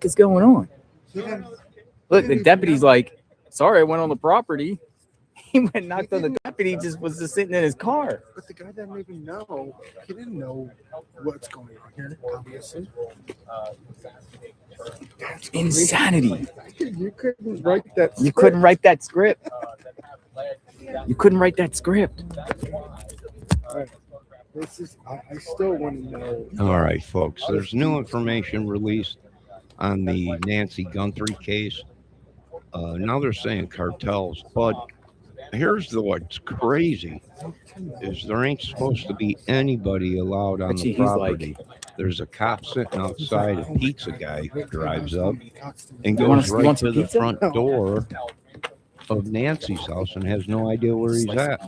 What's going on? He didn't, he Look, didn't the even deputy's know. like, sorry, I went on the property. He went and knocked on the didn't- deputy, just was just sitting in his car. But the guy didn't even know. He didn't know what's going on here. Obviously, that's crazy. Insanity. You couldn't write that. You Script. couldn't write that script. You couldn't write that script. Right. This is. I still want to know. All right, folks. There's new information released on the Nancy Guthrie case. Now they're saying cartels, but here's what's crazy is there ain't supposed to be anybody allowed on the Richie, he's like, property. There's a cop sitting outside. A pizza guy drives up and You want goes you right want to some the pizza? front door of Nancy's house and has no idea where he's at.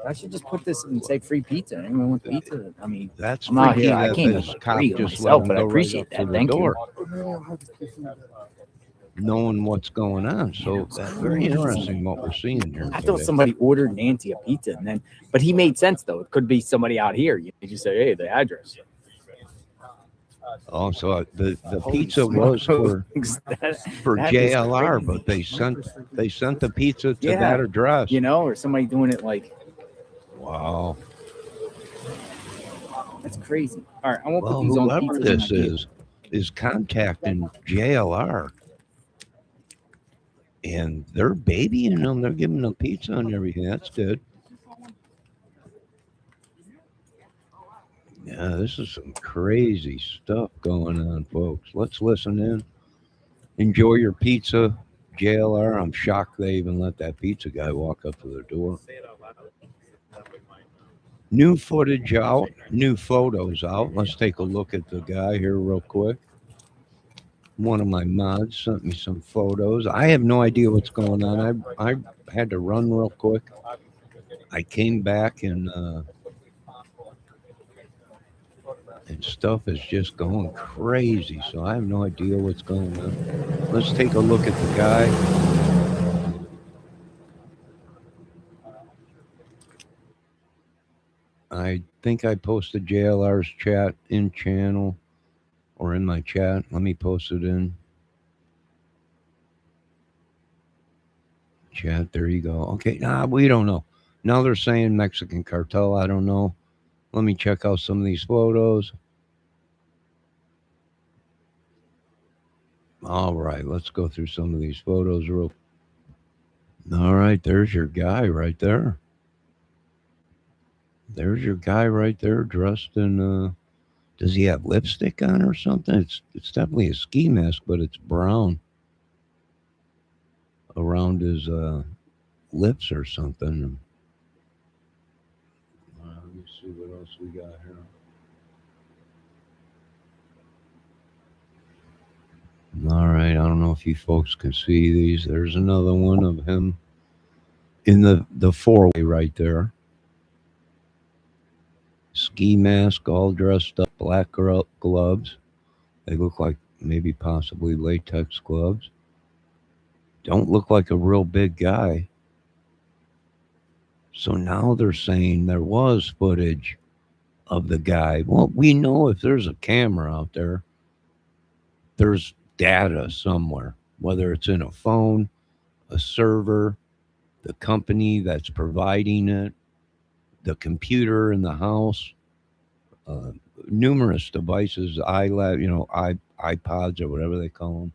I should just put this and say free pizza. Anyone want pizza? I mean, That's I'm not freaky here. I that can't this even cop agree with just let myself, him but I go right appreciate up to that. the Thank door, you. knowing what's going on. So that's very interesting what we're seeing here. I thought today. somebody ordered Nancy a pizza, and then, but he made sense though. It could be somebody out here. You just say, "Hey, the address." Oh, so the pizza was for That is JLR, crazy. but they sent the pizza to Yeah. that address. You know, or somebody doing it like Wow. that's crazy. All right, I won't Well, put these on whoever pizza. this is contacting JLR, and they're babying them. They're giving them pizza and everything. That's good. Yeah, this is some crazy stuff going on, folks. Let's listen in. Enjoy your pizza, JLR. I'm shocked they even let that pizza guy walk up to their door. New footage out, new photos out. Let's take a look at the guy here real quick. One of my mods sent me some photos. I have no idea what's going on. I had to run real quick. I came back and stuff is just going crazy. So I have no idea what's going on. Let's take a look at the guy. I think I posted JLR's chat in channel or in my chat. Let me post it in chat. There you go. Okay, nah, we don't know. Now they're saying Mexican cartel. I don't know. Let me check out some of these photos. All right, let's go through some of these photos real. All right, there's your guy right there. There's your guy right there, dressed in. Does he have lipstick on or something? It's definitely a ski mask, but it's brown around his lips or something. Let me see what else we got here. All right, I don't know if you folks can see these. There's another one of him in the four-way right there. Ski mask, all dressed up, black gloves. They look like maybe possibly latex gloves. Don't look like a real big guy. So now they're saying there was footage of the guy. Well, we know if there's a camera out there, there's data somewhere, whether it's in a phone, a server, the company that's providing it, the computer in the house, uh, numerous devices, iPods or whatever they call them.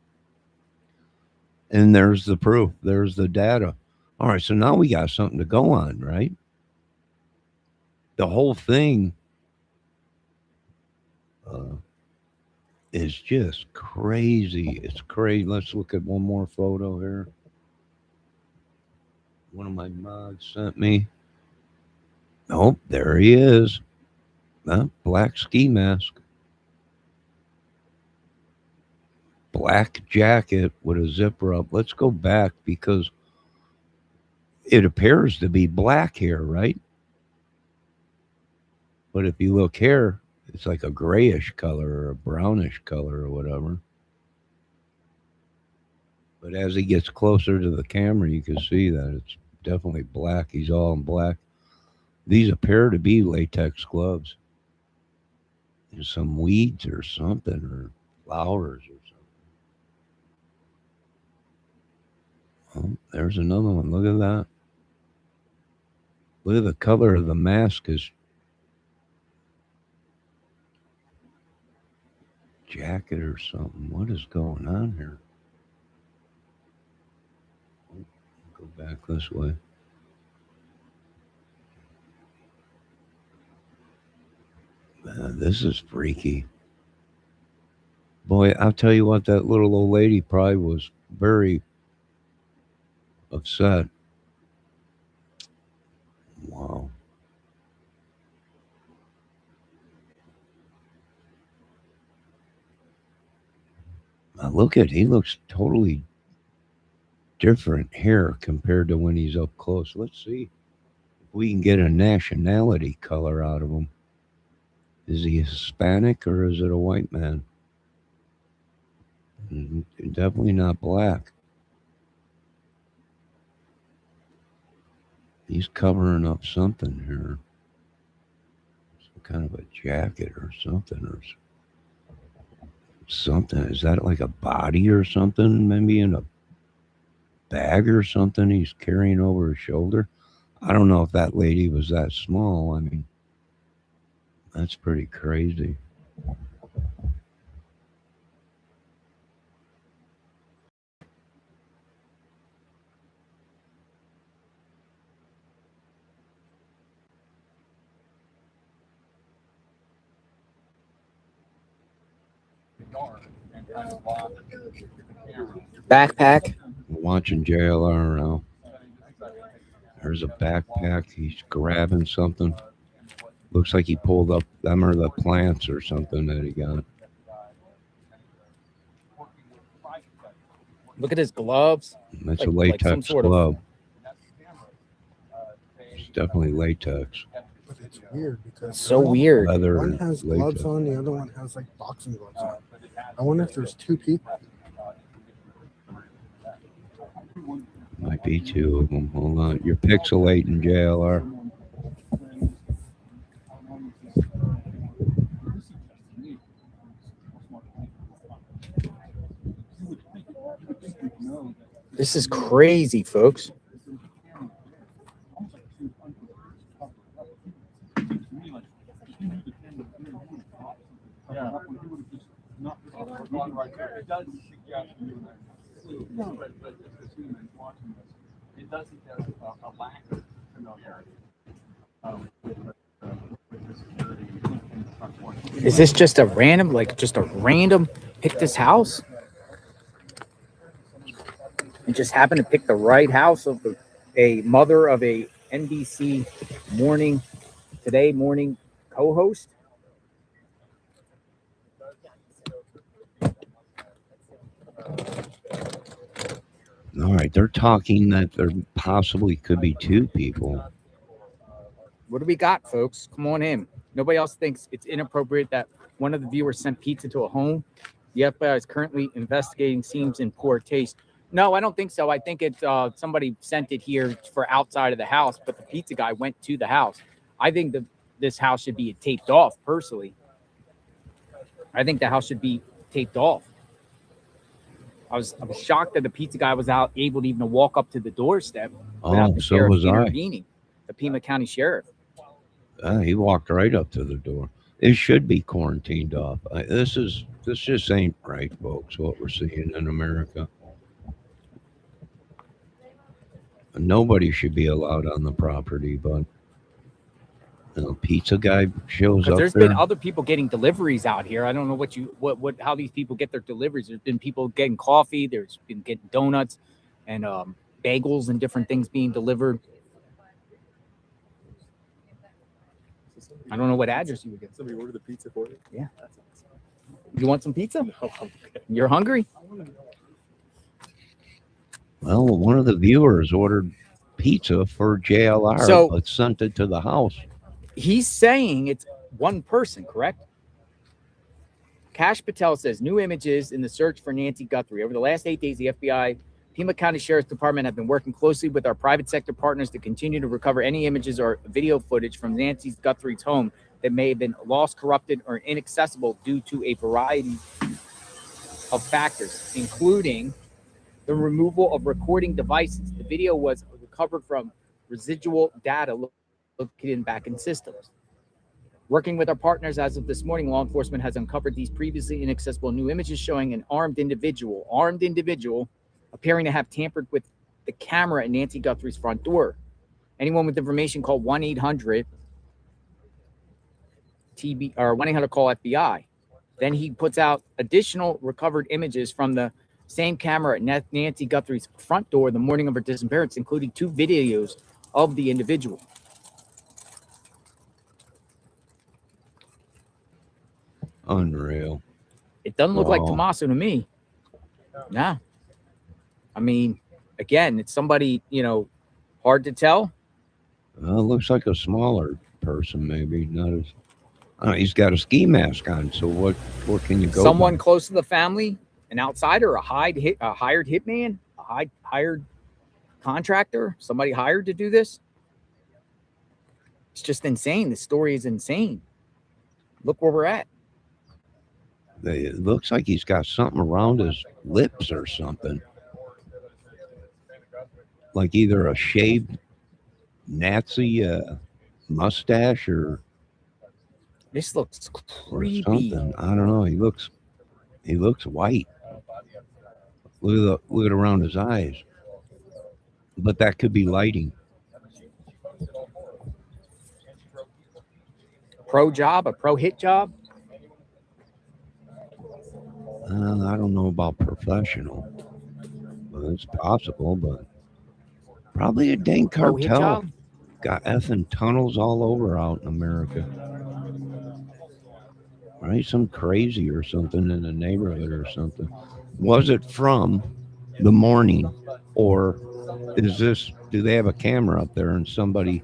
And there's the proof. There's the data. All right, so now we got something to go on, right? The whole thing uh, is just crazy. It's crazy. Let's look at one more photo here. One of my mods sent me. Oh, there he is. Black ski mask. Black jacket with a zipper up. Let's go back because it appears to be black here, right? But if you look here, it's like a grayish color or a brownish color or whatever. But as he gets closer to the camera, you can see that it's definitely black. He's all in black. These appear to be latex gloves. There's some weeds or something, or flowers or something. Oh, there's another one. Look at that. Look at the color of the mask is jacket or something. What is going on here? Go back this way. Man, this is freaky. Boy, I'll tell you what, that little old lady probably was very upset. Wow. Now look at, he looks totally different here compared to when he's up close. Let's see if we can get a nationality color out of him. Is he Hispanic or is it a white man? Definitely not black. He's covering up something here. Some kind of a jacket or something something. Is that like a body or something? Maybe in a bag or something he's carrying over his shoulder. I don't know if that lady was that small. I mean, that's pretty crazy. Backpack. We're watching JLR now. There's a backpack. He's grabbing something. Looks like he pulled up them or the plants or something that he got. Look at his gloves. That's Like- a like latex some sort of- glove. It's definitely latex. But it's weird because So weird. Leather one and has gloves latex. on, the other one has like boxing gloves on. I wonder if there's two people. Might be two of them. Hold on. You're pixelating, JLR. This is crazy, folks. Is this just a random, pick this house? And just happened to pick the right house of a mother of a NBC morning co-host? All right. They're talking that there possibly could be two people. What do we got, folks? Come on in. Nobody else thinks it's inappropriate that one of the viewers sent pizza to a home. The FBI is currently investigating. Seems in poor taste. No, I don't think so. I think it's somebody sent it here for outside of the house, but the pizza guy went to the house. I think this house should be taped off, personally. I think the house should be taped off. I was shocked that the pizza guy was able to even walk up to the doorstep without Oh, the so sheriff was I. intervening. The Pima County Sheriff. He walked right up to the door. It should be quarantined off. This just ain't right, folks. What we're seeing in America. Nobody should be allowed on the property, but pizza guy shows up There's there. been other people getting deliveries out here. I don't know how these people get their deliveries. There's been people getting coffee. There's been getting donuts and bagels and different things being delivered. I don't know what address you would get. Somebody ordered the pizza for you? Yeah. You want some pizza? No, I'm okay. You're hungry? Well, one of the viewers ordered pizza for JLR, So- but sent it to the house. He's saying it's one person, correct? Cash Patel says new images in the search for Nancy Guthrie. Over the last 8 days, the FBI, Pima County Sheriff's Department have been working closely with our private sector partners to continue to recover any images or video footage from Nancy Guthrie's home that may have been lost, corrupted, or inaccessible due to a variety of factors, including the removal of recording devices. The video was recovered from residual data located in back-end systems. Working with our partners as of this morning, law enforcement has uncovered these previously inaccessible new images showing an armed individual appearing to have tampered with the camera at Nancy Guthrie's front door. Anyone with information, call 1-800 TB or 1-800 call FBI. Then he puts out additional recovered images from the same camera at Nancy Guthrie's front door the morning of her disappearance, including 2 videos of the individual. Unreal. It doesn't look like Tommaso to me. Nah. I mean, again, it's somebody, hard to tell. Well, it looks like a smaller person, maybe. Not as. He's got a ski mask on, so what can you go Someone by? close to the family, an outsider, a hired hitman, a hired contractor, somebody hired to do this. It's just insane. The story is insane. Look where we're at. It looks like he's got something around his lips or something. Like either a shaved Nazi mustache or This looks creepy. something. I don't know. He looks white. Look at around his eyes. But that could be lighting. Pro job, a pro hit job. I don't know about professional. Well, it's possible, but probably a dang Pro hit cartel. job. Got effing tunnels all over out in America. Right? Some crazy or something in the neighborhood or something. Was it from the morning, or do they have a camera up there and somebody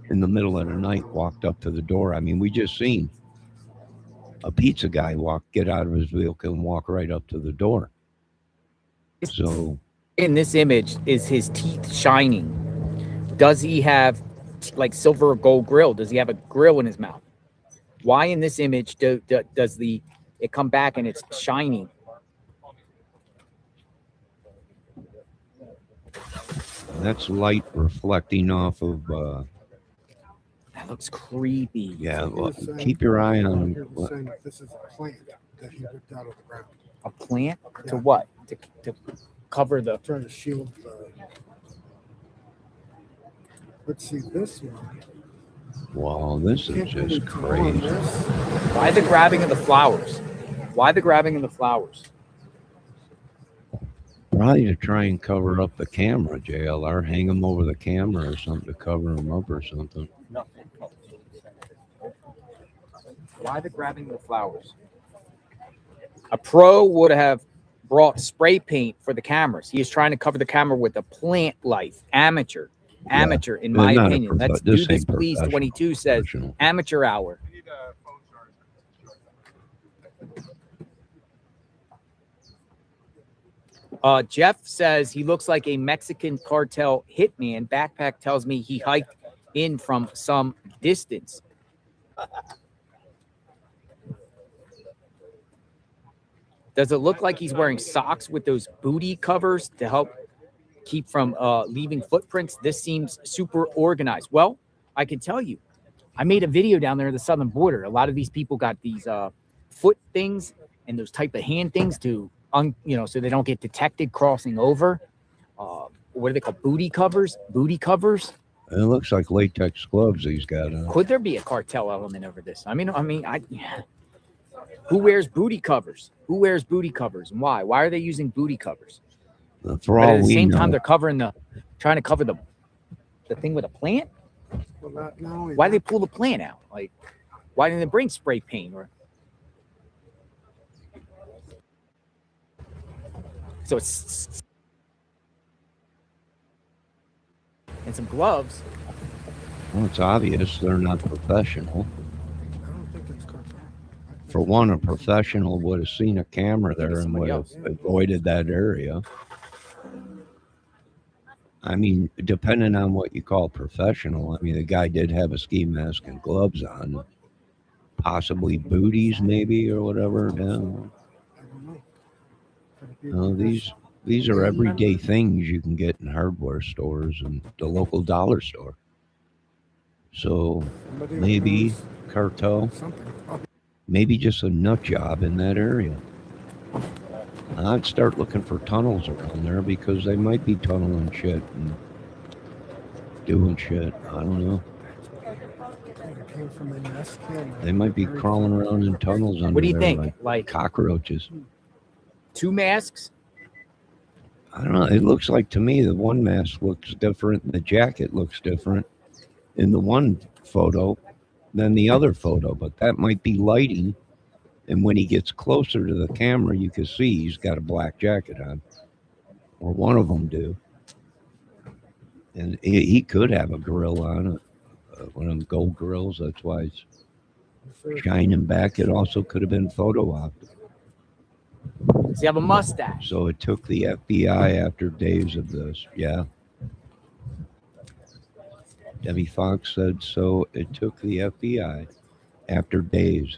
in the middle of the night walked up to the door? I mean, we just seen a pizza guy get out of his vehicle and walk right up to the door. So In this image, is his teeth shining? Does he have like silver or gold grill? Does he have a grill in his mouth? Why in this image does it come back and it's shining? that's light reflecting off of. That looks creepy. Yeah, well, keep your eye on him. Saying that this is a plant that he ripped out of the ground. A plant to Yeah. what? To cover the. Trying to shield the. Let's see this one. Wow, this is Can't really just tell on crazy. this. Why the grabbing of the flowers? Why the grabbing of the flowers? Probably to try and cover up the camera, JLR. Hang them over the camera or something to cover them up or something. Why the grabbing of the flowers? A pro would have brought spray paint for the cameras. He is trying to cover the camera with a plant life. Amateur, in They're my not a opinion. Let's this do this, ain't please. professional. 22 says Professional. amateur hour. Jeff says he looks like a Mexican cartel hitman. Backpack tells me he hiked in from some distance. Does it look like he's wearing socks with those booty covers to help keep from leaving footprints? This seems super organized. Well, I can tell you, I made a video down there at the southern border. A lot of these people got these foot things and those type of hand things to, so they don't get detected crossing over. What are they called? Booty covers? Booty covers? It looks like latex gloves he's got on. Could there be a cartel element over this? Who wears booty covers? Who wears booty covers and why? Why are they using booty covers? For But all at the we same know, time, they're trying to cover the thing with a plant. Well, not only Why did that, they pull the plant out? Like, why didn't they bring spray paint or? So it's and some gloves. well, it's obvious they're not professional. I don't think it's cartel. For one, a professional would have seen a camera Maybe there and somebody would have else. avoided that area. I mean, depending on what you call professional, I mean, the guy did have a ski mask and gloves on, possibly booties, maybe, or whatever. Yeah. I don't know. These are everyday things you can get in hardware stores and the local dollar store. So Somebody maybe knows cartel, something. maybe just a nut job in that area. I'd start looking for tunnels around there because they might be tunneling shit and doing shit. I don't know. It came from the nest camera. They might be crawling around in tunnels under What do you there think? like Like cockroaches. 2 masks? I don't know. It looks like to me the one mask looks different. The jacket looks different in the one photo than the other photo, but that might be lighting. And when he gets closer to the camera, you can see he's got a black jacket on, or one of them do. And he could have a grill on, one of them gold grills. That's why it's shining back. It also could have been photo op. Does he have a mustache? So it took the FBI after days of this. Yeah. Debbie Fox said so. It took the FBI after days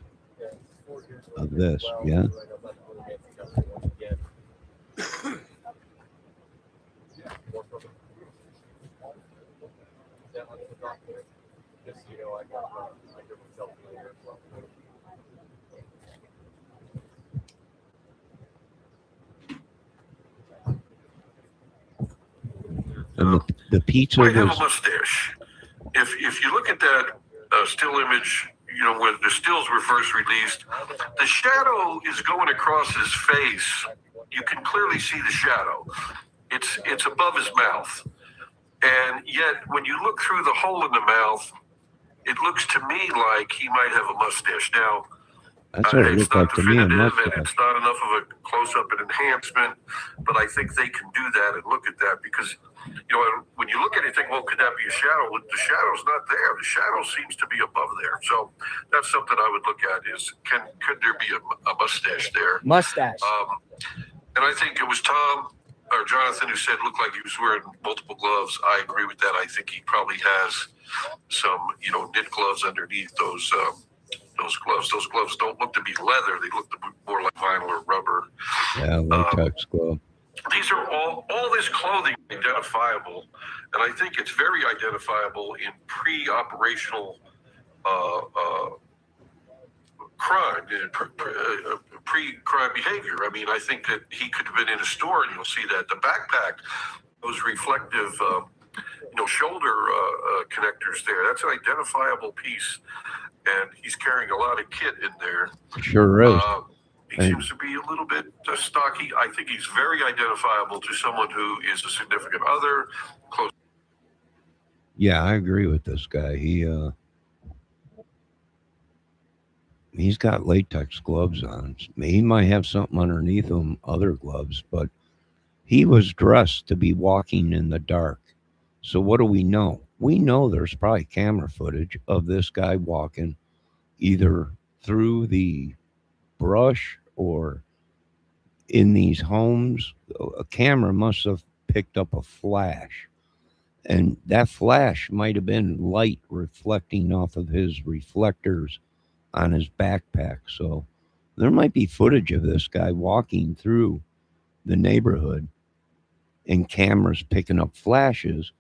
of this. Yeah. And the pizza Might have a was mustache. If you look at that still image, when the stills were first released, the shadow is going across his face. You can clearly see the shadow. It's above his mouth, and yet when you look through the hole in the mouth, it looks to me like he might have a mustache. Now, that's what it it's looked not like to me. A definitive, and mustache. it's not enough of a close-up and enhancement, but I think they can do that and look at that because, when you look at it, you think, well, could that be a shadow? Well, the shadow's not there. The shadow seems to be above there. So that's something I would look at is, could there be a mustache there? Mustache. And I think it was Tom or Jonathan who said it looked like he was wearing multiple gloves. I agree with that. I think he probably has some, knit gloves underneath those gloves. Those gloves don't look to be leather. They look to be more like vinyl or rubber. Yeah, latex glove. These are all this clothing identifiable, and I think it's very identifiable in pre-operational crime, pre-crime behavior. I mean, I think that he could have been in a store, and you'll see that the backpack, those reflective, shoulder connectors there. That's an identifiable piece, and he's carrying a lot of kit in there. Sure is. He seems to be a little bit stocky. I think he's very identifiable to someone who is a significant other. Close. Yeah, I agree with this guy. He's got latex gloves on. He might have something underneath them, other gloves, but he was dressed to be walking in the dark. So what do we know? We know there's probably camera footage of this guy walking either through the brush or in these homes. A camera must have picked up a flash, and that flash might have been light reflecting off of his reflectors on his backpack. So there might be footage of this guy walking through the neighborhood and cameras picking up flashes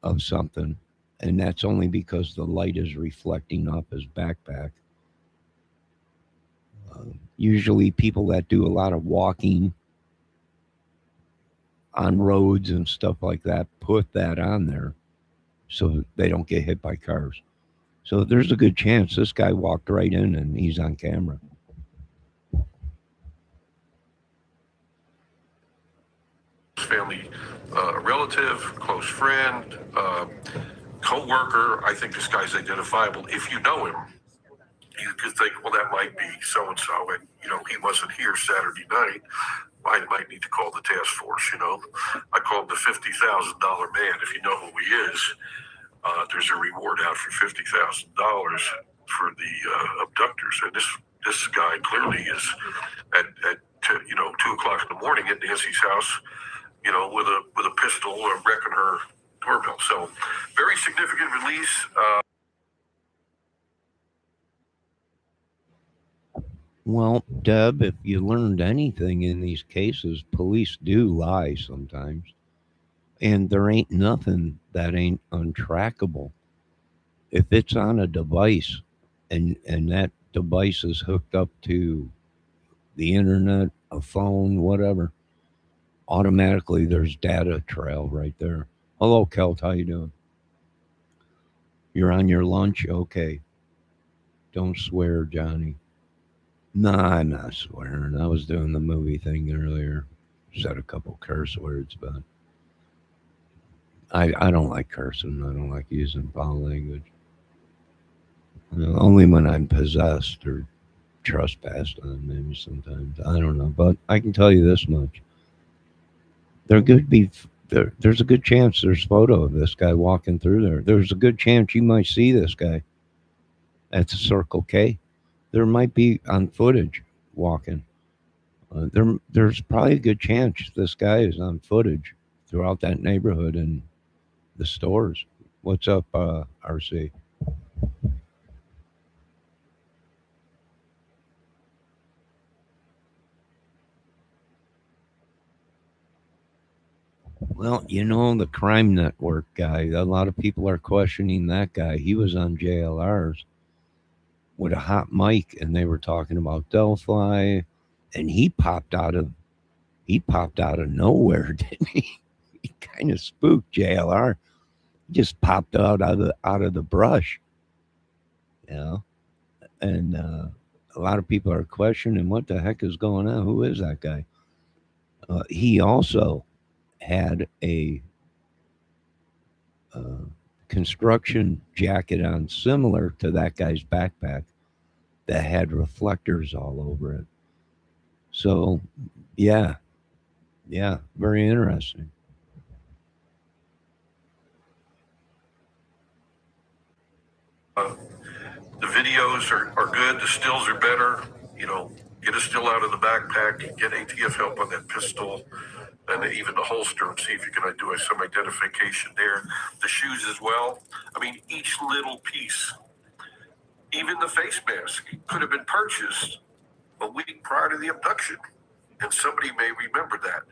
of something, and that's only because the light is reflecting off his backpack. Usually people that do a lot of walking on roads and stuff like that put that on there so they don't get hit by cars. So there's a good chance this guy walked right in and he's on camera. Family, relative, close friend, co-worker. I think this guy's identifiable. If you know him, you could think, well, that might be so-and-so, and, he wasn't here Saturday night. I might need to call the task force, I call him the $50,000 man. If you know who he is, there's a reward out for $50,000 for the abductors. And this guy clearly is at 2 o'clock in the morning at Nancy's house, with a pistol or wrecking her doorbell. So very significant release. Well, Deb, if you learned anything in these cases, police do lie sometimes. And there ain't nothing that ain't untrackable. If it's on a device and that device is hooked up to the internet, a phone, whatever, automatically there's data trail right there. Hello, Kelt, how you doing? You're on your lunch? Okay. Don't swear, Johnny. Nah, I'm not swearing. I was doing the movie thing earlier. Said a couple curse words, but I don't like cursing. I don't like using foul language. Only when I'm possessed or trespassed on, maybe sometimes. I don't know. But I can tell you this much. There could be there's a good chance there's photo of this guy walking through there. There's a good chance you might see this guy at the Circle K. There might be on footage walking. There's probably a good chance this guy is on footage throughout that neighborhood and the stores. What's up, RC? Well, the crime network guy, a lot of people are questioning that guy. He was on JLRs with a hot mic and they were talking about Delphi and he popped out of nowhere, didn't he? He kind of spooked JLR. He just popped out of the brush, you know. And a lot of people are questioning what the heck is going on. Who is that guy? He also had a uh, construction jacket on, similar to that guy's backpack, that had reflectors all over it. So, yeah, yeah, very interesting. Uh, the videos are good. The stills are better. Get a still out of the backpack, get ATF help on that pistol, and even the holster, and see if you can do some identification there. The shoes as well. I mean, each little piece, even the face mask, could have been purchased a week prior to the abduction, and somebody may remember that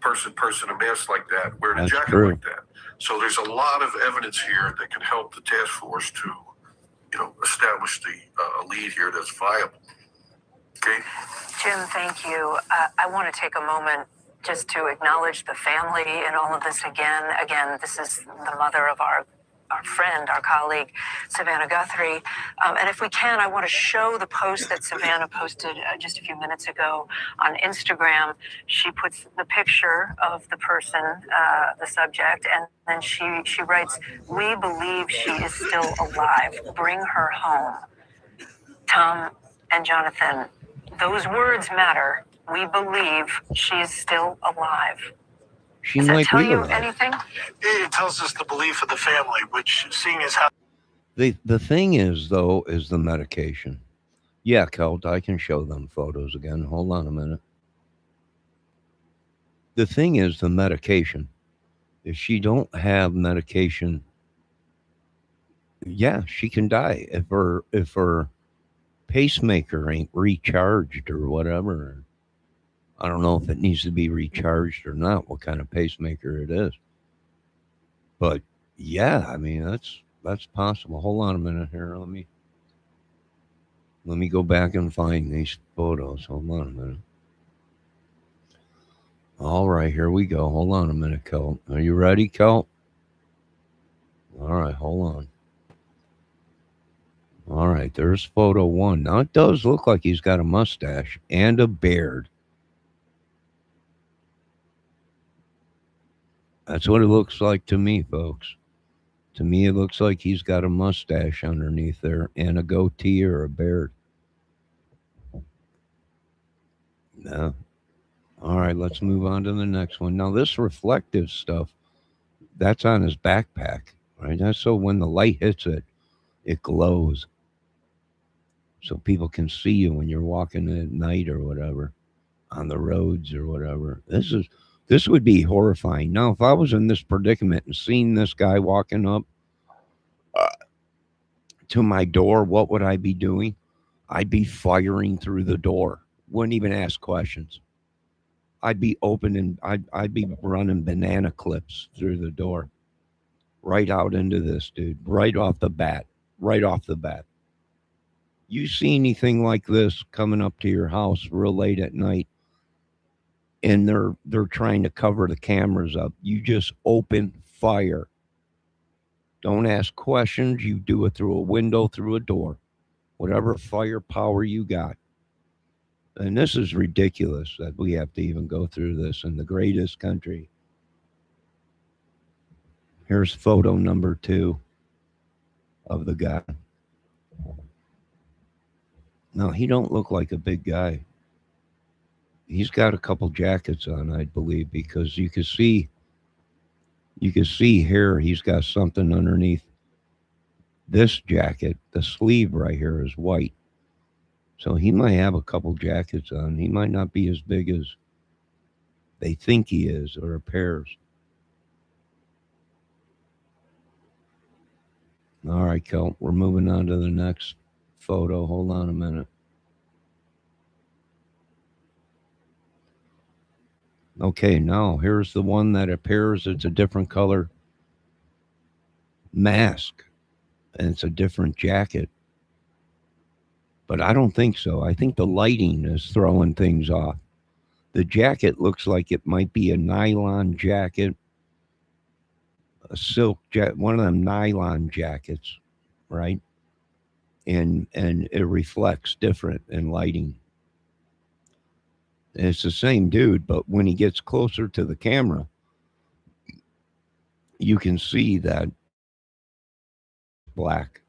person, a mask like that, wearing a That's jacket true. like that. So there's a lot of evidence here that can help the task force to, establish the lead here that's viable. Okay. Jim, thank you. I want to take a moment just to acknowledge the family in all of this again. Again, this is the mother of our friend, our colleague, Savannah Guthrie. And if we can, I want to show the post that Savannah posted just a few minutes ago on Instagram. She puts the picture of the person, the subject, and then she writes, "We believe she is still alive. Bring her home." Tom and Jonathan, those words matter. We believe she's still alive. She Does that might tell be you alive. anything? It tells us the belief of the family, which, seeing as how The thing is, though, is the medication. Yeah, Kelt, I can show them photos again. Hold on a minute. The thing is the medication. If she don't have medication, yeah, she can die if her pacemaker ain't recharged or whatever. I don't know if it needs to be recharged or not, what kind of pacemaker it is. But yeah, I mean that's possible. Hold on a minute here. Let me go back and find these photos. Hold on a minute. All right, here we go. Hold on a minute, Kelt. Are you ready, Kelt? All right, hold on. All right, there's photo one. Now it does look like he's got a mustache and a beard. That's what it looks like to me, folks. To me, it looks like he's got a mustache underneath there and a goatee or a beard. No. All right, let's move on to the next one. Now, this reflective stuff, that's on his backpack, right? That's so when the light hits it, it glows. So people can see you when you're walking at night or whatever, on the roads or whatever. This would be horrifying. Now, if I was in this predicament and seen this guy walking up to my door, what would I be doing? I'd be firing through the door. Wouldn't even ask questions. I'd be opening, I'd be running banana clips through the door, right out into this dude, right off the bat, right off the bat. You see anything like this coming up to your house real late at night, and they're trying to cover the cameras up, you just open fire. Don't ask questions. You do it through a window, through a door, whatever firepower you got. And this is ridiculous that we have to even go through this in the greatest country. Here's photo number 2 of the guy. No, he don't look like a big guy. He's got a couple jackets on, I believe, because you can see here he's got something underneath this jacket. The sleeve right here is white. So he might have a couple jackets on. He might not be as big as they think he is or appears. All right, Kel, we're moving on to the next photo. Hold on a minute. Okay, now here's the one that appears. It's a different color mask, and it's a different jacket. But I don't think so. I think the lighting is throwing things off. The jacket looks like it might be a nylon jacket, a silk jacket, one of them nylon jackets, right? And it reflects different in lighting. And it's the same dude, but when he gets closer to the camera, you can see that black.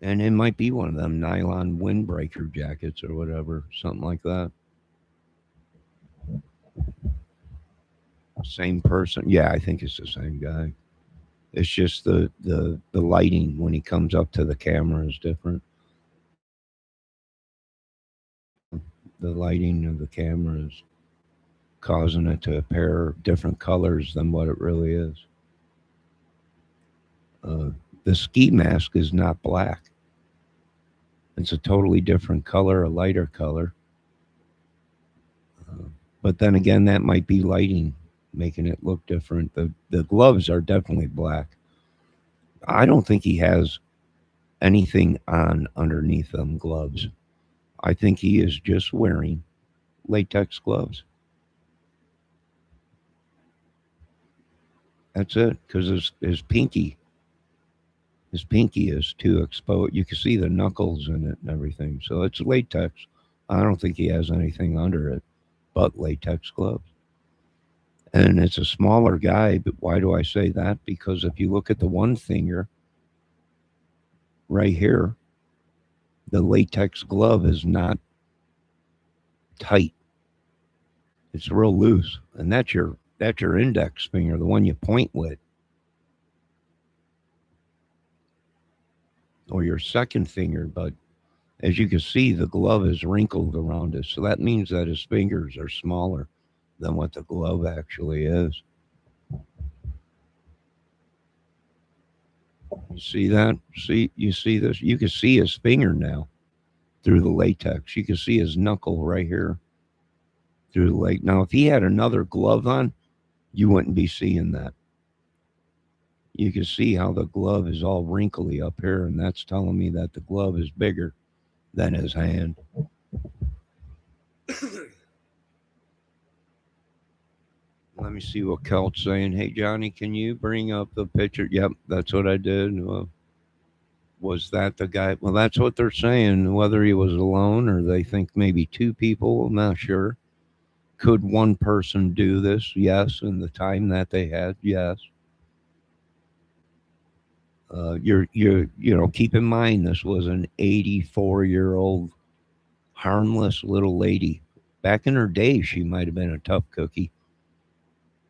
And it might be one of them nylon windbreaker jackets or whatever, something like that. Same person. Yeah, I think it's the same guy. It's just the lighting when he comes up to the camera is different. The lighting of the camera is causing it to appear different colors than what it really is. The ski mask is not black. It's a totally different color, a lighter color. But then again, that might be lighting, making it look different. The gloves are definitely black. I don't think he has anything on underneath them gloves. I think he is just wearing latex gloves. That's it, because his pinky is too exposed. You can see the knuckles in it and everything. So it's latex. I don't think he has anything under it but latex gloves. And it's a smaller guy, but why do I say that? Because if you look at the one finger right here, the latex glove is not tight. It's real loose. And that's your index finger, the one you point with. Or your second finger, but as you can see, the glove is wrinkled around it. So that means that his fingers are smaller than what the glove actually is. You see that? You see this? You can see his finger now through the latex. You can see his knuckle right here through the latex. Now, if he had another glove on, you wouldn't be seeing that. You can see how the glove is all wrinkly up here, and that's telling me that the glove is bigger than his hand. Let me see what Kelt's saying. Hey, Johnny, can you bring up the picture? Yep, that's what I did. Was that the guy? Well, that's what they're saying. Whether he was alone or they think maybe two people, I'm not sure. Could one person do this? Yes. In the time that they had, yes. Keep in mind this was an 84-year-old harmless little lady. Back in her day, she might have been a tough cookie.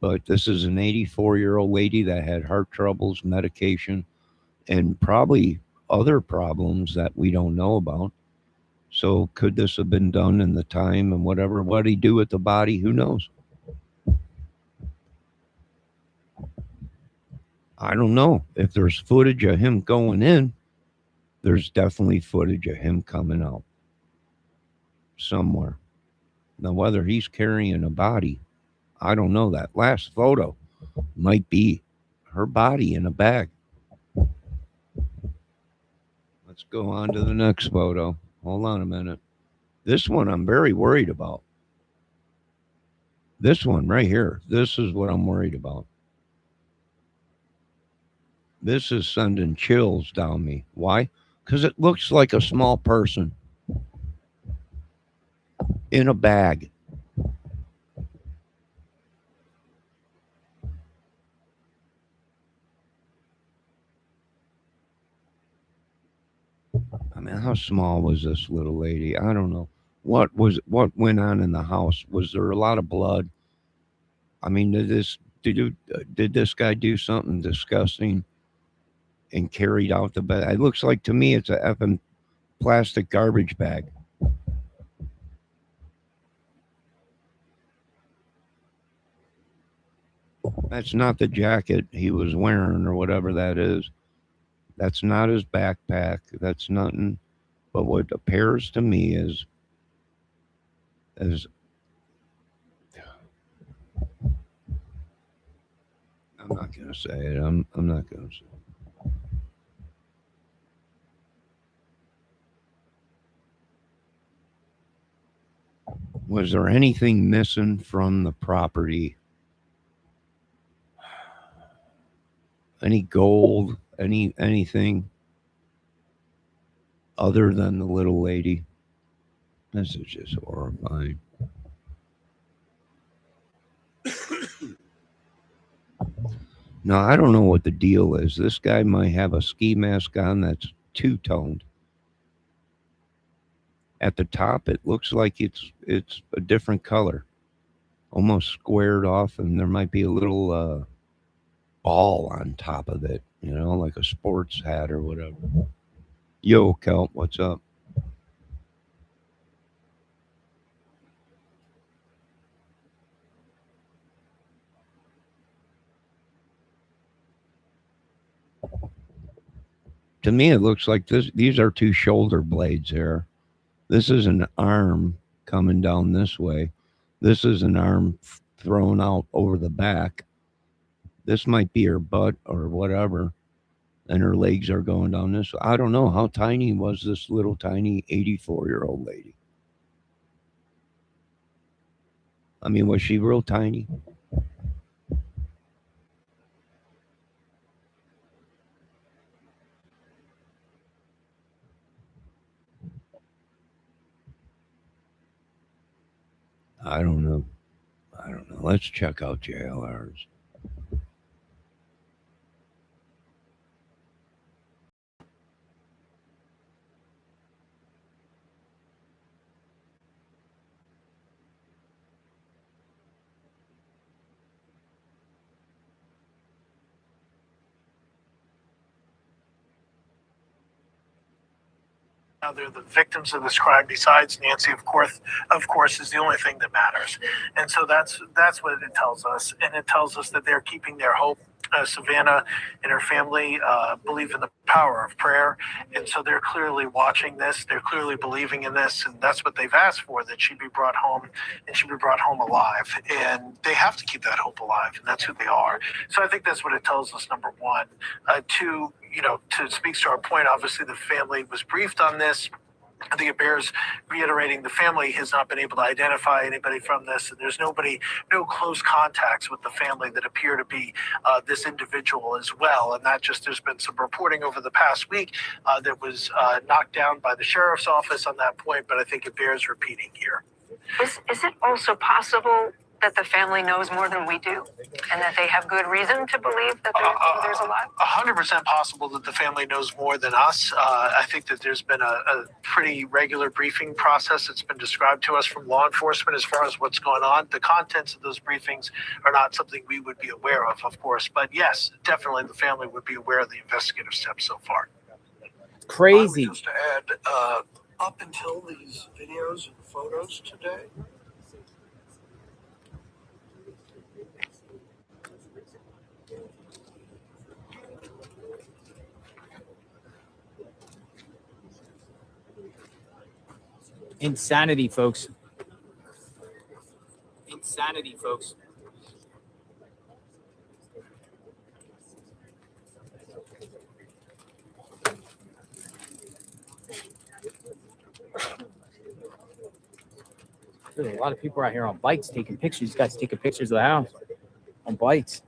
But this is an 84-year-old lady that had heart troubles, medication, and probably other problems that we don't know about. So could this have been done in the time and whatever? What did he do with the body? Who knows? I don't know. If there's footage of him going in, there's definitely footage of him coming out somewhere. Now, whether he's carrying a body, I don't know. That last photo might be her body in a bag. Let's go on to the next photo. Hold on a minute. This one I'm very worried about. This one right here. This is what I'm worried about. This is sending chills down me. Why? Because it looks like a small person in a bag. I mean, how small was this little lady? I don't know. What went on in the house? Was there a lot of blood? I mean, did this guy do something disgusting and carried out the bag? It looks like to me it's a effing plastic garbage bag. That's not the jacket he was wearing or whatever that is. That's not his backpack. That's nothing. But what appears to me is I'm not gonna say it. I'm not gonna say it. Was there anything missing from the property? Any gold? Anything other than the little lady? This is just horrifying. Now, I don't know what the deal is. This guy might have a ski mask on that's two-toned. At the top, it looks like it's a different color, almost squared off, and there might be a little ball on top of it, like a sports hat or whatever. Yo, Kelp, what's up? To me, it looks like these are two shoulder blades here. This is an arm coming down this way. This is an arm thrown out over the back. This might be her butt or whatever. And her legs are going down this way. I don't know. How tiny was this little tiny 84-year-old lady? I mean, was she real tiny? I don't know. Let's check out JLRs. Now they're the victims of this crime. Besides Nancy, of course, is the only thing that matters. And so that's what it tells us. And it tells us that they're keeping their hope. Savannah and her family believe in the power of prayer, and so they're clearly watching this. They're clearly believing in this, and that's what they've asked for, that she be brought home, and she be brought home alive. And they have to keep that hope alive, and that's who they are. So I think that's what it tells us, number one. Two, to speak to our point, obviously the family was briefed on this. I think it bears reiterating the family has not been able to identify anybody from this, and there's no close contacts with the family that appear to be this individual as well. And that just, there's been some reporting over the past week that was knocked down by the sheriff's office on that point, but I think it bears repeating here. Is it also possible that the family knows more than we do, and that they have good reason to believe that there's a lot? 100% possible that the family knows more than us. I think that there's been a pretty regular briefing process that's been described to us from law enforcement as far as what's going on. The contents of those briefings are not something we would be aware of course. But yes, definitely the family would be aware of the investigative steps so far. Crazy. Just to add, up until these videos and photos today, Insanity, folks. Insanity, folks. There's a lot of people out here on bikes taking pictures. These guys taking pictures of the house on bikes.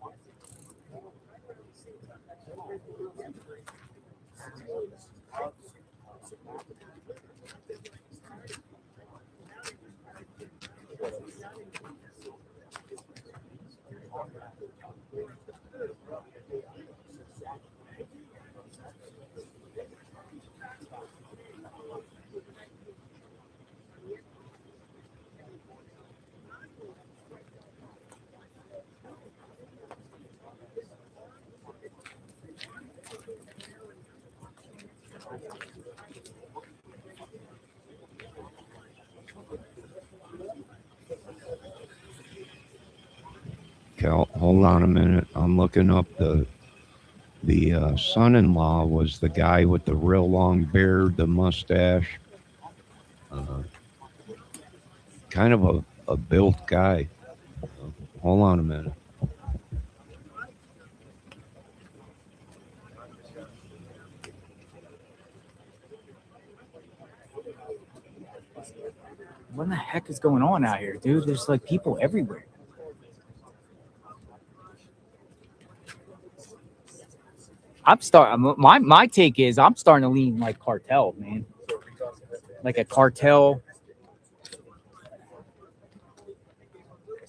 Hold on a minute. I'm looking up the son-in-law was the guy with the real long beard, the mustache, kind of a built guy. Hold on a minute. What the heck is going on out here, dude? There's like people everywhere. My take is I'm starting to lean like Cartel, man. Like a Cartel.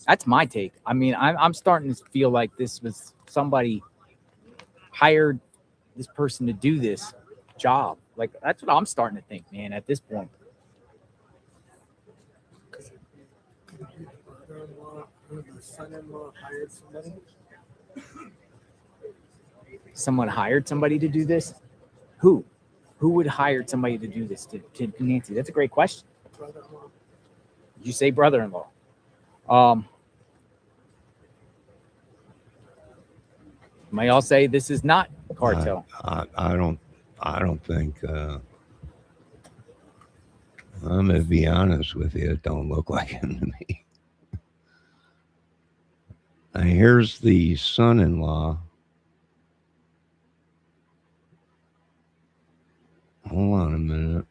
That's my take. I mean, I'm starting to feel like this was somebody hired this person to do this job. Like that's what I'm starting to think, man, at this point. The son-in-law hired somebody. Someone hired somebody to do this? Who? Who would hire somebody to do this to Nancy? That's a great question. Brother-in-law. Did you say brother-in-law? May all say this is not Cartel. I don't think. I'm gonna be honest with you. It don't look like him to me. Here's the son-in-law. Hold on a minute.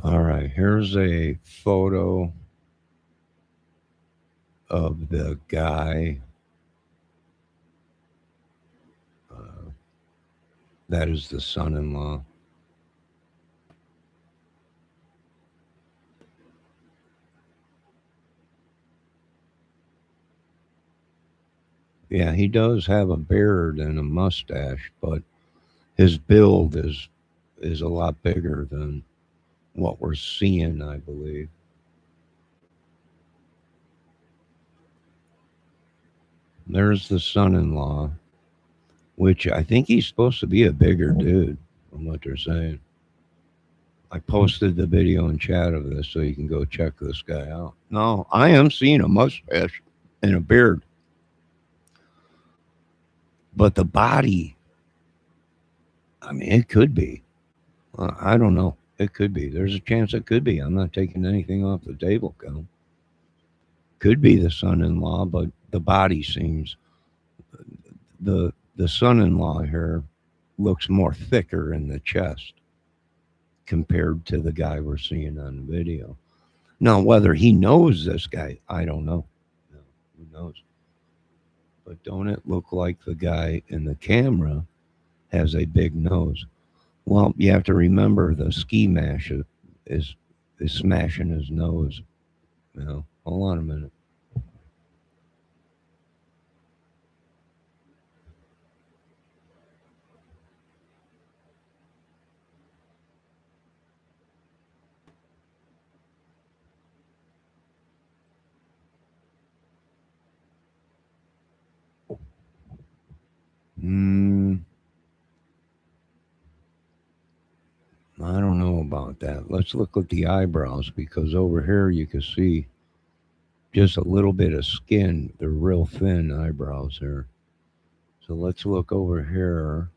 All right, here's a photo of the guy that is the son-in-law. Yeah, he does have a beard and a mustache, but his build is a lot bigger than what we're seeing, I believe. There's the son-in-law, which I think he's supposed to be a bigger dude, from what they're saying. I posted the video in chat of this so you can go check this guy out. No, I am seeing a mustache and a beard. But the body, I mean, it could be. I don't know. It could be. There's a chance it could be. I'm not taking anything off the table, Cal. Could be the son-in-law, but the body seems the son-in-law here looks more thicker in the chest compared to the guy we're seeing on the video. Now, whether he knows this guy, I don't know. No, who knows? But don't it look like the guy in the camera has a big nose? Well, you have to remember the ski mash is smashing his nose. You know, hold on a minute. I don't know about that. Let's look at the eyebrows because over here you can see just a little bit of skin. They're real thin eyebrows here. So let's look over here.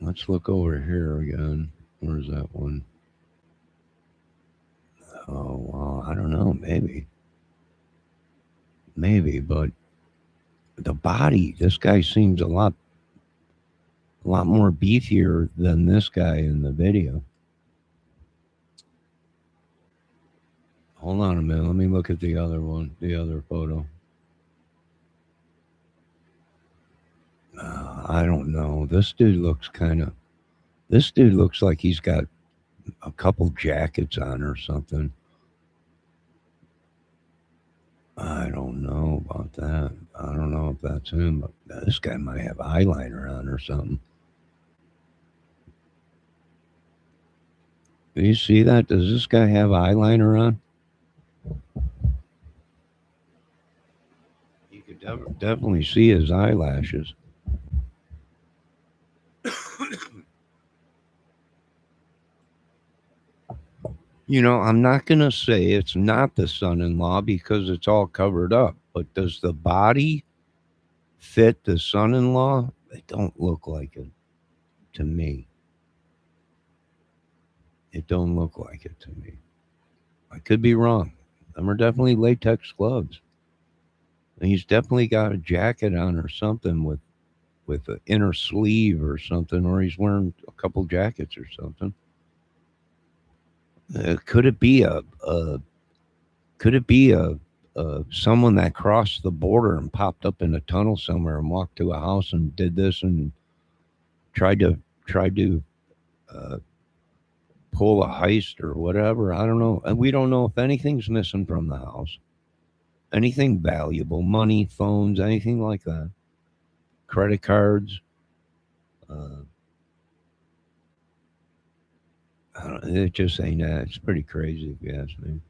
Let's look over here again. Where's that one? Oh, well, I don't know. Maybe, but the body. This guy seems a lot more beefier than this guy in the video. Hold on a minute. Let me look at the other one, the other photo. I don't know. This dude looks kind of. This dude looks like he's got a couple jackets on or something. I don't know about that. I don't know if that's him, but this guy might have eyeliner on or something. Do you see that? Does this guy have eyeliner on? You could definitely see his eyelashes. You know, I'm not going to say it's not the son in law because it's all covered up, but does the body fit the son in law? It don't look like it to me. It don't look like it to me. I could be wrong. Them are definitely latex gloves. And he's definitely got a jacket on or something with an inner sleeve or something, or he's wearing a couple jackets or something. Could it be a could it be someone that crossed the border and popped up in a tunnel somewhere and walked to a house and did this and tried to uh, pull a heist or whatever? I don't know. And we don't know if anything's missing from the house, anything valuable, money, phones, anything like that, credit cards. Uh, I don't, it just ain't that. It's pretty crazy if you ask me.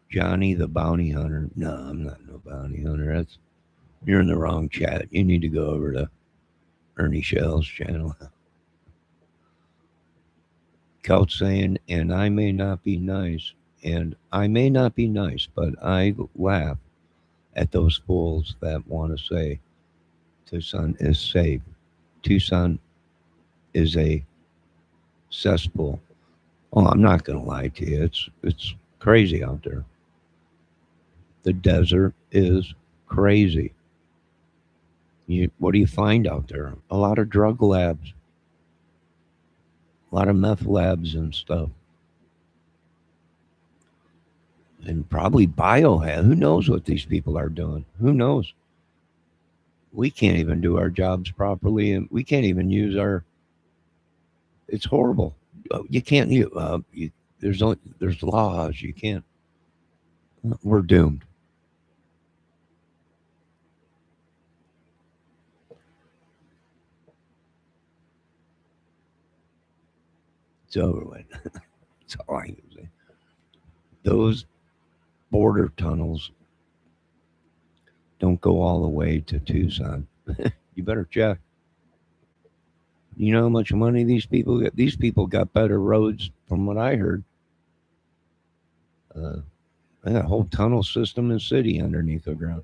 Johnny the bounty hunter. No, I'm not no bounty hunter. That's you're in the wrong chat. You need to go over to Ernie Shell's channel. Couch saying, and I may not be nice, and I may not be nice, but I laugh at those fools that want to say Tucson is safe. Tucson is a cesspool. Oh, I'm not going to lie to you. It's crazy out there. The desert is crazy. What do you find out there? A lot of drug labs, a lot of meth labs and stuff, and probably biohaz. Who knows what these people are doing? Who knows? We can't even do our jobs properly, and we can't even use our. It's horrible. You can't. There's laws. You can't. We're doomed. It's over with. That's all I can say. Those border tunnels don't go all the way to Tucson. You better check. You know how much money these people get? These people got better roads, from what I heard. Uh, they got a whole tunnel system and city underneath the ground.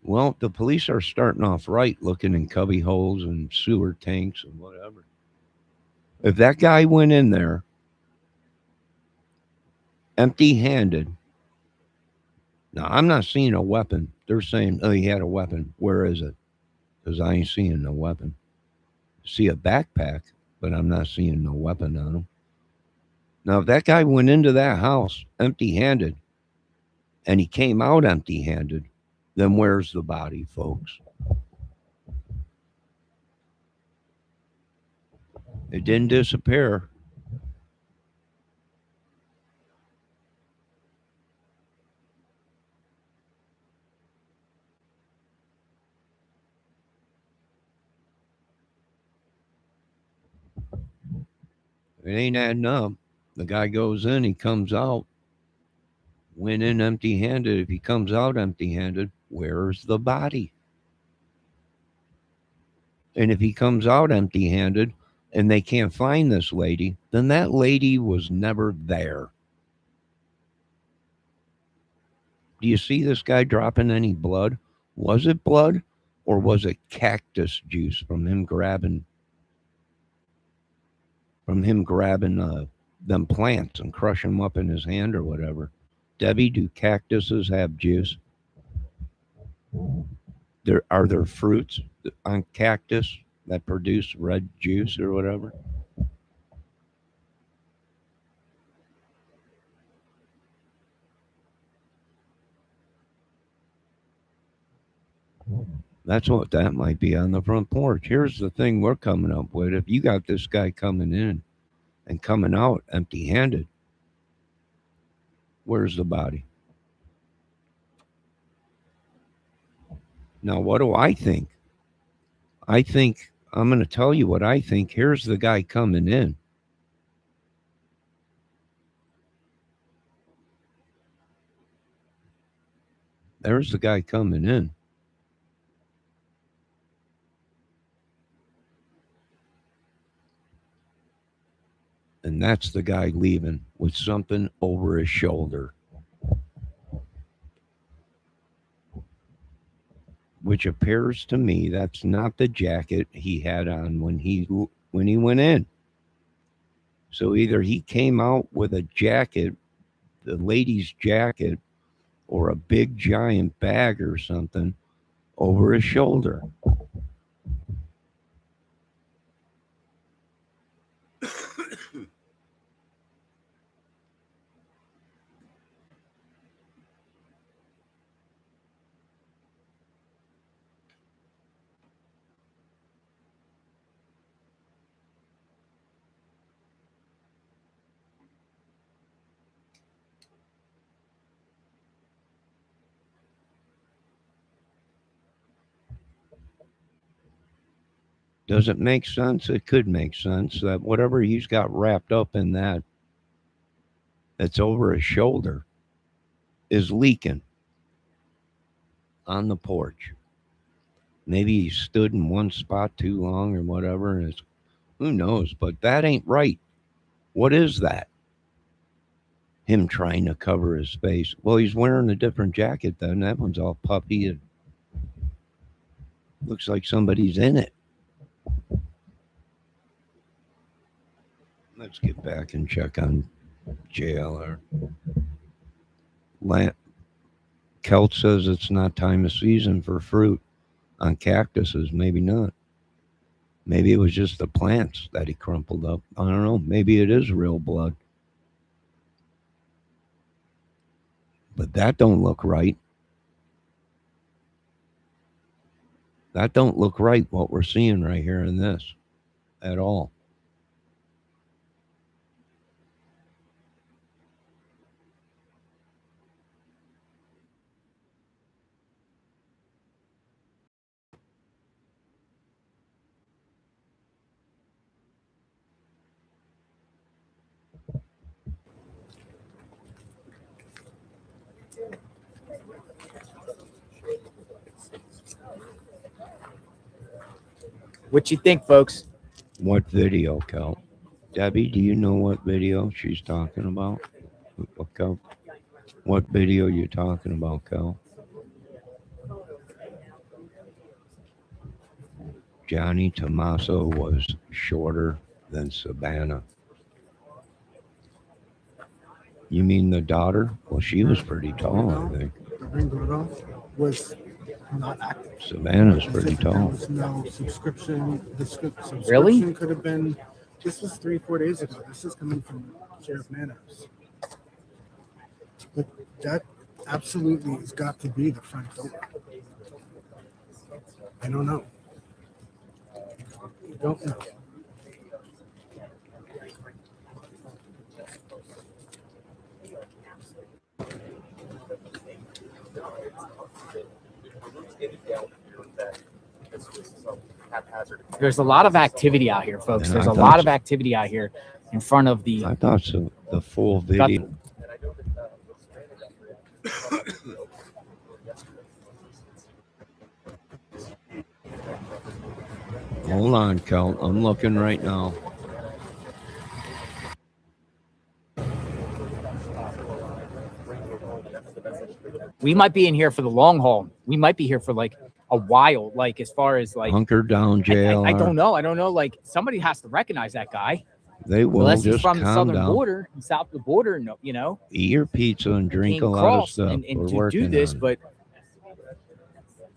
Well, the police are starting off right, looking in cubby holes and sewer tanks and whatever. If that guy went in there empty-handed, now I'm not seeing a weapon. They're saying, "Oh, he had a weapon. Where is it?" Because I ain't seeing no weapon. See a backpack, but I'm not seeing no weapon on him. Now, if that guy went into that house empty-handed and he came out empty-handed, then where's the body, folks? It didn't disappear. It ain't adding up. The guy goes in, he comes out, went in empty-handed. If he comes out empty-handed, where's the body? And if he comes out empty-handed and they can't find this lady, then that lady was never there. Do you see this guy dropping any blood? Was it blood or was it cactus juice from him grabbing them plants and crushing them up in his hand or whatever? Debbie, do cactuses have juice? Are there fruits on cactus that produce red juice or whatever? That's what that might be on the front porch. Here's the thing we're coming up with. If you got this guy coming in and coming out empty-handed, where's the body? Now, what do I think? I'm going to tell you what I think. Here's the guy coming in. There's the guy coming in. And that's the guy leaving with something over his shoulder, which appears to me that's not the jacket he had on when he went in. So either he came out with a jacket, the lady's jacket, or a big giant bag or something over his shoulder. Does it make sense? It could make sense that whatever he's got wrapped up in that's over his shoulder is leaking on the porch. Maybe he stood in one spot too long or whatever, and who knows, but that ain't right. What is that? Him trying to cover his face. Well, he's wearing a different jacket then. That one's all puffy. It looks like somebody's in it. Let's get back and check on JLR. Kelt says it's not time of season for fruit on cactuses. Maybe not. Maybe it was just the plants that he crumpled up. I don't know. Maybe it is real blood. But that don't look right. That don't look right, what we're seeing right here in this at all. What you think, folks? What video, Cal? Debbie, do you know what video she's talking about? Cal? What video you talking about, Cal? Johnny Tommaso was shorter than Savannah. You mean the daughter? Well, she was pretty tall, I think. The Ringo was not active. Savannah's pretty There tall. was no subscription. The subscription Really? could have been. This was 3-4 days ago. This is coming from Sheriff Manos. But that absolutely has got to be the front door. I don't know. I don't know. There's a lot of activity out here, folks. Yeah, There's I a thought lot of so. activity out here in front of the. I thought so. the full video. Hold on, Kel. I'm looking right now. We might be in here for the long haul. We might be here for like a while. Like as far as like Hunker down, JLR. I don't know. I don't know. Like somebody has to recognize that guy. They will. Unless Just he's from the calm southern down. border, south of the border, you know. Eat your pizza and drink came a lot of across stuff. and We're to working do this, on it. but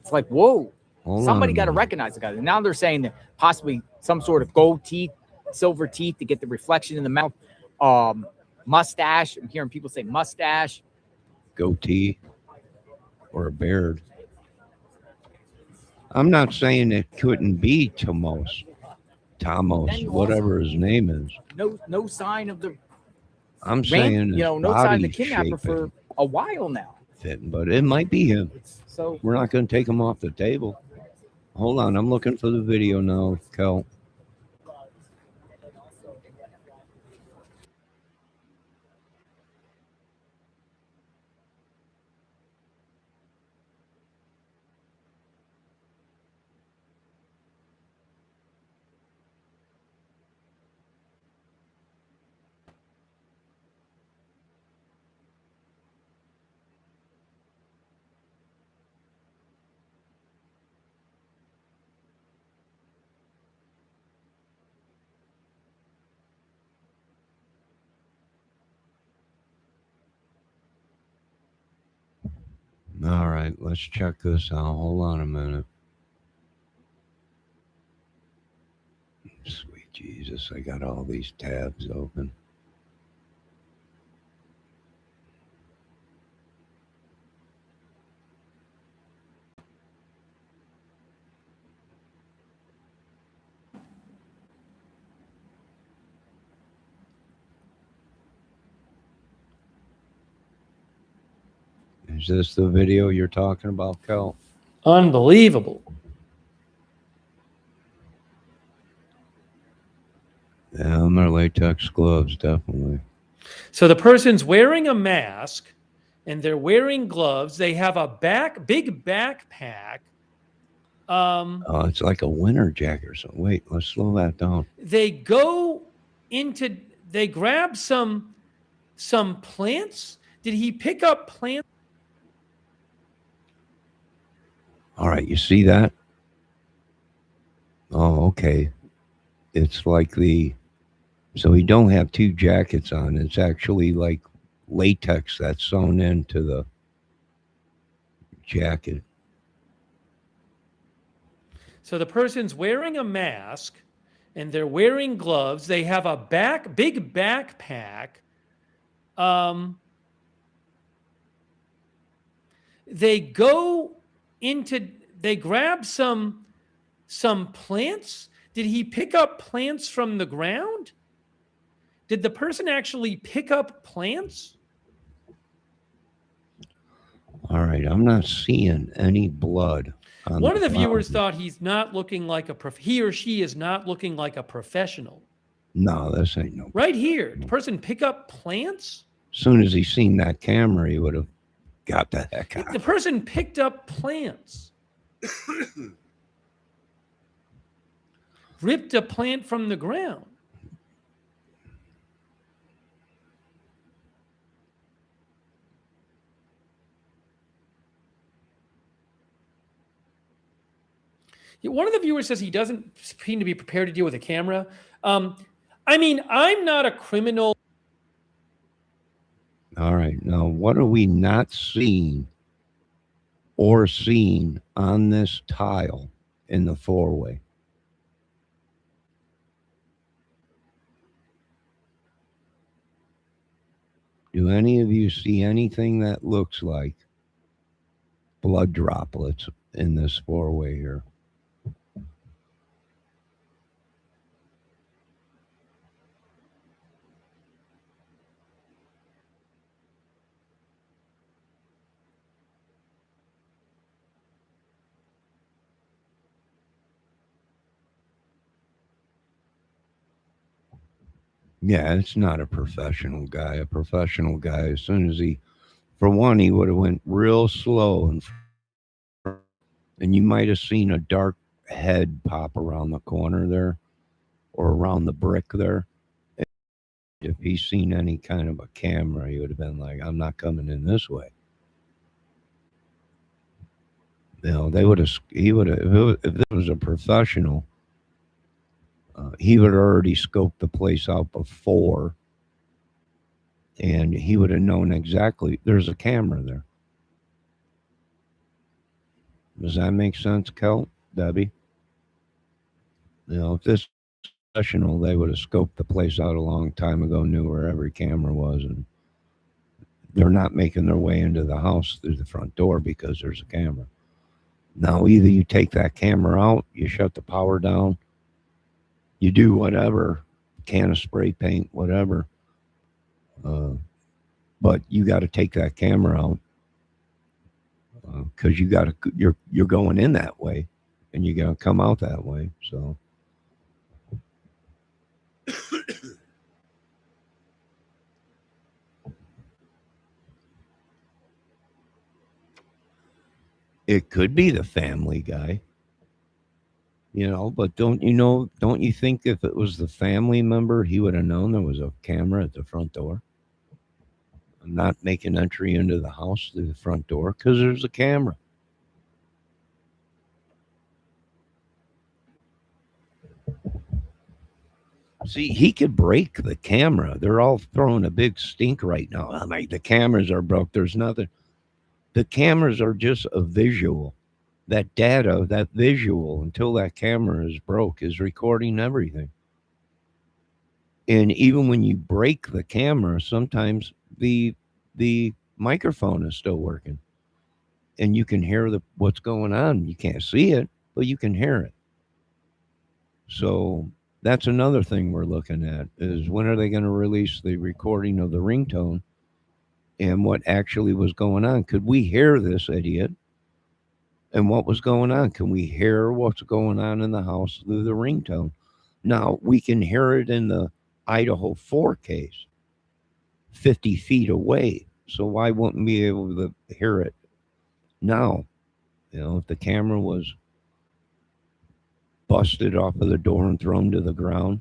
it's like, whoa, Hold somebody on a got to minute. recognize the guy. And now they're saying that possibly some sort of gold teeth, silver teeth to get the reflection in the mouth. Mustache. I'm hearing people say mustache. Goatee or a beard. I'm not saying it couldn't be Tomos, whatever his name is. No sign of the I'm saying his no sign of the body's kidnapper for shaping, a while now. fitting, but it might be him. So We're not going to take him off the table. Hold on, I'm looking for the video now, Kel. All right, let's check this out. Hold on a minute. Sweet Jesus, I got all these tabs open. Is this the video you're talking about, Kel? Unbelievable. Yeah, I'm gonna latex gloves, definitely. So the person's wearing a mask and they're wearing gloves. They have a big backpack. Oh, it's like a winter jacket or something. Wait, let's slow that down. They grab some plants. Did he pick up plants? All right, you see that? Oh, okay. It's like so he don't have two jackets on. It's actually like latex that's sewn into the jacket. So the person's wearing a mask and they're wearing gloves. They have a big backpack. They grab some plants. Did he pick up plants from the ground? Did the person actually pick up plants? All right, I'm not seeing any blood. One of the viewers thought he's not looking like he or she is not looking like a professional. No, this ain't no. Right here, the person pick up plants? As soon as he seen that camera, he would have got the heck out. The person picked up plants. Ripped a plant from the ground. One of the viewers says he doesn't seem to be prepared to deal with a camera. I mean, I'm not a criminal. All right, now what are we not seeing or seeing on this tile in the four-way? Do any of you see anything that looks like blood droplets in this four-way here? Yeah, it's not a professional guy. A professional guy, as soon as he, for one, he would have went real slow, and you might have seen a dark head pop around the corner there or around the brick there. If he's seen any kind of a camera, he would have been like, "I'm not coming in this way." They would have. He would have. If this was a professional, he would have already scoped the place out before, and he would have known exactly. There's a camera there. Does that make sense, Kel? Debbie? If this professional, they would have scoped the place out a long time ago, knew where every camera was, and they're not making their way into the house through the front door because there's a camera. Now, either you take that camera out, you shut the power down, you do whatever, can of spray paint, whatever, uh, but you got to take that camera out because you're going in that way, and you got to come out that way. So. It could be the family guy, but don't you think if it was the family member, he would have known there was a camera at the front door? Not making entry into the house through the front door because there's a camera. See, he could break the camera. They're all throwing a big stink right now. I'm like, the cameras are broke. There's nothing. The cameras are just a visual. That data, that visual, until that camera is broke, is recording everything. And even when you break the camera, sometimes the microphone is still working, and you can hear what's going on. You can't see it, but you can hear it. So that's another thing we're looking at is when are they going to release the recording of the ringtone and what actually was going on? Could we hear this idiot? And what was going on? Can we hear what's going on in the house through the ringtone? Now we can hear it in the Idaho 4 case, 50 feet away. So why wouldn't we be able to hear it now? If the camera was busted off of the door and thrown to the ground,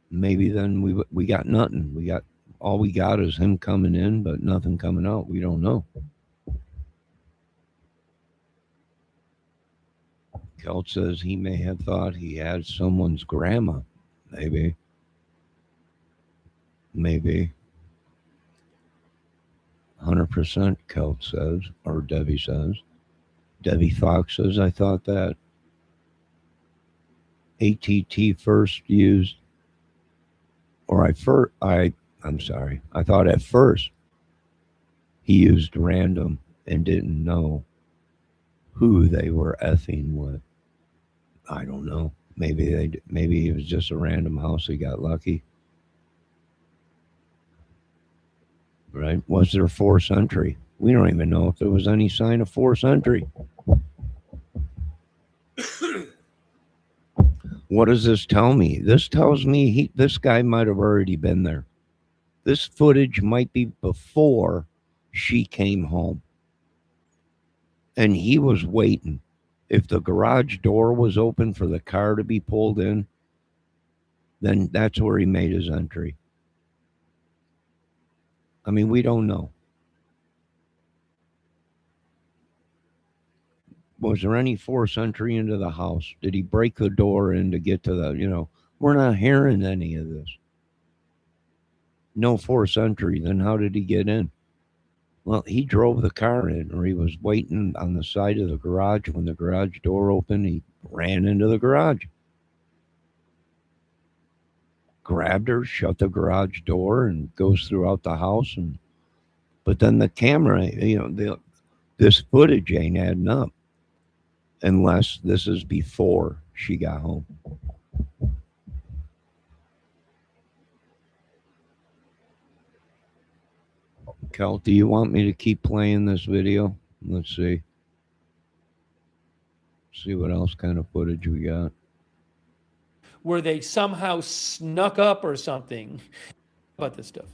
maybe then we got nothing. All we got is him coming in, but nothing coming out. We don't know. Kelt says he may have thought he had someone's grandma. Maybe. 100% Kelt says, or Debbie says. Debbie Fox says, I thought that ATT first used, or I'm sorry, I thought at first he used random and didn't know who they were effing with. I don't know. Maybe it was just a random house. He got lucky. Right? Was there forced entry? We don't even know if there was any sign of forced entry. What does this tell me? This tells me this guy might have already been there. This footage might be before she came home. And he was waiting. If the garage door was open for the car to be pulled in, then that's where he made his entry. I mean, we don't know. Was there any forced entry into the house? Did he break the door in to get to the, we're not hearing any of this. No forced entry. Then how did he get in? Well, he drove the car in, or he was waiting on the side of the garage. When the garage door opened, he ran into the garage. Grabbed her, shut the garage door, and goes throughout the house. But then the camera, this footage ain't adding up. Unless this is before she got home. Kel, do you want me to keep playing this video? Let's see. See what else kind of footage we got. where they somehow snuck up or something. About this stuff.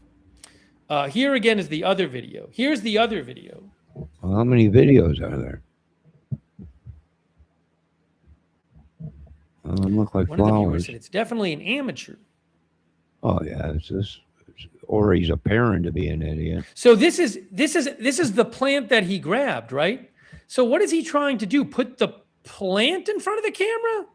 Here again is the other video. Here's the other video. Well, how many videos are there? Look like One of the viewers flowers. said it's definitely an amateur. Oh yeah, it's this, or he's appearing to be an idiot. So this is the plant that he grabbed, right? So what is he trying to do? Put the plant in front of the camera?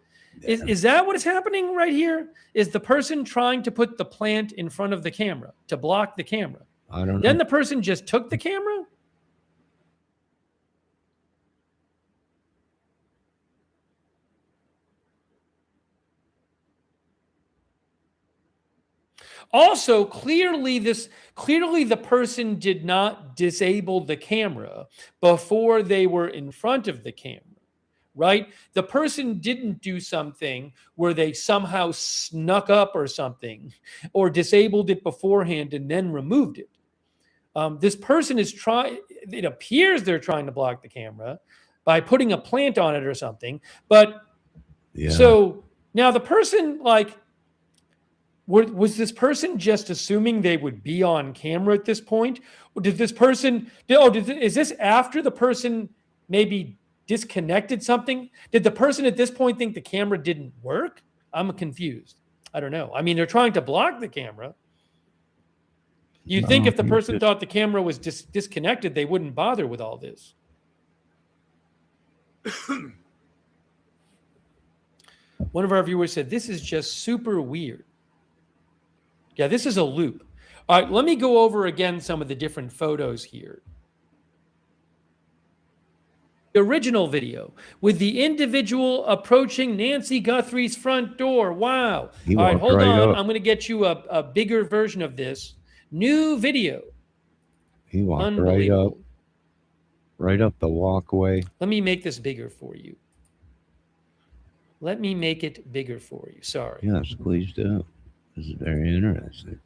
Is that what is happening right here? Is the person trying to put the plant in front of the camera to block the camera? I don't know. Then the person just took the camera? Also, clearly the person did not disable the camera before they were in front of the camera, right? The person didn't do something where they somehow snuck up or something or disabled it beforehand and then removed it. This person is trying, it appears they're trying to block the camera by putting a plant on it or something. But Yeah. so now the person, like, was this person just assuming they would be on camera at this point? Or did this person, is this after the person maybe disconnected something? Did the person at this point think the camera didn't work? I'm confused. I don't know. I mean, they're trying to block the camera. You'd think if the person thought the camera was disconnected, they wouldn't bother with all this. One of our viewers said, this is just super weird. Yeah, this is a loop. All right, let me go over again some of the different photos here. The original video with the individual approaching Nancy Guthrie's front door. Wow. All right, hold on. I'm going to get you a bigger version of this. New video. He walked right up the walkway. Let me make this bigger for you. Let me make it bigger for you. Sorry. Yes, please do. This is very interesting.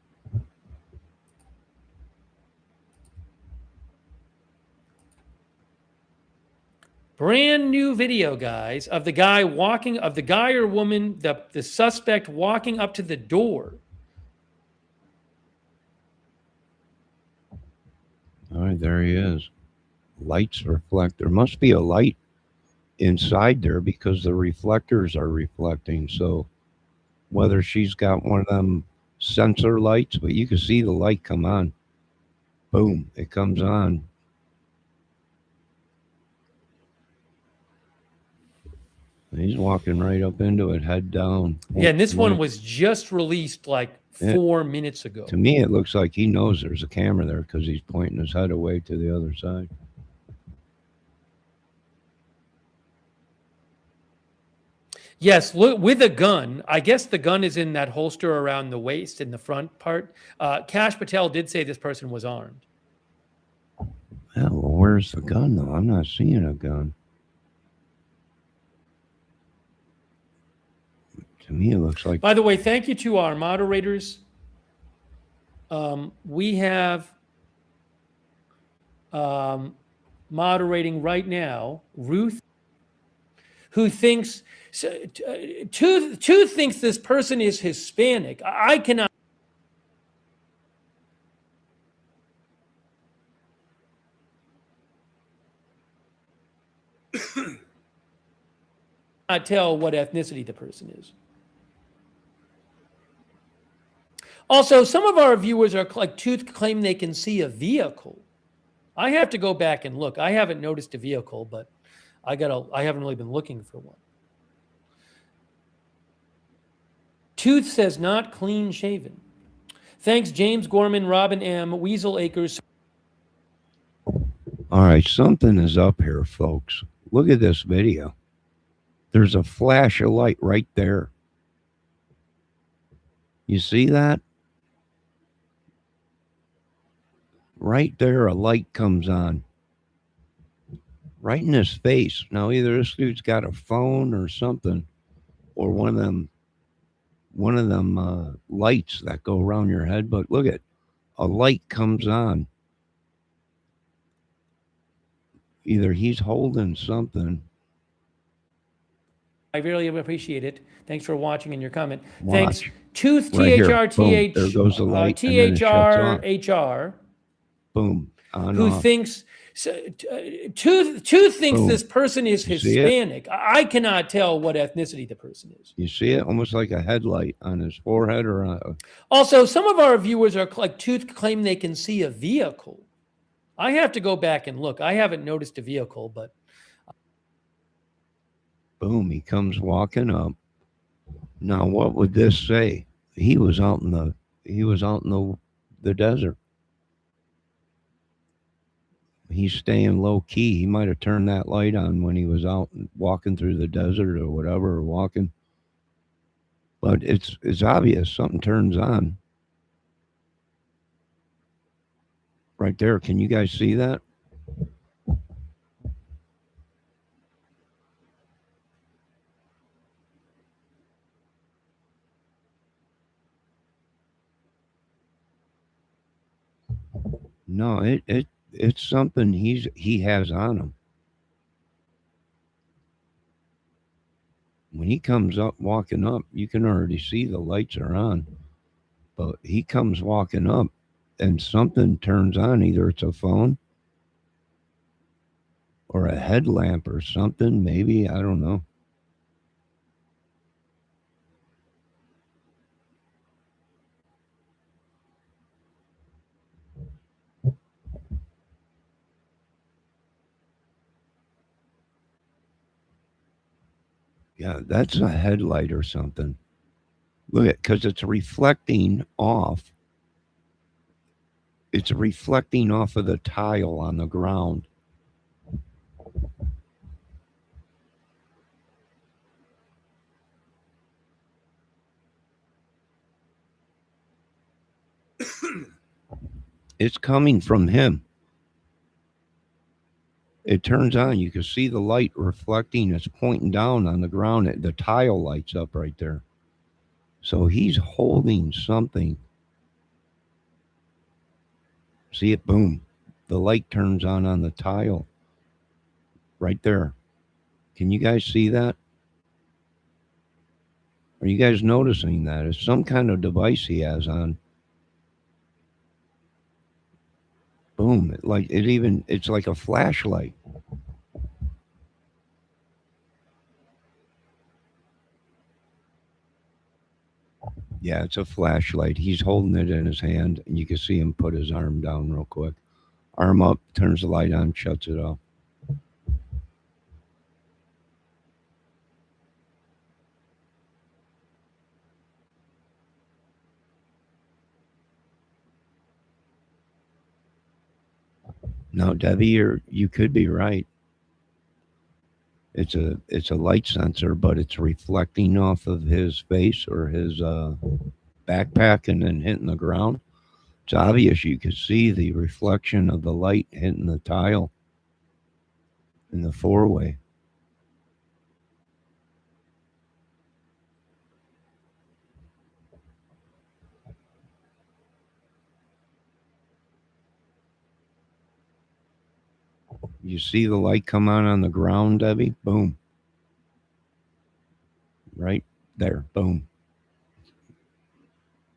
Brand new video, guys, of the guy walking, of the guy or woman, the suspect walking up to the door. All right, there he is. Lights reflect. There must be a light inside there because the reflectors are reflecting. So whether she's got one of them sensor lights, but you can see the light come on. Boom, it comes on. He's walking right up into it, head down. Yeah, and this one was just released like 4 minutes ago. To me, it looks like he knows there's a camera there because he's pointing his head away to the other side. Yes, look, with a gun. I guess the gun is in that holster around the waist in the front part. Cash Patel did say this person was armed. Yeah, well, where's the gun, though? I'm not seeing a gun. To me, it looks like... By the way, thank you to our moderators. We have moderating right now Ruth, who thinks... Tooth thinks this person is Hispanic. I cannot tell what ethnicity the person is. Also, some of our viewers are like Tooth claim they can see a vehicle. I have to go back and look. I haven't noticed a vehicle, but I haven't really been looking for one. Tooth says not clean shaven. Thanks, James Gorman, Robin M., Weasel Acres. All right, something is up here, folks. Look at this video. There's a flash of light right there. You see that? Right there, a light comes on. Right in his face. Now, either this dude's got a phone or something, or one of them lights that go around your head. But look at, a light comes on. Either he's holding something. I really appreciate it. Thanks for watching and your comment. Watch. Thanks. Tooth, Right here. THRTH, Boom. There goes the light, and then it shuts off. THRHR, Boom. On who off. thinks, Tooth thinks Boom. this person is You see it? Hispanic. I cannot tell what ethnicity the person is. You see it? Almost like a headlight on his forehead or on. Also, some of our viewers are like Tooth claim they can see a vehicle. I have to go back and look. I haven't noticed a vehicle, but Boom. He comes walking up. Now, what would this say? He was out in the desert. He's staying low key. He might have turned that light on when he was out walking through the desert or whatever, or walking. But it's obvious something turns on. Right there. Can you guys see that? No, it's something he has on him. When he comes up, walking up, you can already see the lights are on. But he comes walking up, and something turns on. Either it's a phone or a headlamp or something. Maybe, I don't know. Yeah, that's a headlight or something. Look at, because it's reflecting off. It's reflecting off of the tile on the ground. It's coming from him. It turns on. You can see the light reflecting. It's pointing down on the ground. The tile lights up right there. So he's holding something. See it? Boom. The light turns on the tile. Right there. Can you guys see that? Are you guys noticing that? It's some kind of device he has on. Boom. It's like a flashlight. Yeah, it's a flashlight. He's holding it in his hand, and you can see him put his arm down real quick. Arm up, turns the light on, shuts it off. Now, Debbie, you could be right. It's a light sensor, but it's reflecting off of his face or his backpack and then hitting the ground. It's obvious you can see the reflection of the light hitting the tile in the four-way. You see the light come on the ground, Debbie? Boom. Right there. Boom.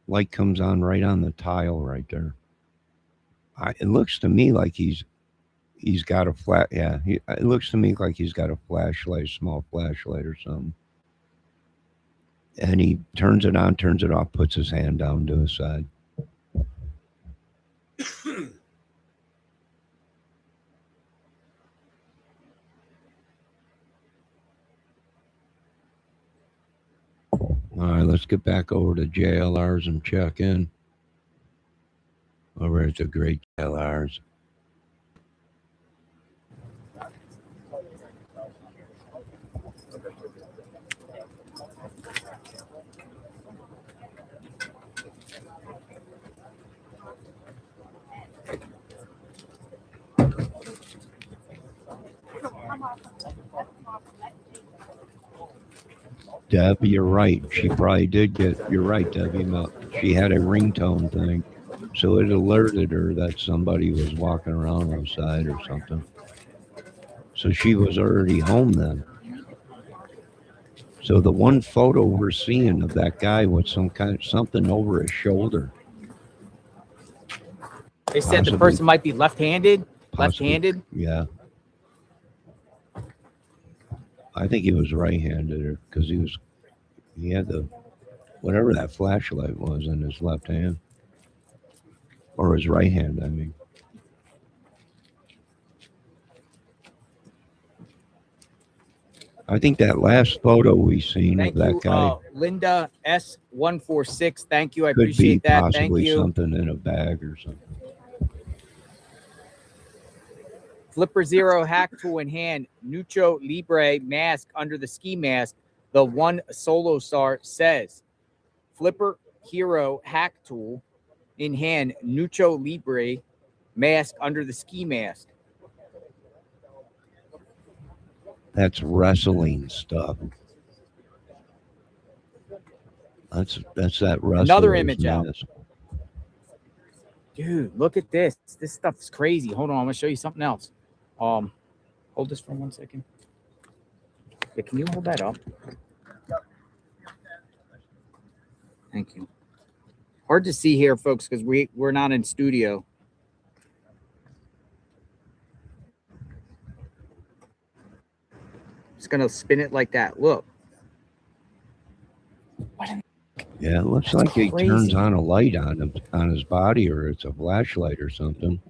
Light comes on right on the tile right there. It looks to me like he's got a flat. Yeah, it looks to me like he's got a flashlight, small flashlight or something. And he turns it on, turns it off, puts his hand down to his side. All right, let's get back over to JLRs and check in. Over at the great JLRs. Deb, you're right. She probably did you're right, Debbie. She had a ringtone thing. So it alerted her that somebody was walking around outside or something. So she was already home then. So the one photo we're seeing of that guy with something over his shoulder. They said the Possibly. person might be left-handed. Possibly. Left-handed. Yeah. I think he was right-handed because he had the whatever that flashlight was in his left hand. Or his right hand, I mean. I think that last photo we seen Thank of that you, guy Linda S146. Thank you. I could be appreciate that. Thank possibly you. something in a bag or something. Flipper Zero hack tool in hand. Nucho Libre mask under the ski mask. The one solo star says, Flipper Hero hack tool in hand. Nucho Libre mask under the ski mask. That's wrestling stuff. That's that wrestling. Another image out. mask. Dude, look at this. This stuff's crazy. Hold on, I'm gonna show you something else. Hold this for 1 second. Yeah, can you hold that up? Thank you. Hard to see here, folks, because we're not in studio. Just gonna spin it like that. Look. Yeah, it looks That's like he crazy. turns on a light on his body, or it's a flashlight or something.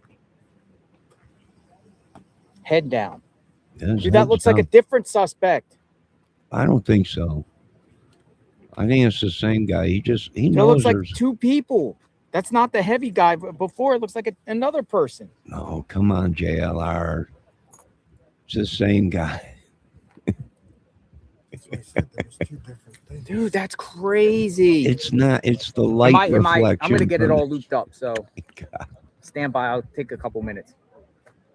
Head down. Yeah, his Dude, that head's looks like a down. different suspect. I don't think so. I think it's the same guy. He That knows looks like there's. two people. That's not the heavy guy. Before it looks like another person. No, come on, JLR. It's the same guy. That's what I said. There was two different things. Dude, that's crazy. It's not. It's the light reflection. I'm gonna get it from all looped up. So God. stand by. I'll take a couple minutes.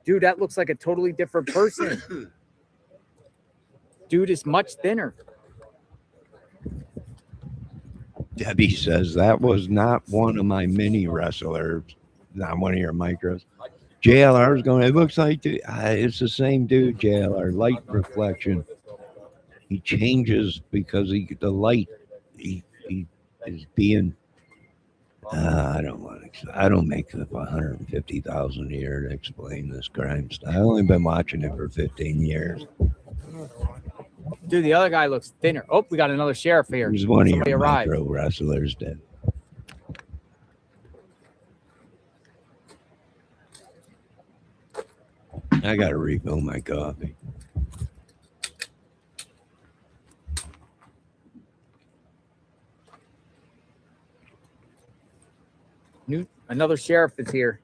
Dude, that looks like a totally different person. Dude is much thinner. Debbie says that was not one of my mini wrestlers, not one of your micros. JLR's going. It looks like it's the same dude. JLR light reflection. He changes because the light. He is being. I don't make up 150,000 a year to explain this crime stuff. I've only been watching it for 15 years. Dude, the other guy looks thinner. Oh, we got another sheriff here. He's one of Somebody your arrived. micro wrestlers dead. I gotta refill my coffee. Another sheriff is here.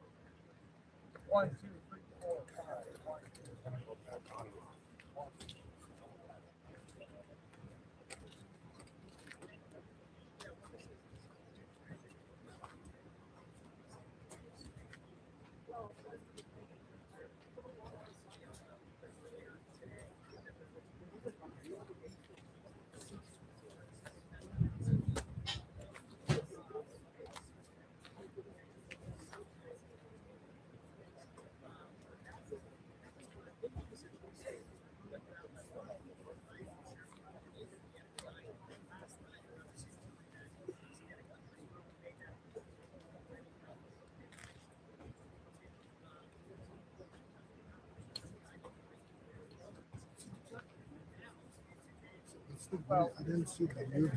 I didn't see the movie.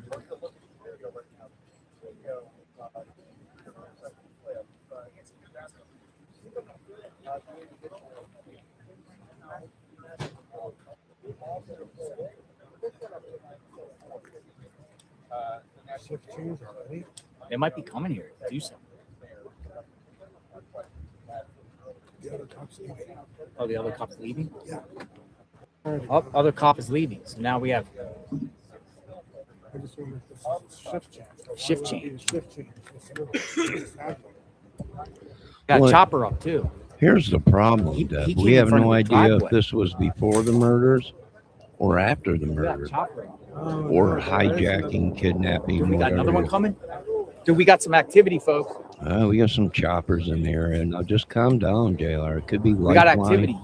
Shift change already? They might be coming here to do something. The other cops leaving. Oh, the other cop's leaving? Yeah. Oh, other cop is leaving. So now we have I just wonder if this is a shift change. Shift Why would it be a change. Shift change. It's happening. got Well, Chopper up too. Here's the problem, He Deb. came We in have front no of the idea driveway. if this was before the murders or after the We got murder, Chopper. or hijacking, kidnapping, Dude, we got whatever. another one coming. Dude, we got some activity, folks. We got some choppers in the area. Now just calm down, JLR. It could be We got Lifeline.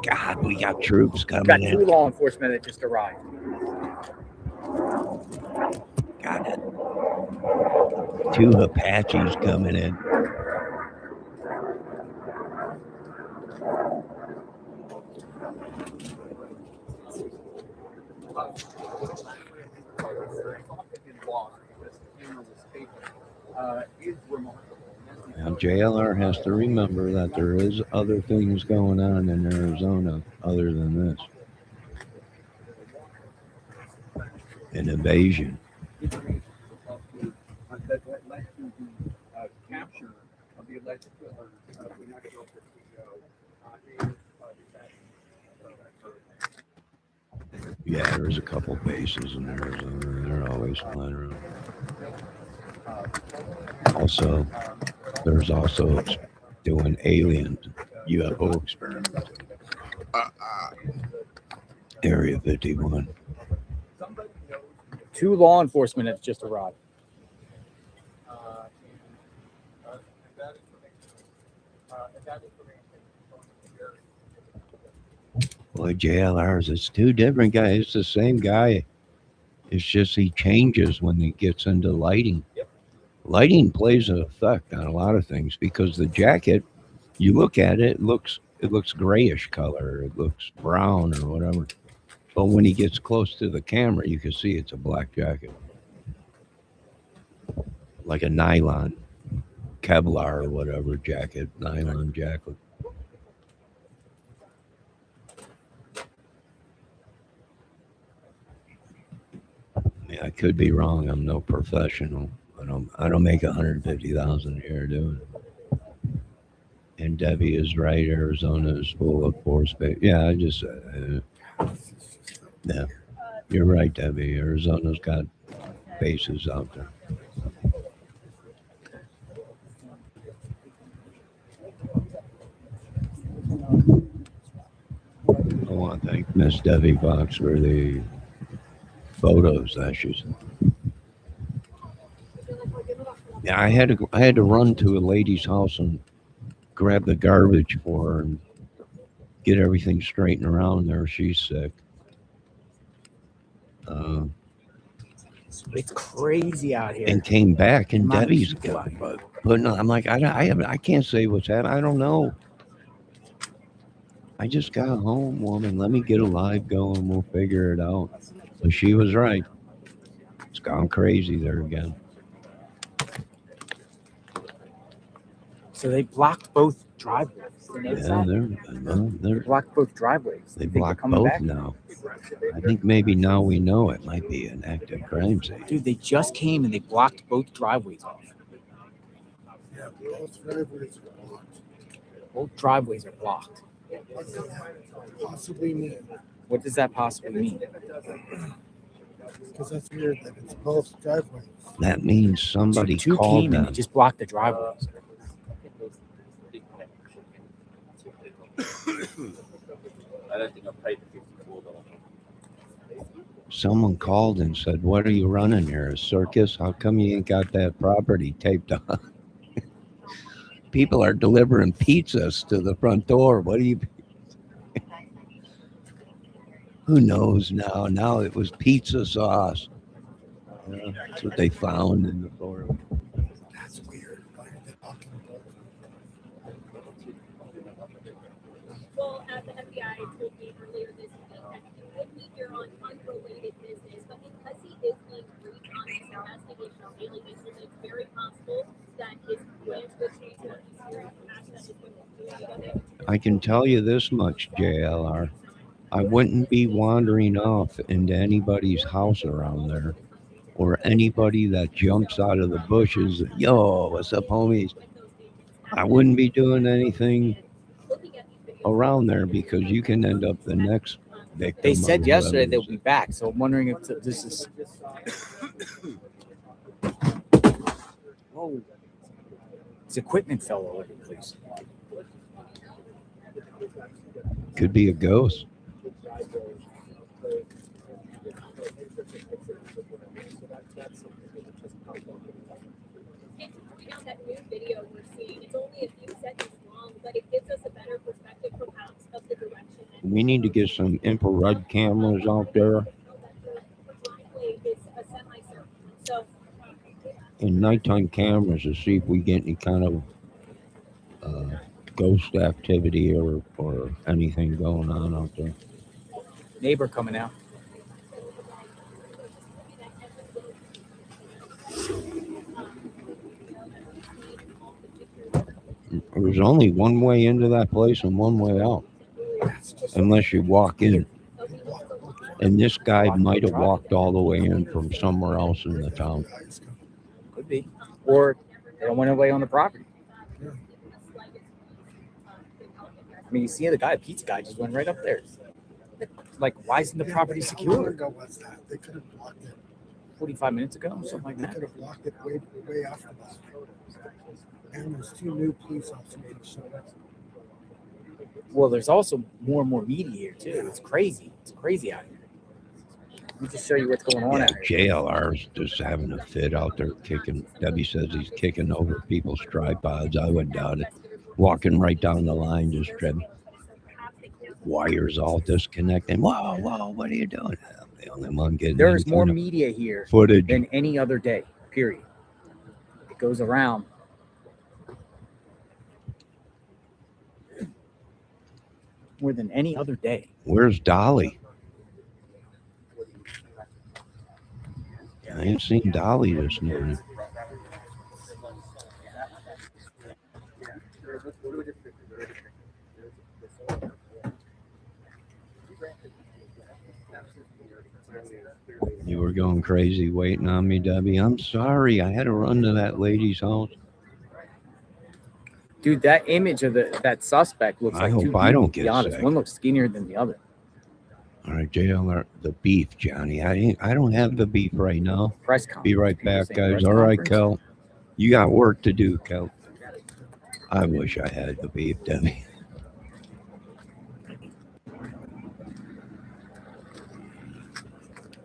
God, we got troops Got coming 2 in. law enforcement that just arrived. Got it. 2 Apaches coming in. Now, JLR has to remember that there is other things going on in Arizona other than this. An invasion. Yeah, there's a couple bases in Arizona. They're always flying around. Also, there's also doing alien UFO experiments. Area 51. 2 law enforcement that just arrived. Boy, JLRs, it's 2 different guys. It's the same guy. It's just he changes when he gets into lighting. Lighting plays an effect on a lot of things because the jacket, you look at it, it looks grayish color. It looks brown or whatever. But when he gets close to the camera, you can see it's a black jacket. Like a nylon, Kevlar or whatever jacket, nylon jacket. Yeah, I could be wrong. I'm no professional. I don't make 150,000 a year doing it. And Debbie is right. Arizona is full of force base. Yeah, I just yeah, you're right, Debbie. Arizona's got bases out there. I want to thank Miss Debbie Fox for the photos that she's. Yeah, I had to run to a lady's house and grab the garbage for her and get everything straightened around there. She's sick. It's crazy out here. And came back, and Amount of Debbie's people out got. here. But no, I'm like, I can't say what's happening. I don't know. I just got home, woman. Let me get a live going. We'll figure it out. But she was right. It's gone crazy there again. So they blocked both driveways. Yeah, They blocked both driveways. They You think they're blocked coming both back? now. I think maybe now we know it might be an active crime scene. Dude, they just came and they blocked both driveways off. Yeah, both driveways are blocked. Both driveways are blocked. What does that possibly mean? What does that possibly mean? Because that's weird that it's both driveways. That means somebody Two called came and them. they just blocked the driveways. Someone called and said, "What are you running here? A circus? How come you ain't got that property taped on?" People are delivering pizzas to the front door. What do you? Who knows now? Now it was pizza sauce. That's what they found in the floor. That's weird. Why are they blocking both? Well, as the FBI told me earlier this week, that he would meet here on unrelated business, but because he is being briefed on this investigation on daily basis, it's very possible that his plans will change or he's hearing past that is what he's doing with it. I can tell you this much, JLR. I wouldn't be wandering off into anybody's house around there or anybody that jumps out of the bushes. Yo, what's up, homies? I wouldn't be doing anything around there because you can end up the next victim. They said of yesterday whoever's- they'll be back. So I'm wondering if this is. Whoa. His equipment fell all over the place. Could be a ghost. Now that new video we're seeing, it's only a few seconds long, but it gives us a better perspective perhaps of the direction that We need to get some infrared cameras out there and nighttime cameras to see if we get any kind of ghost activity or anything going on out there. Neighbor coming out. There's only one way into that place and one way out, unless you walk in. And this guy might have walked all the way in from somewhere else in the town. Could be. Or they don't want anybody on the property. I mean, you see the guy, the pizza guy, just went right up there. Like, why isn't the property How long secure? ago was that? They could have blocked it. 45 minutes ago, something like They that. could have blocked it way after that. And there's 2 new police officers. Well, there's also more and more media here too. It's crazy. It's crazy out here. Let me just show you what's going on Yeah, out here. JLR's just having a fit out there kicking. Debbie says he's kicking over people's tripods. I would doubt it. Walking right down the line, just driving. Wires all disconnected. Whoa, what are you doing? I'm the only one getting There's any more kind of media here footage. than any other day, period. It goes around. More than any other day. Where's Dolly? I ain't seen Dolly this morning. You were going crazy waiting on me, Debbie. I'm sorry. I had to run to that lady's house. Dude, that image of that suspect looks I like hope two I people, don't to be get honest. sick. One looks skinnier than the other. All right, JLR, the beef, Johnny. I don't have the beef right now. Press conference. Be right People back, saying guys. press All right, conference. Kel. You got work to do, Kel. I wish I had the beef, Debbie.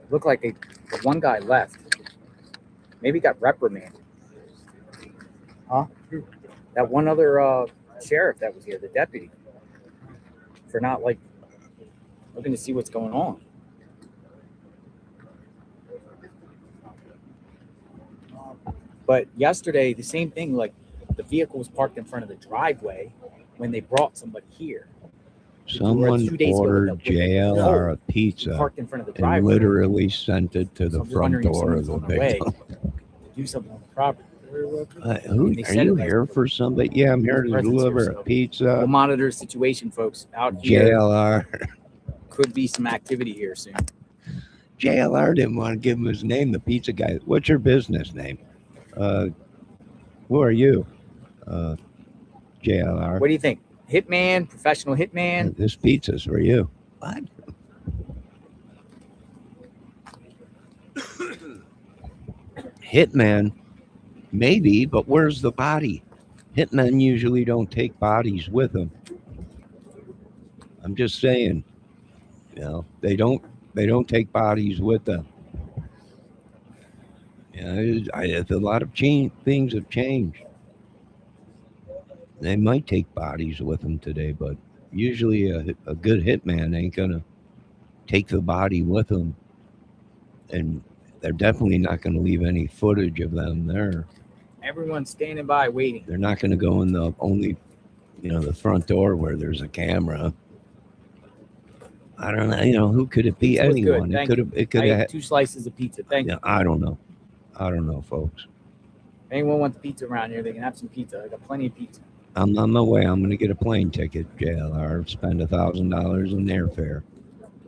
Looked like the one guy left. Maybe got reprimanded. Huh? That one other sheriff that was here, the deputy, for not like looking to see what's going on. But yesterday, the same thing, like the vehicle was parked in front of the driveway when they brought somebody here. Someone 2 days ago, ordered the- JLR a He pizza parked in front of the and driveway. literally sent it to So the I'm just front wondering if door of someone's the on their way big. to do something on the property. Who They are said it you last here week. for? Somebody? Yeah, I'm here to Presence here, deliver a so We'll pizza. monitor the situation, folks. Out here JLR. could be some activity here soon. JLR didn't want to give him his name. The pizza guy. What's your business name? Who are you? JLR. What do you think? Hitman, professional hitman? This pizza's for you. What? Hitman, maybe, but where's the body? Hitmen usually don't take bodies with them. I'm just saying, you know, they don't take bodies with them. Yeah, a lot of things have changed. They might take bodies with them today, but usually a good hitman ain't gonna take the body with them, and they're definitely not gonna leave any footage of them there. Everyone's standing by waiting. They're not gonna go in the only, the front door where there's a camera. I don't know. Who could it be? Pizza was good. Anyone. Thank It could I have. ate 2 slices of pizza. Thank you. I don't know. I don't know, folks. If anyone wants pizza around here, they can have some pizza. I got plenty of pizza. I'm on my way. I'm going to get a plane ticket, JLR. Spend $1,000 in airfare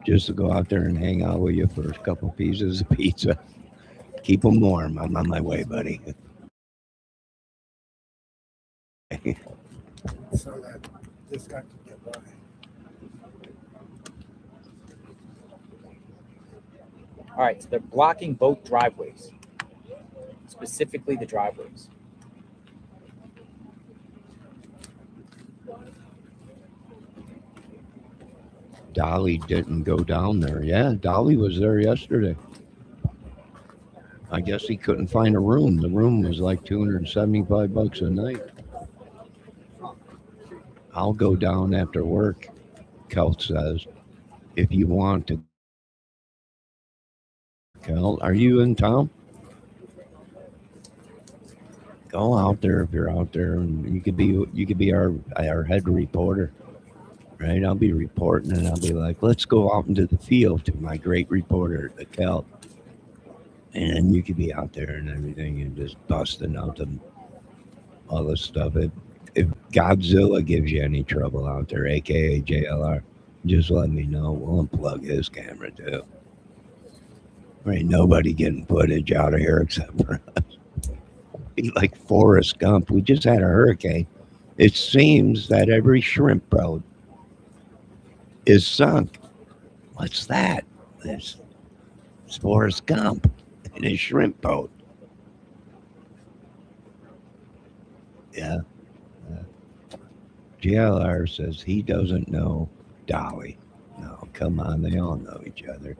just to go out there and hang out with you for a couple pieces of pizza. Keep them warm. I'm on my way, buddy. So that this guy could get by. All right, so they're blocking both driveways, specifically the driveways. Dolly didn't go down there. Yeah, Dolly was there yesterday. I guess he couldn't find a room. The room was like $275 a night. I'll go down after work Kelt says, if you want to. Kelt, are you in town? Go out there if you're out there, and you could be our head reporter, right? I'll be reporting, and I'll be like, let's go out into the field to my great reporter, the Kelt, and you could be out there and everything, and just busting out all this stuff. If Godzilla gives you any trouble out there, aka JLR, just let me know. We'll unplug his camera too. There ain't nobody getting footage out of here except for us. Be like Forrest Gump. We just had a hurricane. It seems that every shrimp boat is sunk. What's that? It's Forrest Gump in his shrimp boat. Yeah. JLR says he doesn't know Dolly. No, come on. They all know each other.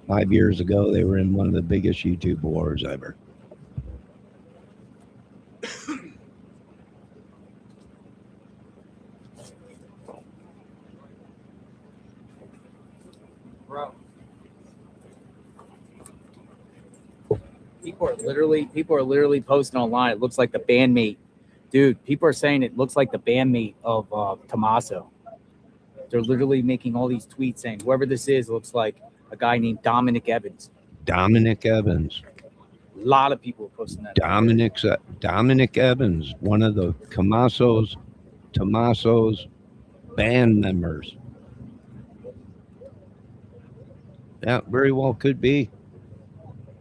5 years ago, they were in one of the biggest YouTube wars ever. Bro. People are literally posting online. It looks like the bandmate. Dude, people are saying it looks like the bandmate of Tommaso. They're literally making all these tweets saying whoever this is looks like a guy named Dominic Evans. Dominic Evans. A lot of people are posting that. Dominic Evans, one of the Tommaso's band members. That very well could be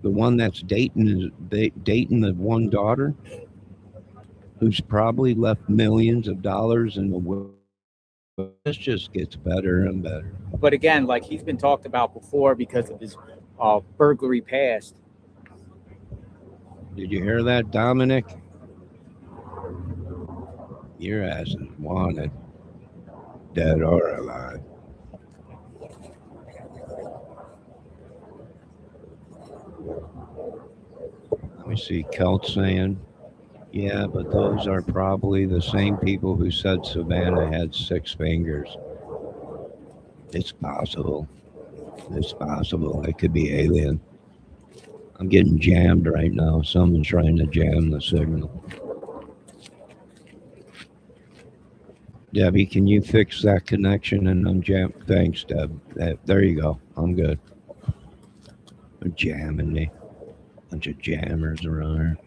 the one that's dating the one daughter, who's probably left millions of dollars in the will. This just gets better and better. But again, like he's been talked about before because of his burglary past. Did you hear that, Dominic? Your ass is wanted, dead or alive. Let me see. Kelt saying, yeah, but those are probably the same people who said Savannah had 6 fingers. It's possible. It's possible. It could be alien. I'm getting jammed right now. Someone's trying to jam the signal. Debbie, can you fix that connection and unjam? Thanks, Deb. There you go. I'm good. They're jamming me. Bunch of jammers around here.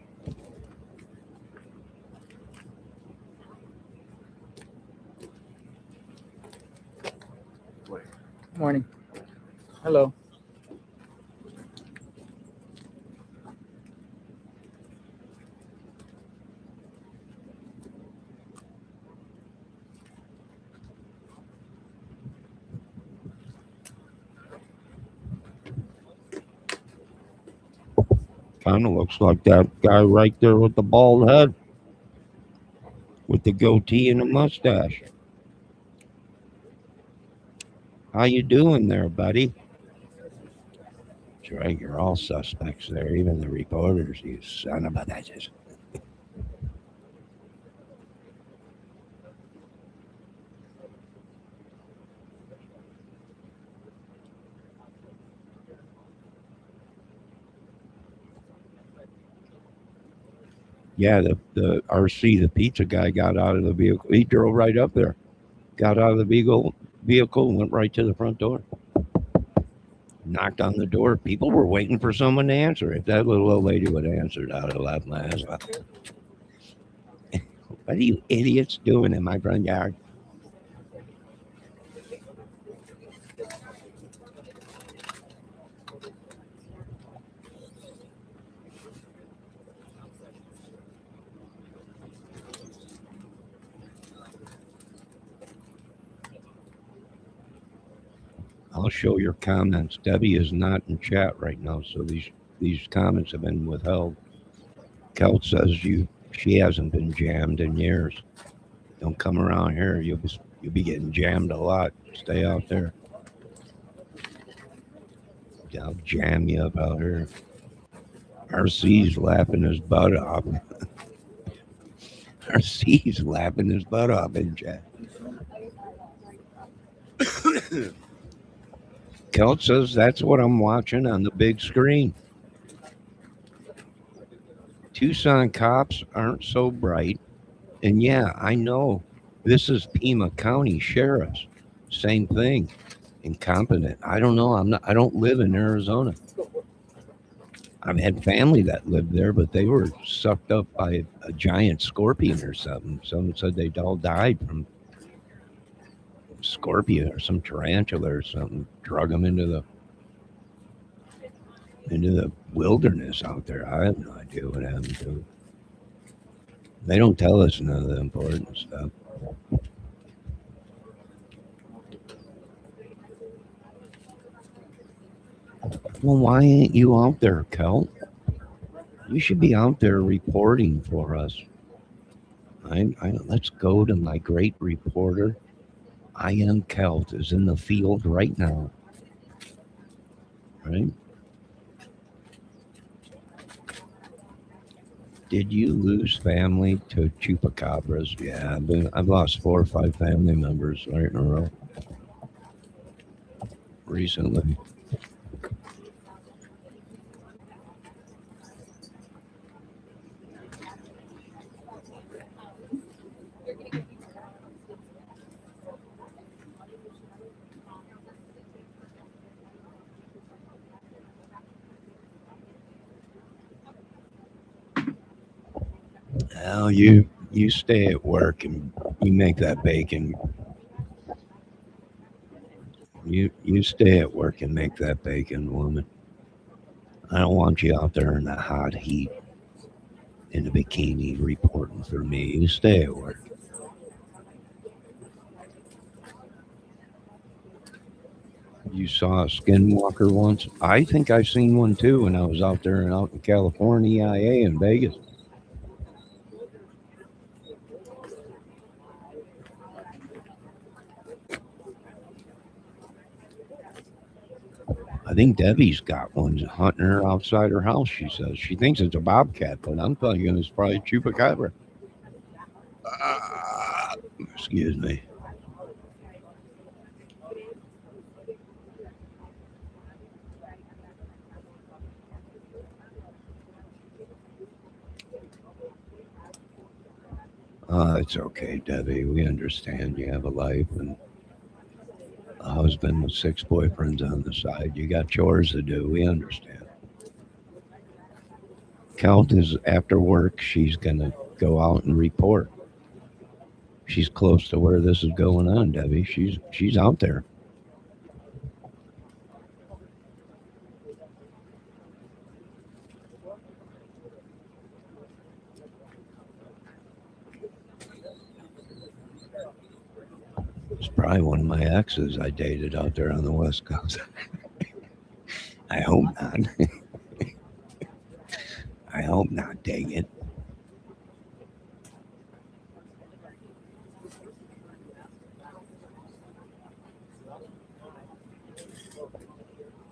Good morning. Hello. Kind of looks like that guy right there with the bald head, with the goatee and the mustache. How you doing there, buddy? That's right, you're all suspects there, even the reporters, you son of a bitches. Yeah, the RC, the pizza guy, got out of the vehicle. He drove right up there, got out of the vehicle, and went right to the front door. Knocked on the door. People were waiting for someone to answer. If that little old lady would have answered, I'd have laughed my ass off. What are you idiots doing in my front yard? I'll show your comments. Debbie is not in chat right now, so these comments have been withheld. Kelt says she hasn't been jammed in years. Don't come around here. You'll be getting jammed a lot. Stay out there. I'll jam you up out here. RC's laughing his butt off. RC's laughing his butt off in chat. Kelt says that's what I'm watching on the big screen. Tucson cops aren't so bright. And yeah, I know this is Pima County sheriffs. Same thing. Incompetent. I don't know. I don't live in Arizona. I've had family that lived there, but they were sucked up by a giant scorpion or something. Someone said they'd all died from scorpion or some tarantula or something. Drug them into the wilderness out there. I have no idea what happened to them. They don't tell us none of the important stuff. Well, why ain't you out there, Kelt? You should be out there reporting for us. Let's go to my great reporter. I am Kelt is in the field right now. Right? Did you lose family to chupacabras? Yeah, I've lost 4 or 5 family members right in a row recently. Well, you stay at work and you make that bacon. You stay at work and make that bacon, woman. I don't want you out there in the hot heat in a bikini reporting for me. You stay at work. You saw a skinwalker once? I think I've seen one too when I was out in California, EIA in Vegas. I think Debbie's got one hunting her outside her house, she says. She thinks it's a bobcat, but I'm telling you, it's probably a chupacabra. Excuse me. It's okay, Debbie. We understand you have a life and a husband with 6 boyfriends on the side. You got chores to do. We understand. Kelt is after work. She's going to go out and report. She's close to where this is going on, Debbie. She's out there. It's probably one of my exes I dated out there on the West Coast. I hope not. I hope not, dang it.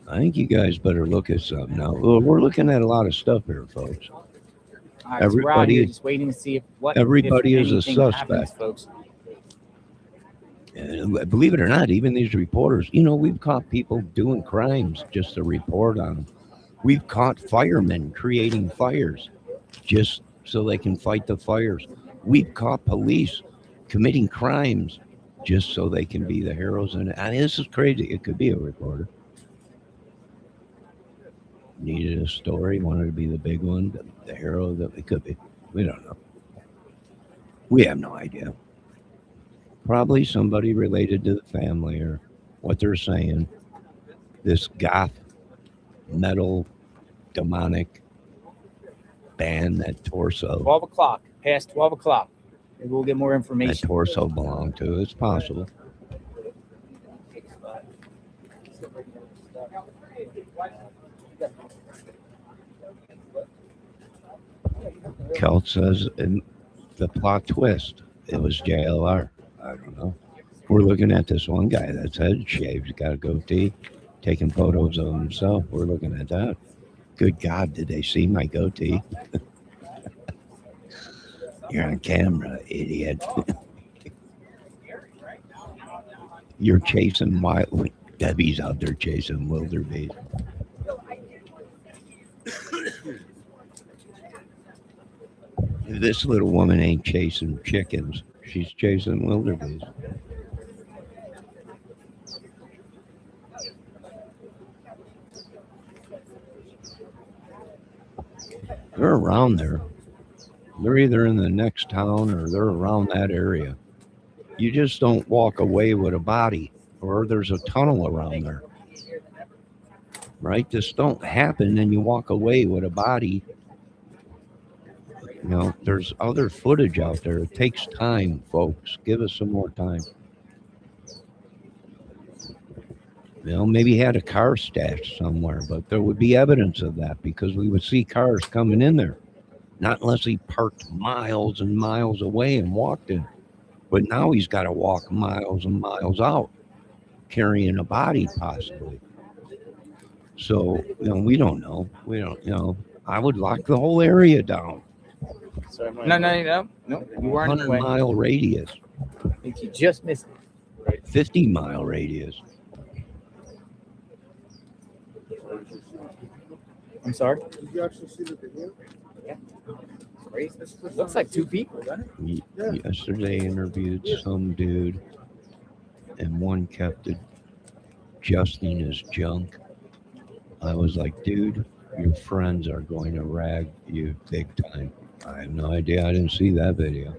I think you guys better look at something now. Well, we're looking at a lot of stuff here, folks. All right, so we're out here just waiting to see if everybody is a anything suspect, happens, folks. And believe it or not, even these reporters, we've caught people doing crimes just to report on them. We've caught firemen creating fires just so they can fight the fires. We've caught police committing crimes just so they can be the heroes. And this is crazy. It could be a reporter. Needed a story, wanted to be the big one, the hero. That it could be. We don't know. We have no idea. Probably somebody related to the family or what they're saying. This goth, metal, demonic band, that Torso. 12 o'clock, past 12 o'clock. Maybe we'll get more That information. Torso belonged to. It's possible. Kelt says in the plot twist, it was JLR. I don't know. We're looking at this one guy that's head shaved, he's got a goatee, taking photos of himself. We're looking at that. Good God, did they see my goatee? You're on camera, idiot. You're chasing wild. Debbie's out there chasing wildebeest. This little woman ain't chasing chickens. She's chasing wildebeest. They're around there. They're either in the next town or they're around that area. You just don't walk away with a body, or there's a tunnel around there. Right? This don't happen and you walk away with a body. You know, there's other footage out there. It takes time, folks. Give us some more time. You know, maybe he had a car stashed somewhere, but there would be evidence of that because we would see cars coming in there. Not unless he parked miles and miles away and walked in. But now he's got to walk miles and miles out, carrying a body possibly. So, you know, we don't know. We don't, you know, I would lock the whole area down. No. You weren't in the way. 100-mile radius, I think you just missed it. 50-mile radius. I'm sorry. Did you actually see the video? Crazy. Looks like two people, doesn't it? Yesterday interviewed some dude, and one kept adjusting his junk. I was like, dude, your friends are going to rag you big time. I have no idea. I didn't see that video.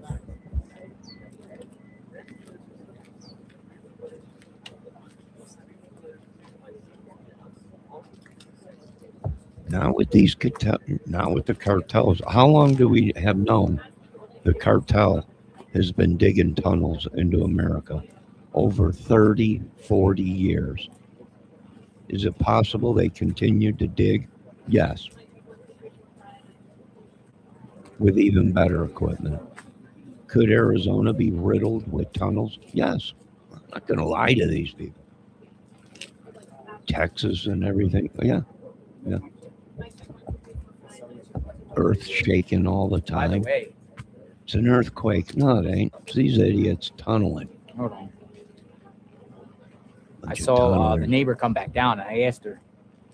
Now with the cartels, how long do we have known the cartel has been digging tunnels into America? Over 30, 40 years. Is it possible they continued to dig? Yes. With even better equipment. Could Arizona be riddled with tunnels? Yes. I'm not going to lie to these people. Texas and everything. Yeah. Earth shaking all the By the time. way, It's an earthquake. No, it ain't. It's these idiots tunneling. hold on. I Bunch of saw the tunnelers. neighbor come back down, and I asked her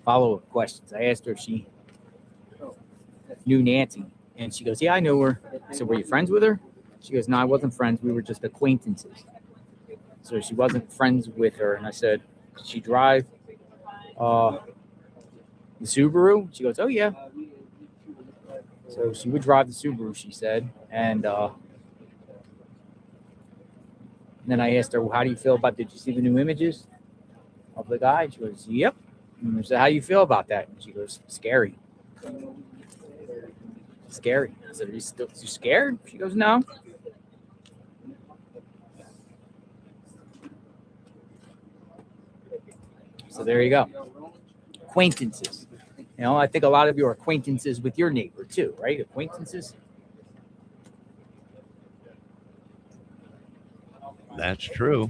follow-up questions. I asked her if she knew Nancy, and she goes, "Yeah, I knew her." I said, "Were you friends with her?" She goes, "No, I wasn't friends. We were just acquaintances." So she wasn't friends with her, and I said, "Did she drive the Subaru?" She goes, "Oh yeah." So she would drive the Subaru, she said, and then I asked her, well, "How do you feel about? Did you see the new images of the guy?" She goes, "Yep." And I said, "How do you feel about that?" And she goes, "Scary." Scary. I said, "Are you still scared?" She goes, "No." So there you go. Acquaintances. You know, I think a lot of you are acquaintances with your neighbor too, right? Acquaintances. That's true.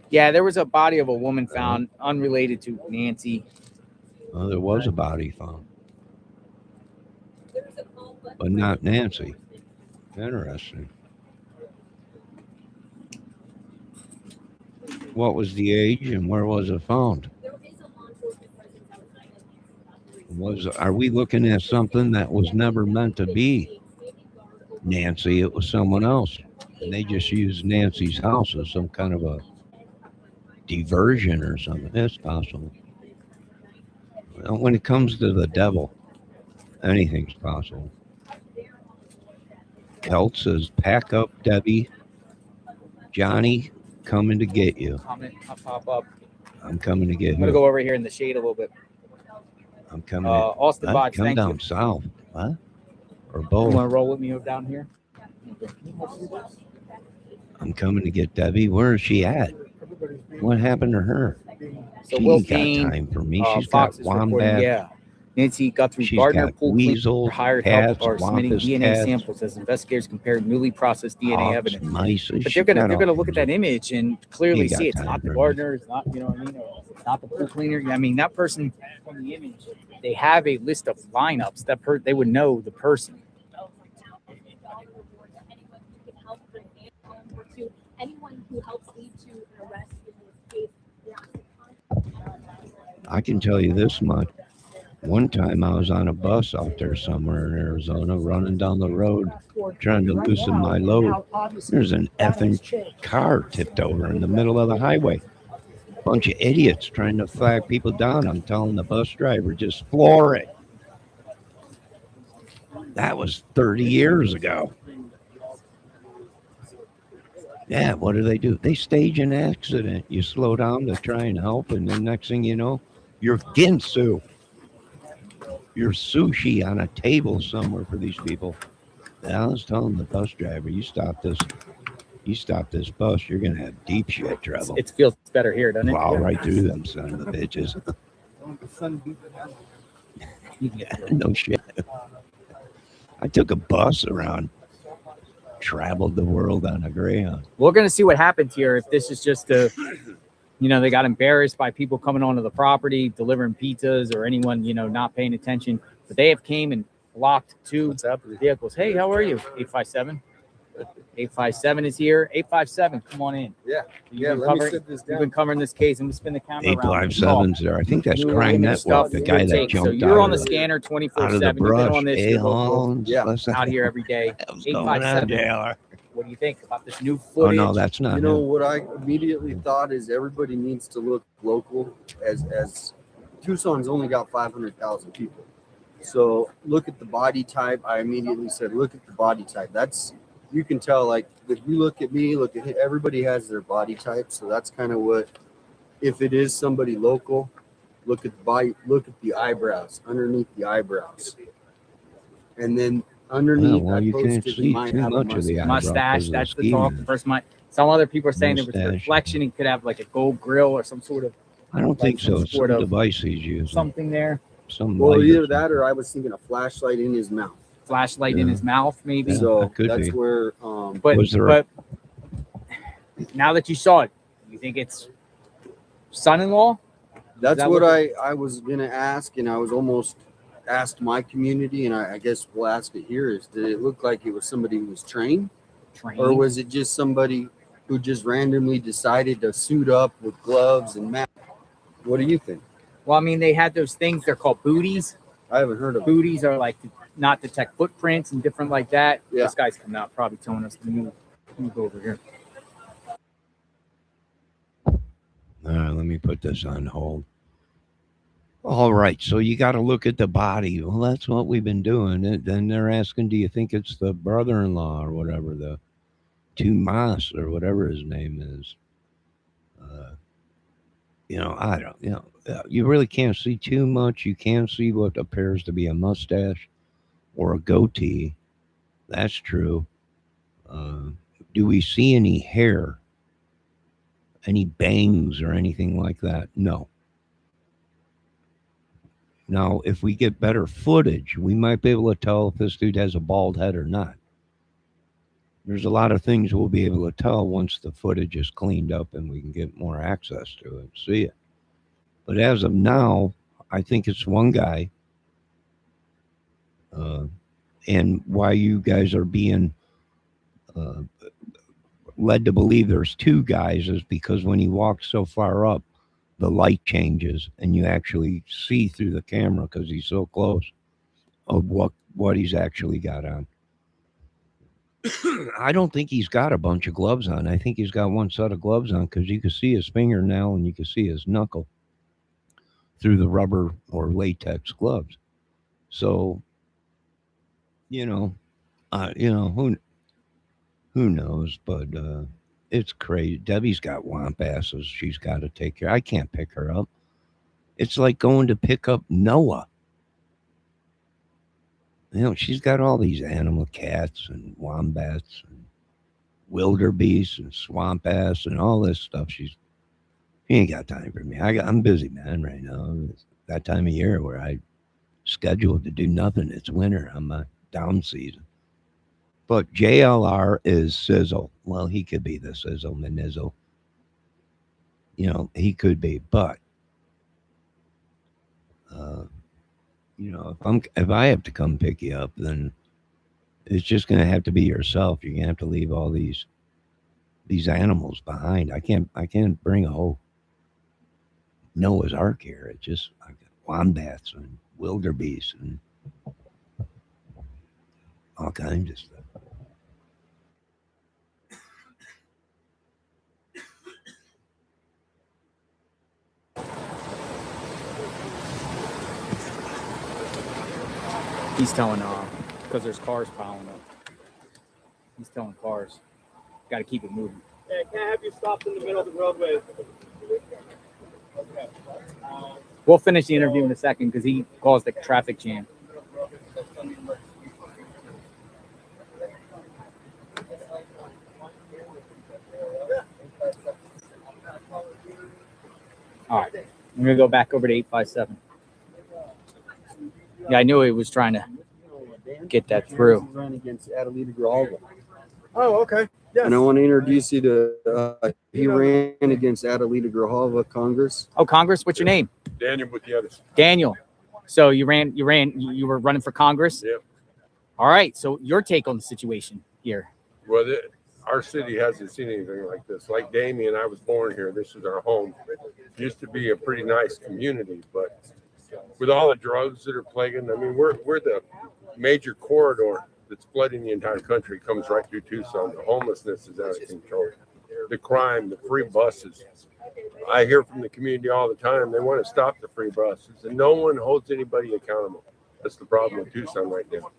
Yeah, there was a body of a woman found unrelated to Nancy. Well, there was a body found, but not Nancy. Interesting. What was the age and where was it found? Are we looking at something that was never meant to be Nancy? It was someone else, and they just used Nancy's house as some kind of a diversion or something. It's possible. Well, when it comes to the devil, anything's possible. Celt says, "Pack up, Debbie. Johnny, coming to get you. Comment, I'll pop up. I'm coming to get I'm gonna you. go over here in the shade a little bit. I'm coming. Austin Bodge, Come thank down you. south, huh? Or You both. want to roll with me down here? I'm coming to get Debbie. Where is she at? What happened to her? So She Will ain't got Payne, time for me. She's Fox got is reporting, wombat. yeah. Nancy Guthrie She's Gardner got pool cleaner weasels, hired cats, help are submitting wampus DNA cats, samples as investigators compare newly processed DNA hawks, evidence. mice. But She's they're got gonna all look at kinds that image and clearly Ain't got see it's time not the for gardener, it's not, you know what I mean, or it's not the pool cleaner. I mean, that person from the image, they have a list of lineups that they would know the person. Anyone who helps lead to an arrest in this case I can tell you this much. One time I was on a bus out there somewhere in Arizona, running down the road, trying to loosen my load. There's an effing car tipped over in the middle of the highway. Bunch of idiots trying to flag people down. I'm telling the bus driver, just floor it. That was 30 years ago. Yeah, what do? They stage an accident. You slow down to try and help, and then next thing you know, you're ginsu. You're sushi on a table somewhere for these people. And I was telling the bus driver, you stop this bus, you're gonna have deep shit trouble. It feels better here, doesn't it? Plow right through them son of a bitches. No shit. I took a bus around, traveled the world on a Greyhound. We're going to see what happens here. If this is just they got embarrassed by people coming onto the property, delivering pizzas, or anyone, not paying attention. But they have came and blocked two vehicles. Hey, how are you? 857. 857 is here. 857, come on in. Yeah. You've been covering this case, and we spin the camera around. 857's there. I think that's Crime Network, the guy that jumped So you're on the out scanner of 24/7. the You've brush. been on this your whole out here every day. What's going on, 857. What do you think about this new Oh footage? no, that's not. You know what I immediately thought is everybody needs to look local. As Tucson's only got 500,000 people, so look at the body type. I immediately said, look at the body type. You can tell, like, if you look at me, look at him, everybody has their body type. So that's kind of what, if it is somebody local, look at the body, look at the eyebrows, underneath the eyebrows. And then underneath, you can't see too much of the eyebrow mustache. because of That's the the talk. scheme. First, some other people are saying there was a Mustache. reflection. He could have like a gold grill or some sort of I don't think some so. It's sort some of device he's using. something there. Some well, light either that or I was thinking a flashlight in his mouth. Flashlight in his mouth, maybe. Yeah, So that could that's be. where But Was there but now that you saw it, you think it's son-in-law? that's that what what I was gonna ask, and I was almost asked my community, and I guess we'll ask it here: is did it look like it was somebody who was trained, Trained? or was it just somebody who just randomly decided to suit up with gloves and mask? What do you think? Well, I mean, they had those things. They're called booties. I haven't heard of it. Booties are like to not detect footprints and different like that. Yeah. This guy's coming out probably telling us to move over here. All right, let me put this on hold. All right, so you got to look at the body. Well, that's what we've been doing. And then they're asking, do you think it's the brother-in-law or whatever, the Tomas or whatever his name is? I don't, you really can't see too much. You can see what appears to be a mustache or a goatee. That's true. Do we see any hair? Any bangs or anything like that? No. Now, if we get better footage, we might be able to tell if this dude has a bald head or not. There's a lot of things we'll be able to tell once the footage is cleaned up and we can get more access to it, see it. But as of now, I think it's one guy. And why you guys are being led to believe there's two guys is because when he walks so far up, the light changes and you actually see through the camera because he's so close of what he's actually got on. I don't think he's got a bunch of gloves on. I think he's got one set of gloves on because you can see his fingernail and you can see his knuckle through the rubber or latex gloves. So, who knows? But it's crazy. Debbie's got womp asses. She's got to take care. I can't pick her up. It's like going to pick up Noah. She's got all these animal cats and wombats and wildebeest and swamp ass and all this stuff. She ain't got time for me. I'm busy, man, right now. It's that time of year where I scheduled to do nothing. It's winter. I'm a down season. But JLR is Sizzle. Well, he could be the Sizzle Manizzle. He could be, but if I have to come pick you up, then it's just going to have to be yourself. You're going to have to leave all these animals behind. I can't bring a whole Noah's Ark here. It's just like wombats and wildebeest and all kinds of stuff. He's telling because there's cars piling up. He's telling cars, got to keep it moving. Yeah, can't have you stopped in the middle of the roadway. We'll finish the interview in a second because he caused a traffic jam. All right, I'm gonna go back over to 857. Yeah, I knew he was trying to get that through. Ran against Adelita Grijalva. Oh, okay. Yes. And I want to introduce you to, he ran against Adelita Grijalva, Congress. Oh, Congress, what's your name? Daniel Gutierrez. Daniel. So you were running for Congress? Yep. All right. So your take on the situation here. Well, our city hasn't seen anything like this. Like Damien, I was born here. This is our home. It used to be a pretty nice community, but with all the drugs that are plaguing, I mean, we're the major corridor that's flooding the entire country. Comes right through Tucson. The homelessness is out of control. The crime, the free buses. I hear from the community all the time. They want to stop the free buses, and no one holds anybody accountable. That's the problem with Tucson right now.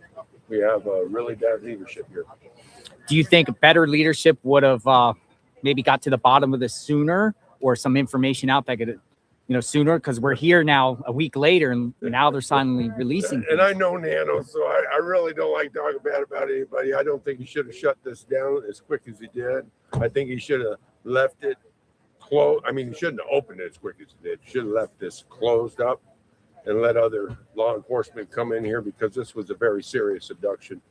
We have really bad leadership here. Do you think better leadership would have maybe got to the bottom of this sooner, or some information out that could, sooner? Because we're here now a week later, and now they're finally releasing. And I know Nano, so I really don't like talking bad about anybody. I don't think he should have shut this down as quick as he did. I think he should have left it closed. I mean, he shouldn't have opened it as quick as he did. He should have left this closed up and let other law enforcement come in here, because this was a very serious abduction.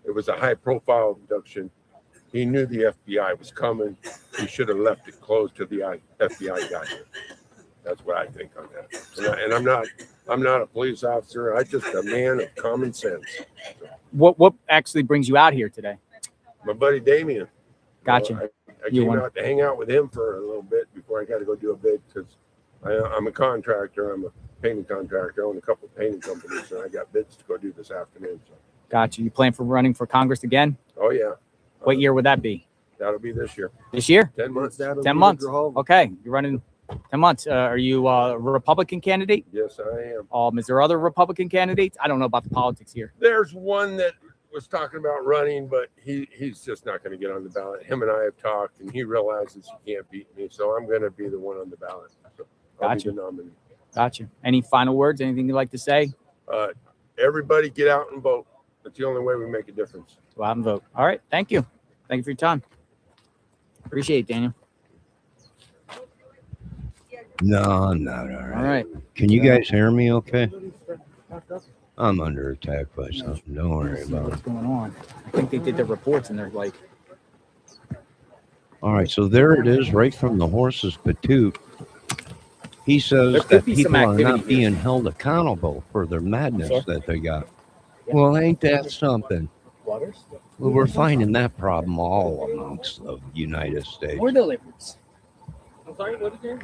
It was a high-profile abduction. He knew the FBI was coming. He should have left it closed till the FBI got here. That's what I think on that. And I'm not a police officer. I'm just a man of common sense. What actually brings you out here today? My buddy Damien. Gotcha. I came out to hang out with him for a little bit before I got to go do a bid, because I'm a contractor. I'm a painting contractor. I own a couple of painting companies, and I got bids to go do this afternoon. So. Gotcha. You plan for running for Congress again? Oh, yeah. What year would that be? That'll be this year. This year? 10 months. 10 months. Okay. You're running 10 months. Are you a Republican candidate? Yes, I am. Is there other Republican candidates? I don't know about the politics here. There's one that was talking about running, but he's just not going to get on the ballot. Him and I have talked, and he realizes he can't beat me, so I'm going to be the one on the ballot. So I'll be the nominee. Gotcha. Any final words? Anything you'd like to say? Everybody get out and vote. That's the only way we make a difference. Go out and vote. All right. Thank you. Thank you for your time. Appreciate it, Daniel. No, I'm not all right. All right. Can you guys hear me okay? I'm under attack by something. Don't worry about What's it. going on? I think they did the reports, and they're like, All right, so there it is, right from the horse's patoot. He says There could that be some people are activity not here. being held accountable for their madness that they got. Well, ain't that something? Well, we're finding that problem all amongst the United States. more deliveries. I'm sorry, what did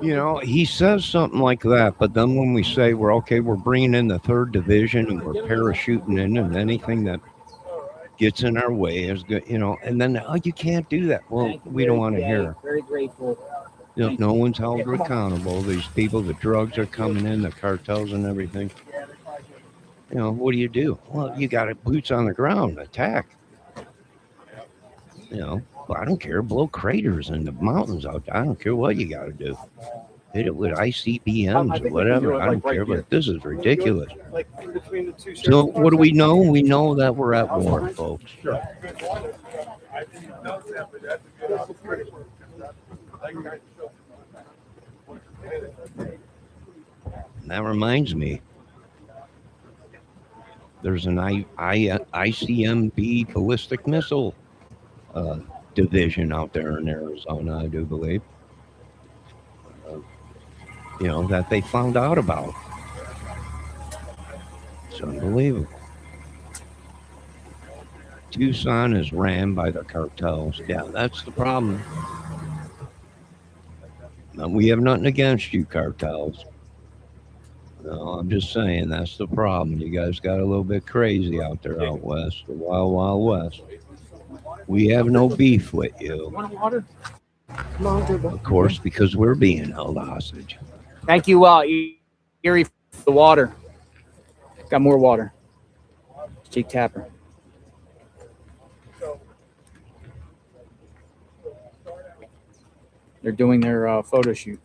You know, he says something like that, but then when we say we're bringing in the 3rd Division and we're parachuting in, and anything that gets in our way is good, and then, you can't do that. Well, we don't want to hear. Very grateful. No one's held accountable. These people, the drugs are coming in, the cartels and everything. What do you do? Well, you got boots on the ground, attack. Well, I don't care. Blow craters in the mountains out there. I don't care what you got to do. Hit it with ICBMs or whatever. I don't care, but this is ridiculous. So what do we know? We know that we're at war, folks. And that reminds me, there's an ICMB ballistic missile division out there in Arizona, I do believe. That they found out about. It's unbelievable. Tucson is ran by the cartels. Yeah, that's the problem. We have nothing against you, cartels. No, I'm just saying that's the problem. You guys got a little bit crazy out there out west, the wild, wild west. We have no beef with you, Want water? of course, because we're being held hostage. Thank you, Erie, for the water. Got more water. Jake Tapper. They're doing their photo shoot.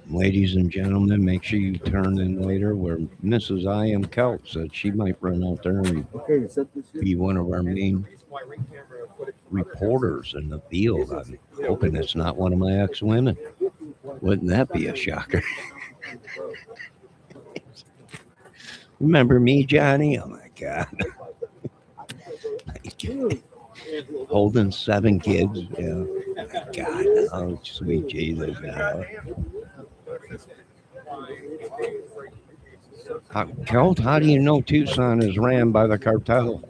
Ladies and gentlemen, make sure you turn in later where Mrs. I Am Kelp said she might run out there and be one of our main reporters in the field. I'm hoping it's not one of my ex-women. Wouldn't that be a shocker? Remember me, Johnny? Oh my God. Holding 7 kids. Yeah. God, oh sweet Jesus. Kelt, how do you know Tucson is ran by the cartel?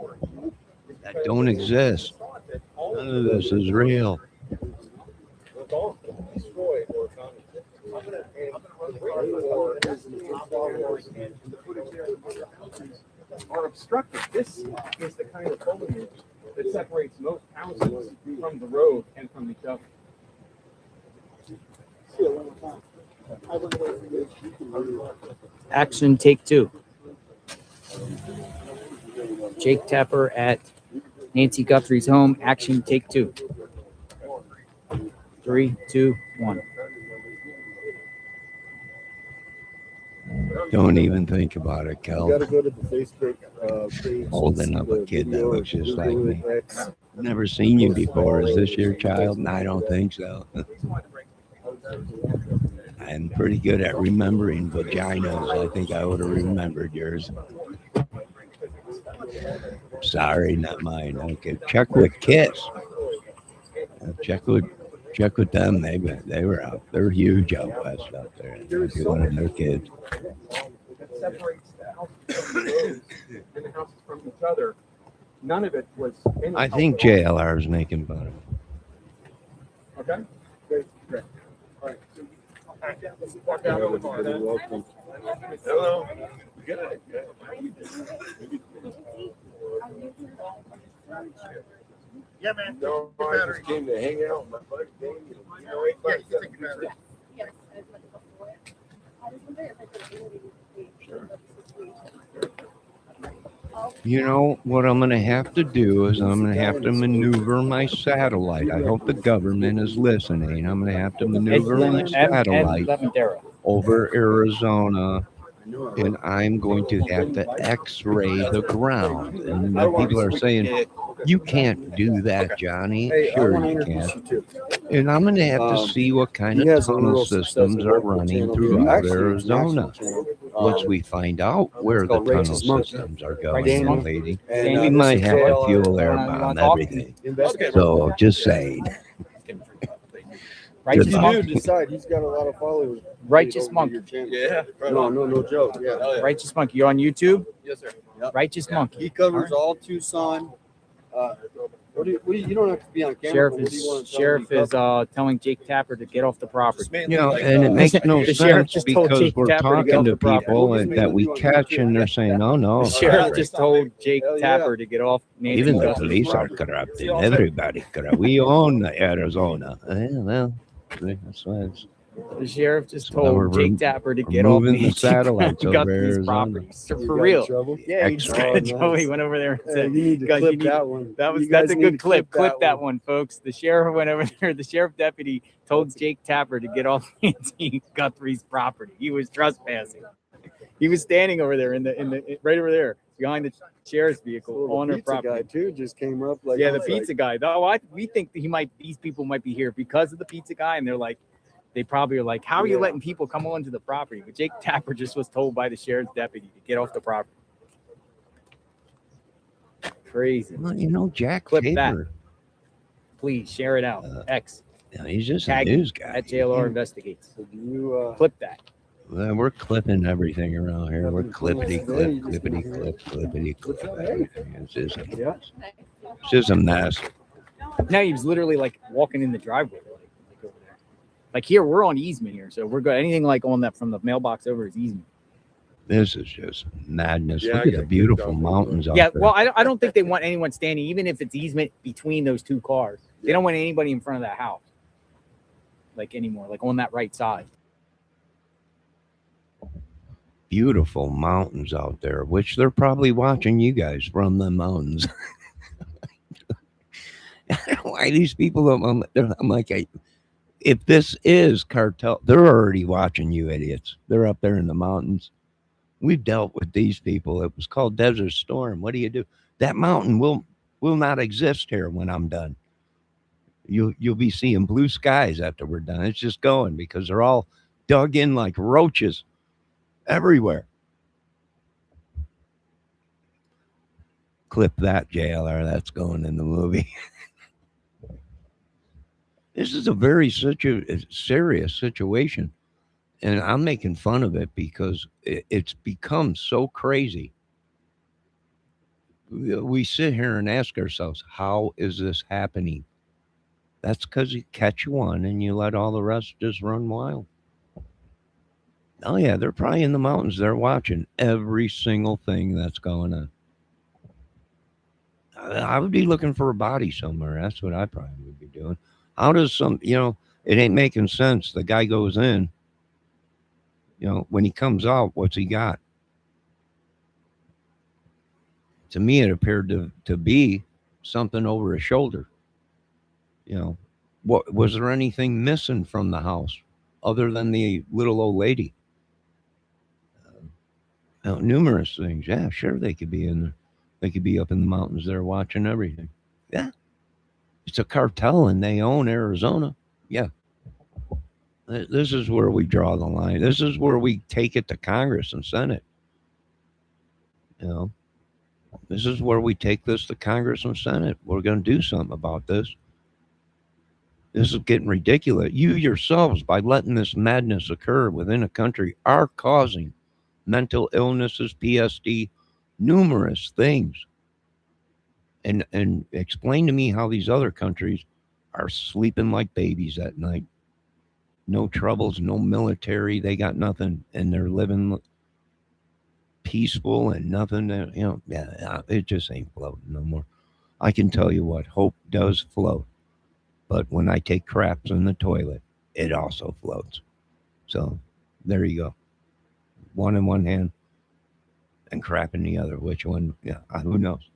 That don't exist. None of this is real. Are obstructed. This is the kind of foliage that separates most houses from the road and from each other. Action take 2. Jake Tapper at Nancy Guthrie's home. Action take 2. 3, 2, 1. Don't even think about it, You got to Kelt. go to the Facebook page. Holding up a kid that looks just like me. Never seen you before. Is this your child? No, I don't think so. I'm pretty good at remembering vaginas. I think I would have remembered yours. Sorry, not mine. Okay, check with Kiss. Check with them. They were out. They're huge out west out there. If you one of their kids. That separates the house from the roads and the houses from each other. None of it was. I think JLR is making fun of him. Okay. Great. Great. All right. Walk down to the bar. Welcome. Hello. Yeah, man. No, I just came to hang out with my buddy Dave. You know, he Yeah, plays you think about it. Yes, as much before. I was wondering if I could You know what I'm going to have to do is I'm going to have to maneuver my satellite. I hope the government is listening. I'm going to have to maneuver my satellite over Arizona, and I'm going to have to X-ray the ground. And the people are saying, you can't do that, Johnny. Sure you can. And I'm going to have to see what kind of tunnel systems are running throughout Arizona. Once we find out where the tunnel systems are going, lady, we might have a fuel air bomb, everything. So just saying. Righteous Good Monk. Decide. He's got a lot of followers. Righteous Monk. Yeah. No joke. Yeah. Righteous Monk. You on YouTube? Yes, sir. Righteous Monk. He covers all Tucson. You don't have to be on camera. Sheriff but what do you want is to tell him he telling telling Jake Tapper to get off the property. You know, and it makes no The sheriff sense just told because Jake we're Tapper to get talking off to the property. people and that we catch and they're saying, oh no. The sheriff just told Jake Hell yeah. Tapper to get off Nancy Even the Guthrie's police are property. corrupted. Everybody corrupt. We own Arizona. Well, that's why it's The sheriff just So now we're told Jake Tapper to we're get off moving the Nancy satellites over Guthrie's Arizona. property. So You for got in real. trouble? Yeah, he just got in trouble. He went over there and Hey, said, you need to "Guys, clip you need- that one. That's You guys a need good to clip. Clip that one, folks." The sheriff went over there. The sheriff deputy told Jake Tapper to get off Nancy Guthrie's property. He was trespassing. He was standing over there in the right over there behind the sheriff's vehicle Well, on the her pizza property. guy too just came up like Yeah, the pizza guy. Though we think that these people might be here because of the pizza guy, and they're like, they probably are like, how are you Yeah. letting people come onto the property? But Jake Tapper just was told by the sheriff's deputy to get off the property. Crazy. Well, you know, Jack Clip that. Tabor, Please share it out. X. he's just Tag a me news guy. at JLR Investigates. So do you Clip that. Well, we're clipping everything around here. We're clippity clip, Yeah. clippity clip, clippity clip. Everything. It's just a, Yeah. it's just a mess. Now he was literally like walking in the driveway, like over there. Like here, we're on easement here, so we're good. Anything like on that from the mailbox over is easement. This is just madness. Yeah, Look I at got the beautiful kicked off mountains out Yeah, there. well, I don't think they want anyone standing, even if it's easement between those two cars. They don't want anybody in front of that house, like anymore, like on that right side. Beautiful mountains out there, which they're probably watching you guys from the mountains. Why these people? I'm like, if this is cartel, they're already watching you idiots. They're up there in the mountains. We've dealt with these people. It was called Desert Storm. What do you do? That mountain will not exist here when I'm done. You'll be seeing blue skies after we're done. It's just going because they're all dug in like roaches everywhere. Clip that, JLR. That's going in the movie. This is a very serious situation. And I'm making fun of it because it's become so crazy. We sit here and ask ourselves, how is this happening? That's because you catch one and you let all the rest just run wild. Oh, yeah, they're probably in the mountains. They're watching every single thing that's going on. I would be looking for a body somewhere. That's what I probably would be doing. How does it ain't making sense. The guy goes in, when he comes out, what's he got? To me, it appeared to be something over his shoulder. What was there anything missing from the house other than the little old lady? Numerous things. Yeah, sure, they could be in there. They could be up in the mountains there watching everything. Yeah, it's a cartel and they own Arizona. Yeah, this is where we draw the line. This is where we take it to Congress and Senate. This is where we take this to Congress and Senate. We're going to do something about this. This is getting ridiculous. You yourselves, by letting this madness occur within a country, are causing mental illnesses, PSD, numerous things. And explain to me how these other countries are sleeping like babies at night. No troubles, no military. They got nothing, and they're living peaceful and nothing. It just ain't floating no more. I can tell you what, hope does float. But when I take craps in the toilet, it also floats. So there you go. One in one hand and crap in the other. Which one? Yeah, who knows?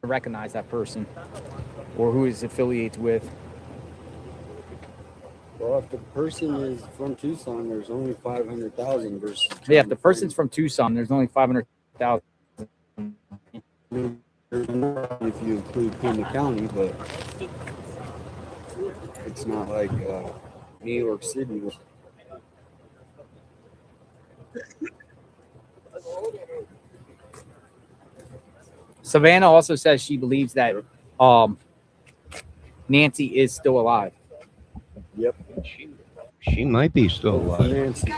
To recognize that person or who is affiliated with. Well, if the person is from Tucson, there's only 500,000 versus. Yeah, if the person's from Tucson, there's only 500,000. There's more if you include Pima County, but it's not like New York City. Savannah also says she believes that Nancy is still alive. Yep. She might be still alive. Nancy.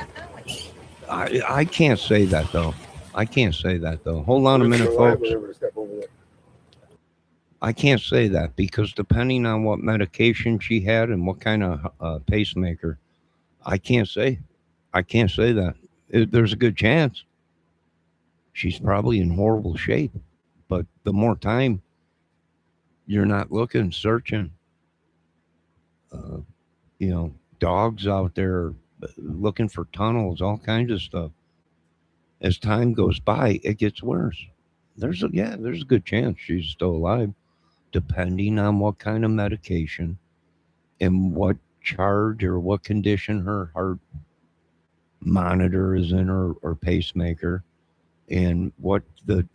I can't say that though. Hold on a minute, folks. I can't say that because depending on what medication she had and what kind of pacemaker, I can't say that. There's a good chance she's probably in horrible shape, but the more time you're not looking, searching, dogs out there looking for tunnels, all kinds of stuff. As time goes by, it gets worse. There's a good chance she's still alive, depending on what kind of medication and what charge or what condition her heart monitor is in or pacemaker, and what the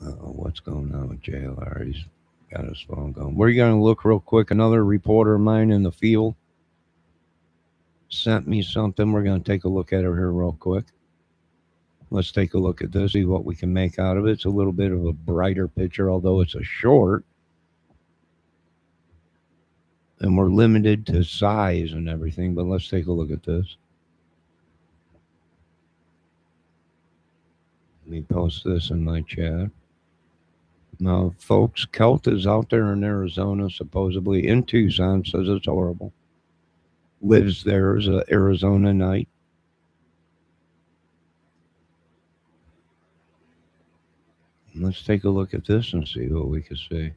What's going on with JLR? He's got his phone going. We're going to look real quick. Another reporter of mine in the field sent me something. We're going to take a look at it here real quick. Let's take a look at this, see what we can make out of it. It's a little bit of a brighter picture, although it's a short. And we're limited to size and everything, but let's take a look at this. Let me post this in my chat. Now, folks, Kelt is out there in Arizona, supposedly in Tucson, says it's horrible. Lives there as an Arizona night. Let's take a look at this and see what we can see.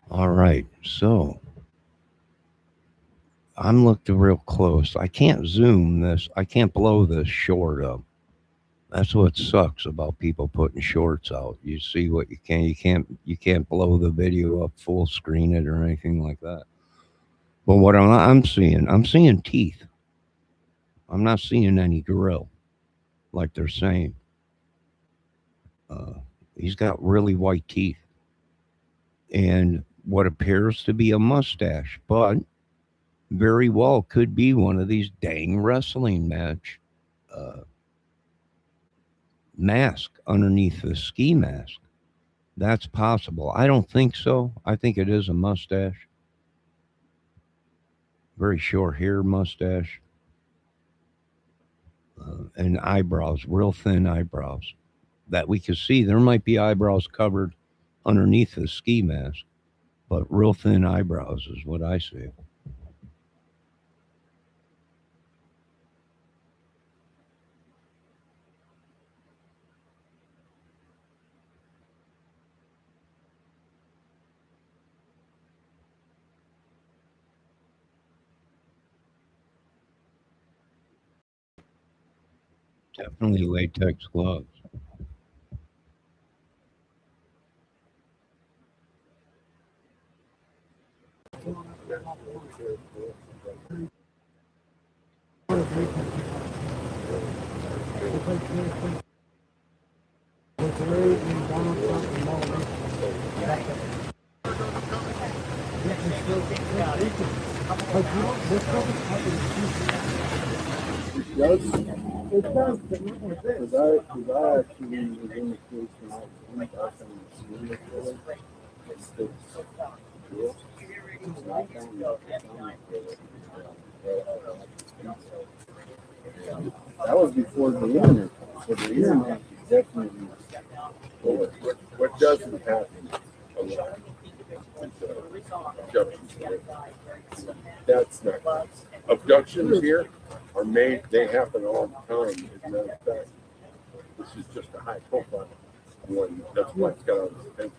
All right, so I'm looking real close. I can't zoom this. I can't blow this short up. That's what sucks about people putting shorts out. You see what you can. You can't blow the video up, full screen it, or anything like that. But what I'm seeing teeth. I'm not seeing any grill, like they're saying. He's got really white teeth and what appears to be a mustache, but very well could be one of these dang wrestling match mask underneath the ski mask. That's possible. I don't think so. I think it is a mustache. Very short hair mustache. And eyebrows, real thin eyebrows. That we could see. There might be eyebrows covered underneath the ski mask, but real thin eyebrows is what I see. Definitely latex gloves. It does, but not like this. Because I actually was in the case when I was in the That was before the internet. So the internet definitely. What doesn't happen a lot is abductions. That's not abductions here are made. They happen all the time. As a matter of fact, this is just a high profile one. That's why it's got all this attention.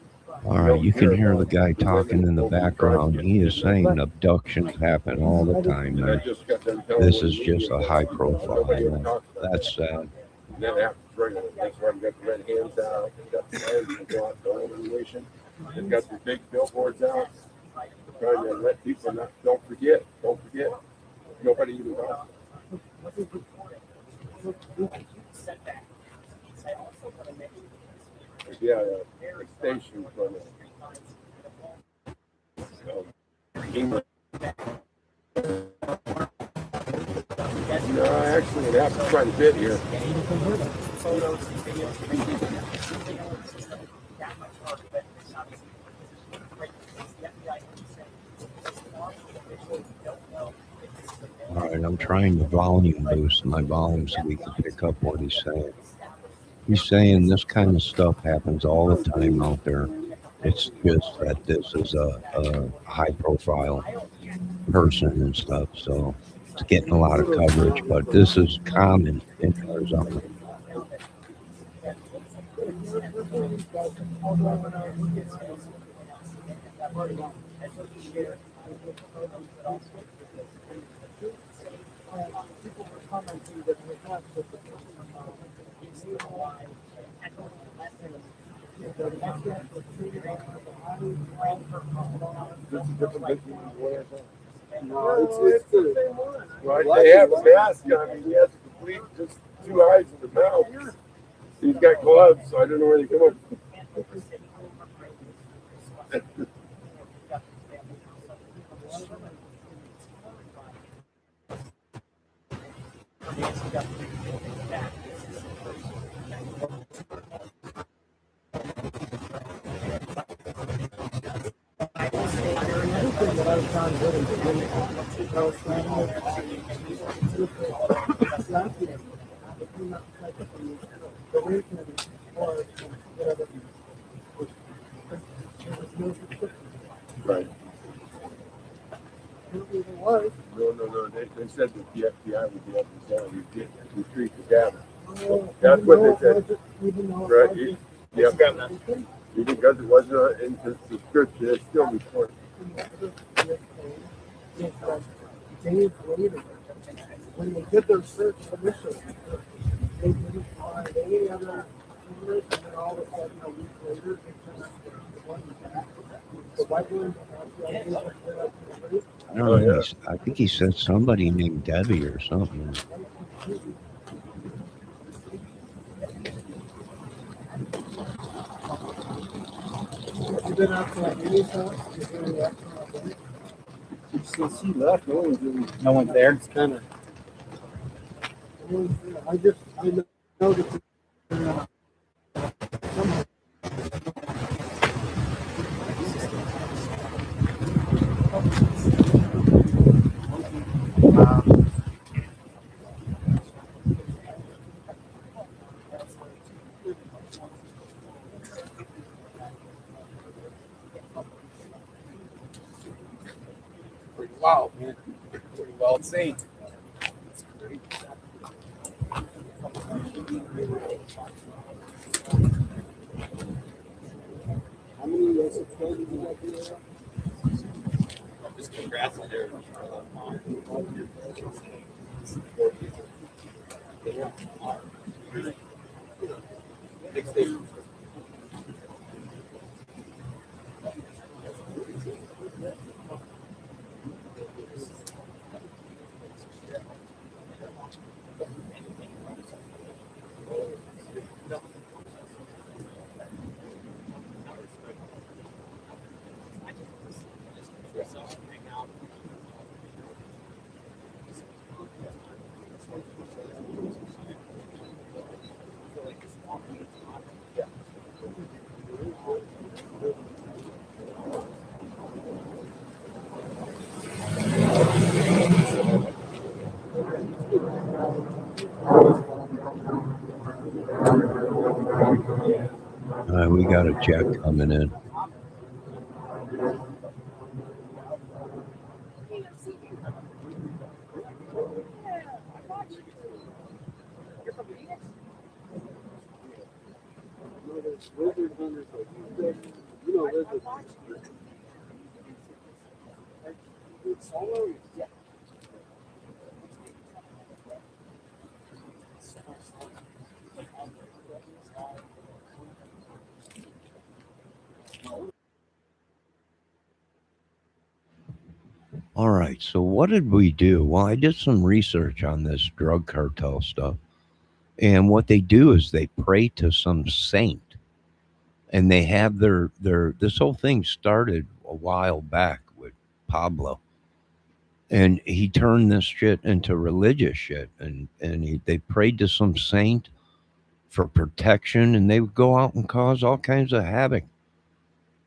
All right, you can hear the guy talking in the background. He is saying abductions happen all the time. And I Man. just got done telling This one is of just the a high media guys, nobody ever profile. talks about That's sad. And that happens regularly. That's why we got the red hands out. We got the signs that go out to all the nation. They've got the big billboards out, trying to let people not. Don't forget. Don't forget. Nobody even talks. Yeah, a station from England. No, actually, it happens quite a bit here. All right, I'm trying to volume boost my volume so we can pick up what he's saying. He's saying this kind of stuff happens all the time out there. It's just that this is a high profile person and stuff, so it's getting a lot of coverage, but this is common in Arizona. No, it's the same one. Right, they have a mask on. He has a complete just 2 eyes and a mouth. He's got gloves, so I don't know where they come up. Right. No. They said that the FBI would be up and down. You retreat the data. That's what they said. Right. Yep. Even because it wasn't in the description, it's still reported. Days later, when they did their search initially, they didn't find any other cameras, and then all of a sudden, a week later, they turned up the one back. The white one, I don't know. I think he said somebody named Debbie or something. you been out to like any time? Since he left, no one's really. No one's there. It's kind of. I know that. Pretty wild, man. Pretty well seen. How many subscribers you got there? Just congrats on your big station. All right, we got a check coming in. All right, so what did we do? Well, I did some research on this drug cartel stuff. And what they do is they pray to some saint. And they have their this whole thing started a while back with Pablo. And he turned this shit into religious shit. And they prayed to some saint for protection, and they would go out and cause all kinds of havoc.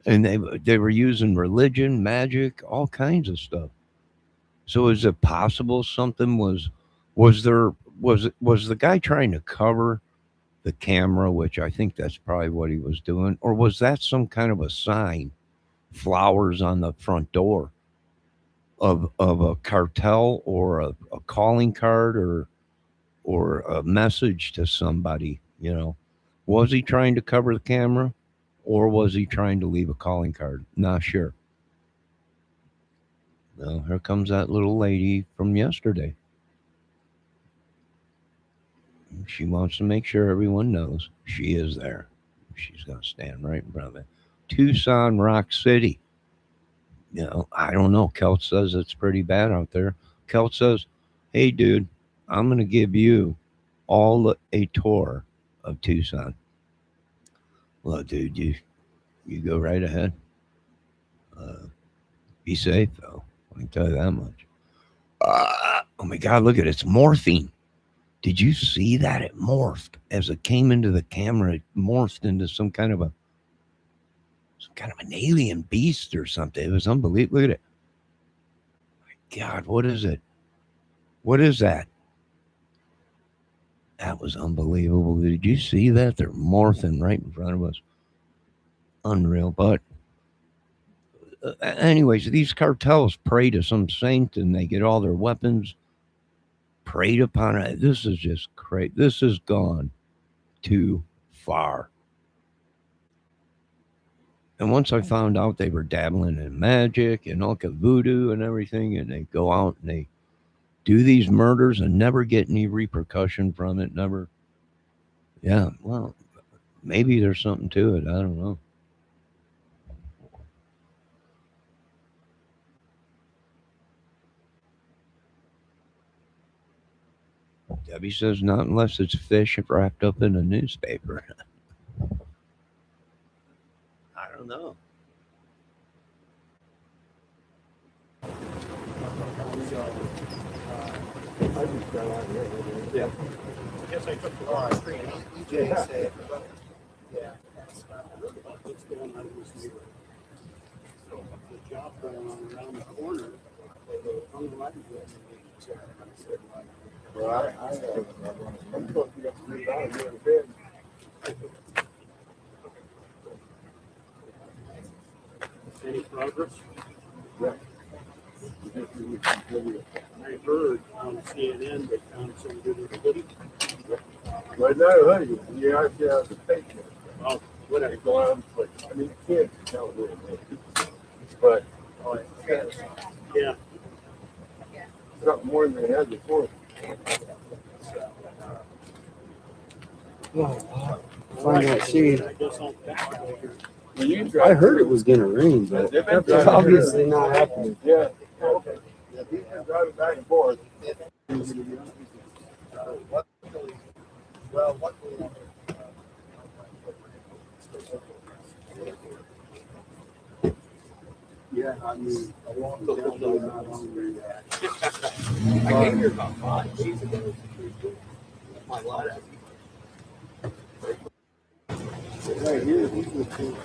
And they were using religion, magic, all kinds of stuff. So is it possible something was there was the guy trying to cover the camera, which I think that's probably what he was doing, or was that some kind of a sign, flowers on the front door of a cartel, or a calling card, or a message to somebody, you know? Was he trying to cover the camera, or was he trying to leave a calling card? Not sure. Well, here comes that little lady from yesterday. She wants to make sure everyone knows she is there. She's going to stand right in front of it. Tucson, Rock City. You know, I don't know. Kelt says it's pretty bad out there. Kelt says, hey, dude, I'm going to give you all a tour of Tucson. Well, dude, you go right ahead. Be safe, though. I can tell you that much. Oh, my God, look at it. It's morphine. Did you see that? It morphed as it came into the camera. It morphed into some kind of an alien beast or something. It was unbelievable. Look at it. My God, what is it? What is that? That was unbelievable. Did you see that? They're morphing right in front of us. Unreal. But anyways, these cartels pray to some saint, and they get all their weapons preyed upon. It. This is just crazy. This has gone too far. And once I found out they were dabbling in magic and all kind of voodoo and everything, and they go out and they do these murders and never get any repercussion from it, never. Yeah, well, maybe there's something to it. I don't know. Debbie says not unless it's fish wrapped up in a newspaper. I don't know. Yeah. Yes, I took the wrong screen. Yeah. Yeah. What's going on in this neighborhood? So the job going on around the corner, on the right. Well, I'm supposed to get to sleep out and go to bed. Any progress? Yeah. I heard on CNN they found some good hoodie. But not a hoodie. You actually have to take it. Oh, Whatever. Go out, but I mean, you can't tell what it is. But yeah. something more than they had before. Find that shade. I guess I'll back over. I heard it was gonna rain, but it's obviously not happening. Yeah. Okay. Yeah, he's been driving back and forth. Well, luckily, Yeah, I mean, definitely not hungry. I came here about 5 days ago. My lot. Right here, these are things.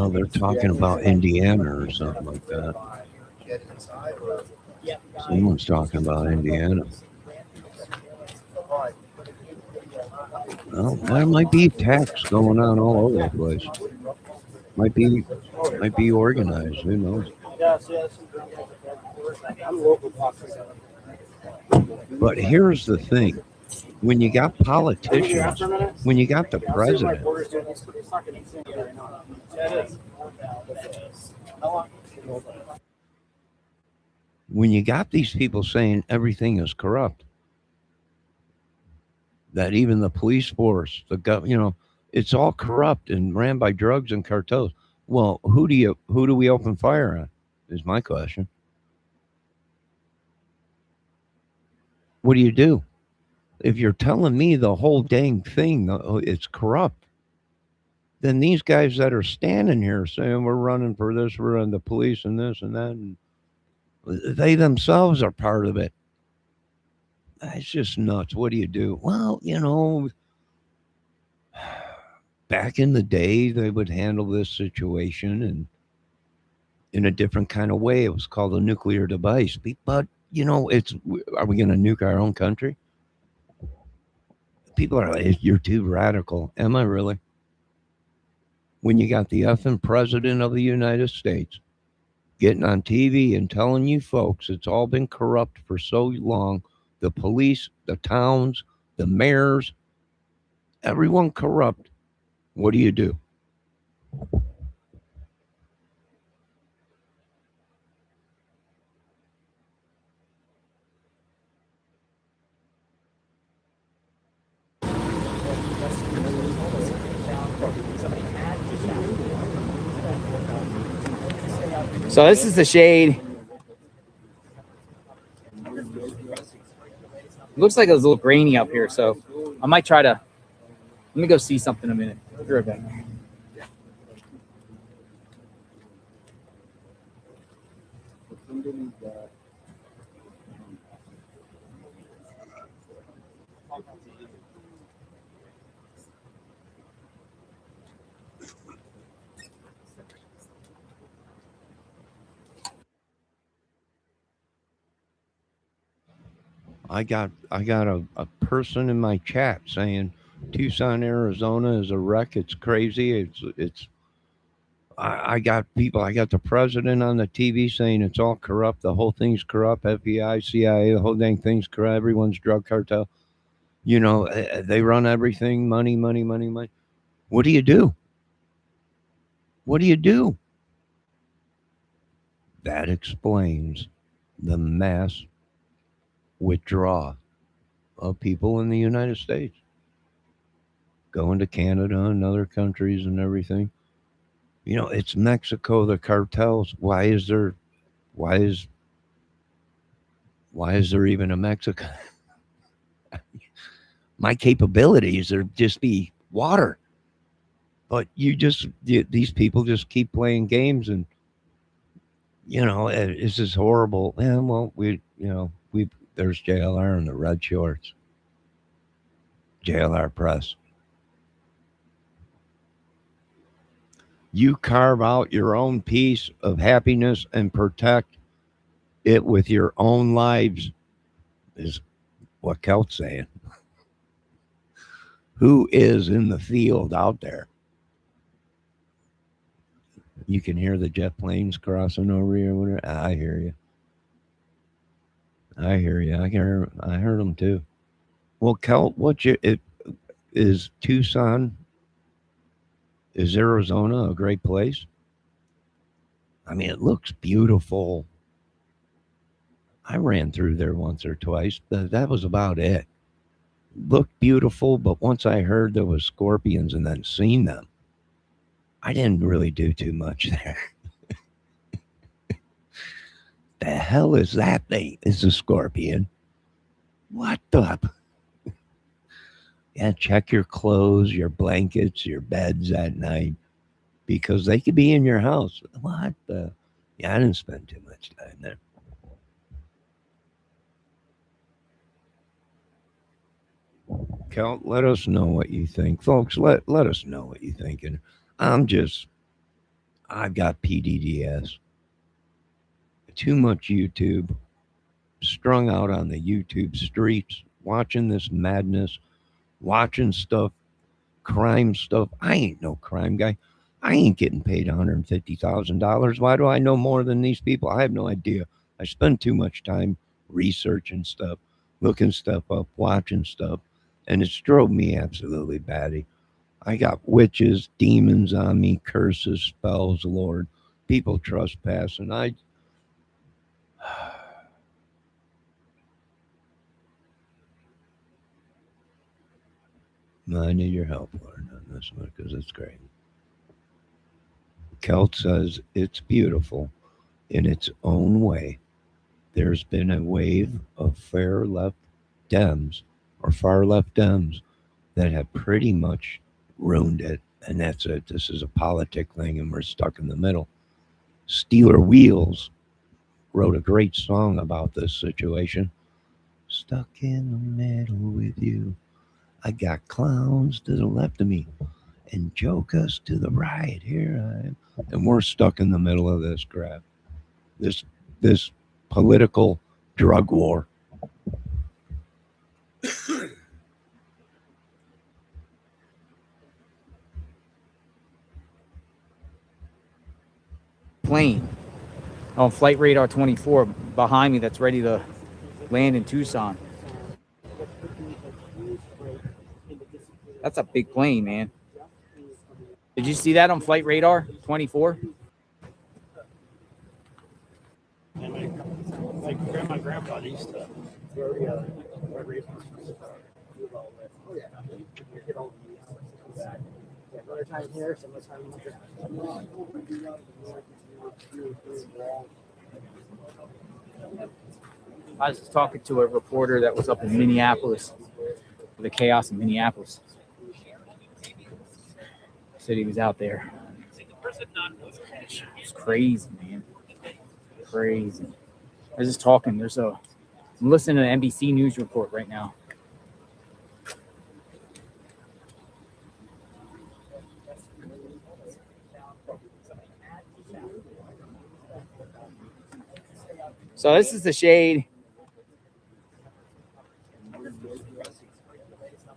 Oh, they're talking about Indiana or something like that. Someone's talking about Indiana. Well, there might be attacks going on all over the place. Might be organized. Who knows? But here's the thing: when you got politicians, when you got the president, when you got these people saying everything is corrupt, that even the police force, it's all corrupt and ran by drugs and cartels. Well, who do we open fire on? Is my question. What do you do? If you're telling me the whole dang thing it's corrupt, then these guys that are standing here saying we're running for this, we're on the police and this and that, and they themselves are part of it. It's just nuts. What do you do? Well, back in the day, they would handle this situation and in a different kind of way. It was called a nuclear device. But are we going to nuke our own country? People are like, you're too radical. Am I really? When you got the effing president of the United States getting on TV and telling you folks it's all been corrupt for so long, the police, the towns, the mayors, everyone corrupt, what do you do? So this is the shade. Looks like it was a little grainy up here, so I might try to. Let me go see something in a minute. Be right back. I got a person in my chat saying Tucson, Arizona is a wreck. It's crazy. I got people. I got the president on the TV saying it's all corrupt. The whole thing's corrupt. FBI, CIA, the whole dang thing's corrupt. Everyone's drug cartel. They run everything. Money, money, money, money. What do you do? What do you do? That explains the mass withdraw of people in the United States, going to Canada and other countries and everything. It's Mexico, the cartels. Why is there even a Mexico? My capabilities are just be water. But these people just keep playing games and it's just horrible. Yeah, well, there's JLR in the red shorts. JLR Press. You carve out your own piece of happiness and protect it with your own lives, is what Kelt's saying. Who is in the field out there? You can hear the jet planes crossing over you. Whatever. I hear you. I heard them too. Well, Kelt, is Tucson? Is Arizona a great place? I mean, it looks beautiful. I ran through there once or twice. That was about it. Looked beautiful, but once I heard there was scorpions and then seen them, I didn't really do too much there. The hell is that thing? It's a scorpion. What the? Yeah, check your clothes, your blankets, your beds at night, because they could be in your house. What the? Yeah, I didn't spend too much time there. Kel, let us know what you think. Folks, let us know what you think. And I'm just I've got PDDS. Too much YouTube. Strung out on the YouTube streets, watching this madness, watching stuff, crime stuff. I ain't no crime guy. I ain't getting paid $150,000. Why do I know more than these people? I have no idea. I spend too much time researching stuff, looking stuff up, watching stuff, and it's drove me absolutely batty. I got witches, demons on me, curses, spells, Lord, people trespassing. I need your help, Lord, on this one because it's great. Celt says it's beautiful in its own way. There's been a wave of far left Dems that have pretty much ruined it. And that's it. This is a politic thing, and we're stuck in the middle. Steeler Wheels wrote a great song about this situation. Stuck in the middle with you. I got clowns to the left of me and jokers to the right. Here I am. And we're stuck in the middle of this crap. This political drug war. Plane on Flight Radar 24 behind me that's ready to land in Tucson. That's a big plane, man. Did you see that on Flight Radar 24? My grandma and grandpa used to. I was just talking to a reporter that was up in Minneapolis, the chaos in Minneapolis. Said he was out there. It's crazy, man. Crazy. I was just talking. I'm listening to the NBC News report right now. So this is the shade. It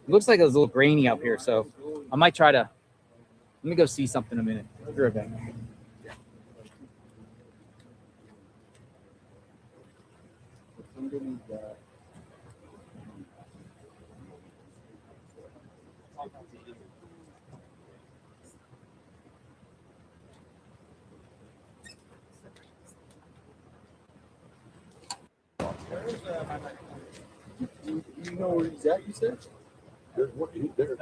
looks like it was a little grainy up here, so I might try to. Let me go see something in a minute. Be right back. You know where he's at, you said? There's one. There.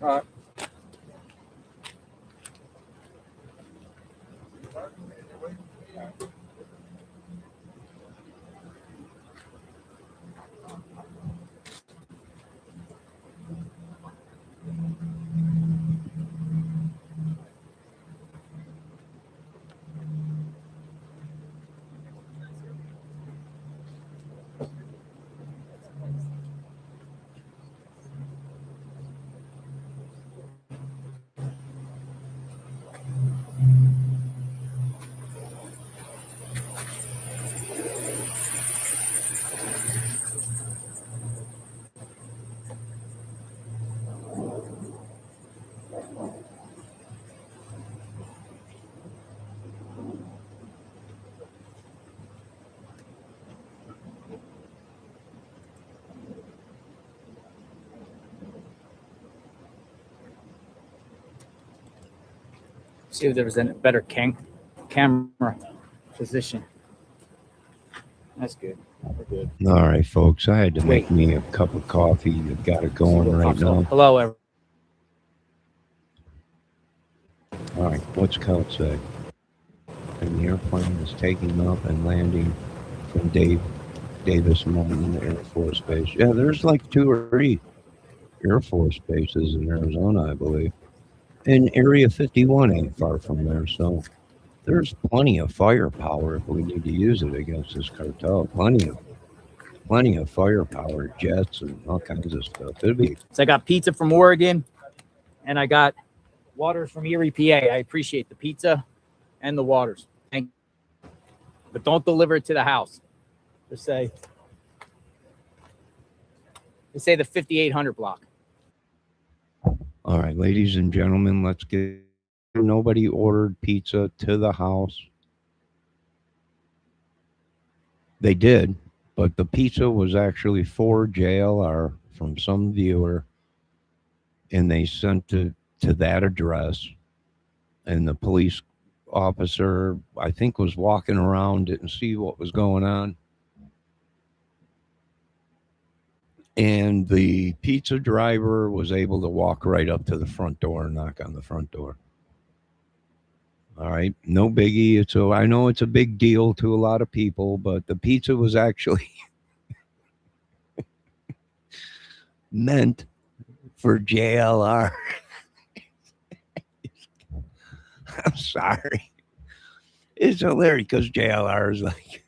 All right. See if there was a better camera position. That's good. We're good. All right, folks. I had to make me a cup of coffee. You've got it going right now. Hello, everyone. All right, what's Celt say? And the airplane is taking off and landing from Davis Monthan Air Force Base. Yeah, there's like 2 or 3 Air Force bases in Arizona, I believe. And Area 51 ain't far from there, so there's plenty of firepower if we need to use it against this cartel. Plenty of firepower, jets, and all kinds of stuff. It'd be. So I got pizza from Oregon. And I got waters from Erie, PA. I appreciate the pizza and the waters. Thank you. But don't deliver it to the house. Just say the 5800 block. All right, ladies and gentlemen, let's get. Nobody ordered pizza to the house. They did, but the pizza was actually for JLR from some viewer, and they sent it to that address. And the police officer, I think, was walking around, didn't see what was going on. And the pizza driver was able to walk right up to the front door and knock on the front door. All right, no biggie. I know it's a big deal to a lot of people, but the pizza was actually meant for JLR. I'm sorry. It's hilarious because JLR is like,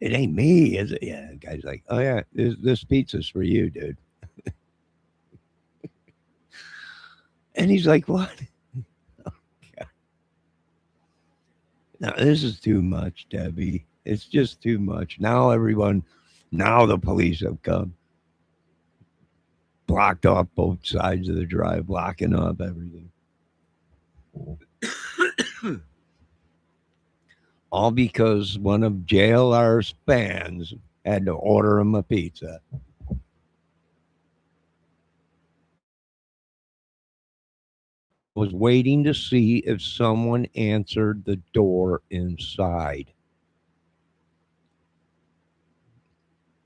it ain't me, is it? Yeah, the guy's like, oh yeah, this pizza's for you, dude. And he's like, what? Oh, God. Now, this is too much, Debbie. It's just too much. Now the police have come. Blocked off both sides of the drive, blocking up everything. All because one of JLR's fans had to order him a pizza. Was waiting to see if someone answered the door inside.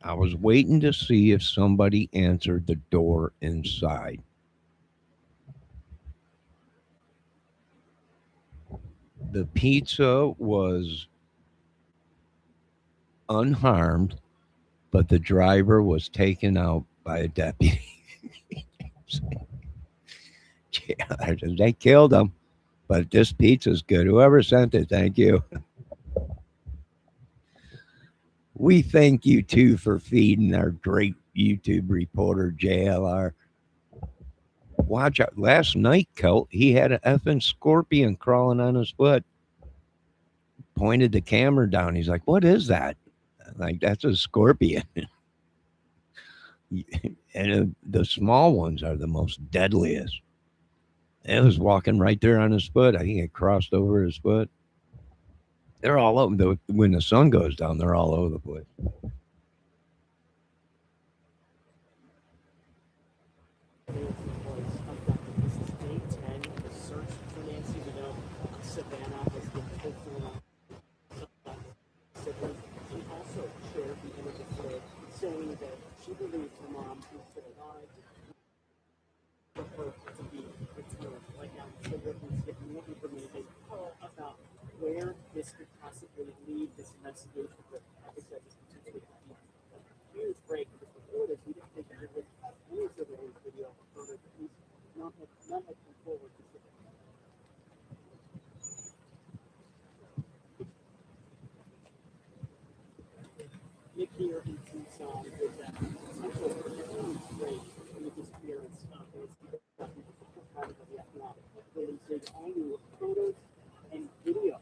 I was waiting to see if somebody answered the door inside. The pizza was unharmed, but the driver was taken out by a deputy. They killed him, but this pizza's good. Whoever sent it, thank you. We thank you too for feeding our great YouTube reporter JLR. Watch out. Last night, Colt, he had an effing scorpion crawling on his foot. Pointed the camera down. He's like, what is that? I'm like, that's a scorpion. And the small ones are the most deadliest. It was walking right there on his foot. I think it crossed over his foot. They're all over. When the sun goes down, they're all over the place. This is day 10 of the search for Nancy. We know Savannah has been hopeful siblings. She also shared the image of Fred saying that she believes her mom is still alive. For her to be returned. Right now, we're still working to get more information about where this could possibly lead this investigation. But like I said, this potentially could be a huge break. Because before this, we didn't think there was any sort of video of her. At least none had come forward to say that. Nick here in Tucson is that potential for a huge break in the disappearance of Nancy Guthrie, of the FBI, releasing all new photos and video.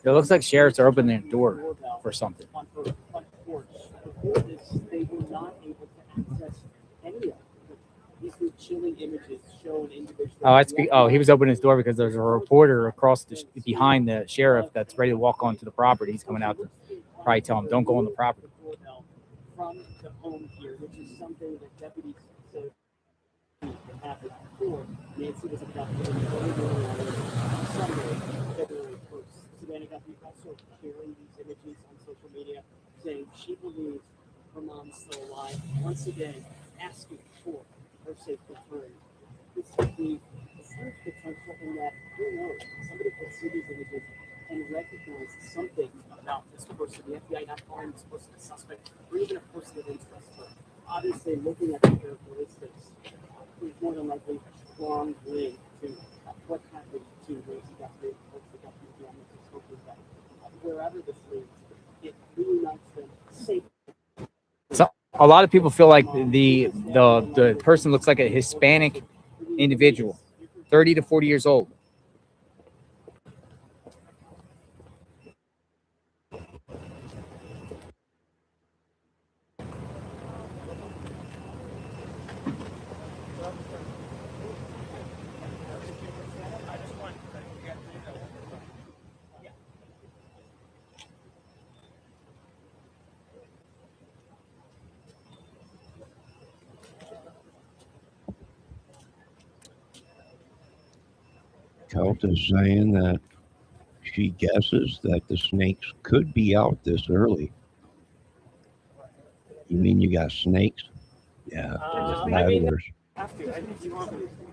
It looks like sheriffs are opening their door for something. On her front porch. Before this, they were not able to access any of it. These were chilling images shown individually. He was opening his door because there's a reporter across behind the sheriff that's ready to walk onto the property. He's coming out to probably tell him, don't go on the property. From the home here, which is something that deputies said happened before. Nancy was abducted in Sunday, February 1st. Savannah Guthrie also sharing these images on social media, saying she believes her mom's still alive. Once again, asking for her safe return. This could be a huge potential in that, who knows, somebody could see these images and recognize something about this person. The FBI not calling this person a suspect or even a person of interest. But obviously, looking at the characteristics, there's more than likely a strong link to what happened to Nancy Guthrie and the Guthrie family. Just hoping that wherever this leads, it reunites them safely. So a lot of people feel like the person looks like a Hispanic individual, 30 to 40 years old. Kelt is saying that she guesses that the snakes could be out this early. You mean you got snakes? Yeah, rattlers.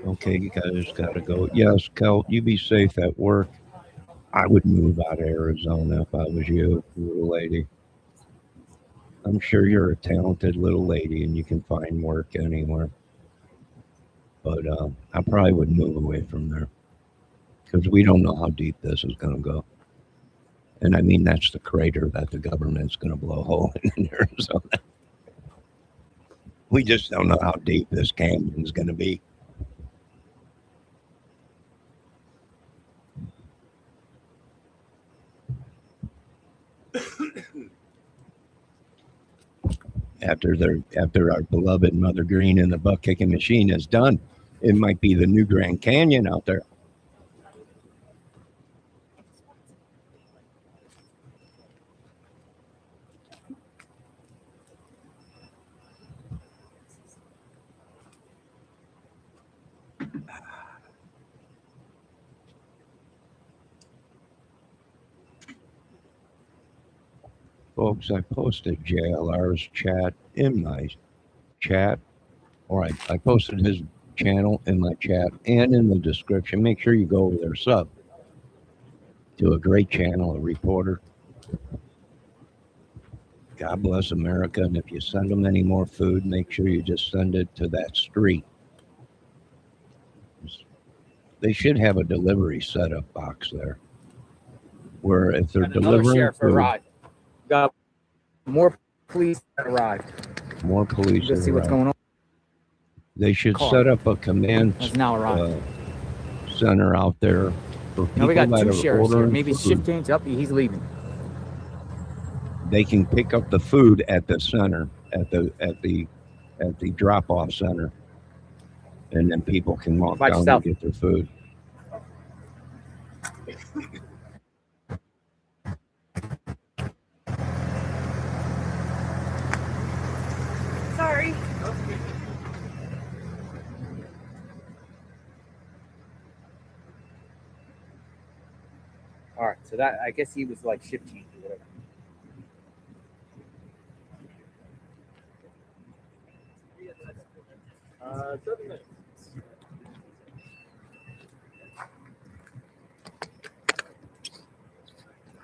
Okay, you guys got to go. Yes, Kelt, you be safe at work. I would move out of Arizona if I was you, little lady. I'm sure you're a talented little lady and you can find work anywhere. But I probably would move away from there because we don't know how deep this is going to go. And I mean, that's the crater that the government's going to blow a hole in Arizona. We just don't know how deep this canyon is going to be. After our beloved Mother Green and the butt kicking machine is done, it might be the new Grand Canyon out there. Folks, I posted JLR's chat in my chat, or I posted his channel in my chat and in the description. Make sure you go over there, sub to a great channel, a reporter. God bless America. And if you send them any more food, make sure you just send it to that street. They should have a delivery setup box there where if they're And another delivering sheriff food, arrived. Got more police arrived. more police Let's see what's arrive. going on. They should Car. set up a command Has now arrived. center out there for Now people we got that two are sheriffs here. ordering Maybe food. shift change up. He's leaving. They can pick up the food at the center, at the drop-off center, and then people can walk Watch down yourself. and get their food. Sorry. All right, so that I guess he was like shift change or whatever.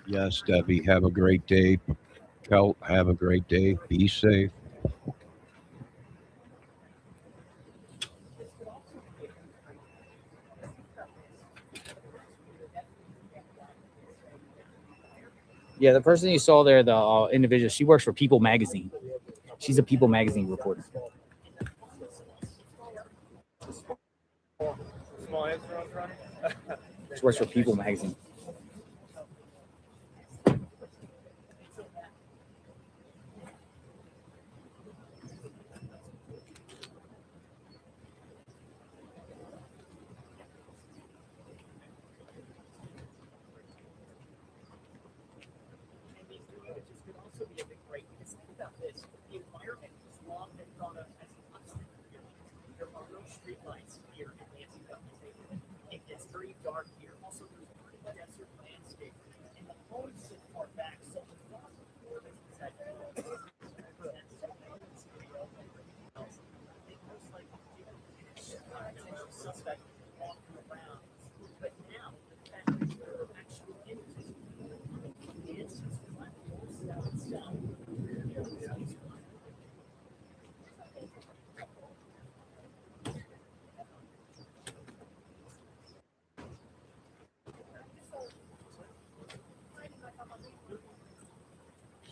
Yes, Debbie, have a great day. Kelt, have a great day. Be safe. Yeah, the person you saw there, the individual, she works for People Magazine. She's a People Magazine reporter. She works for People Magazine.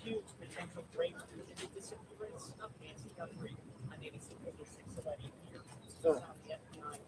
Huge potential breakthrough in the disappearance of Nancy Guthrie. I'm ABC 56 here. So the FBI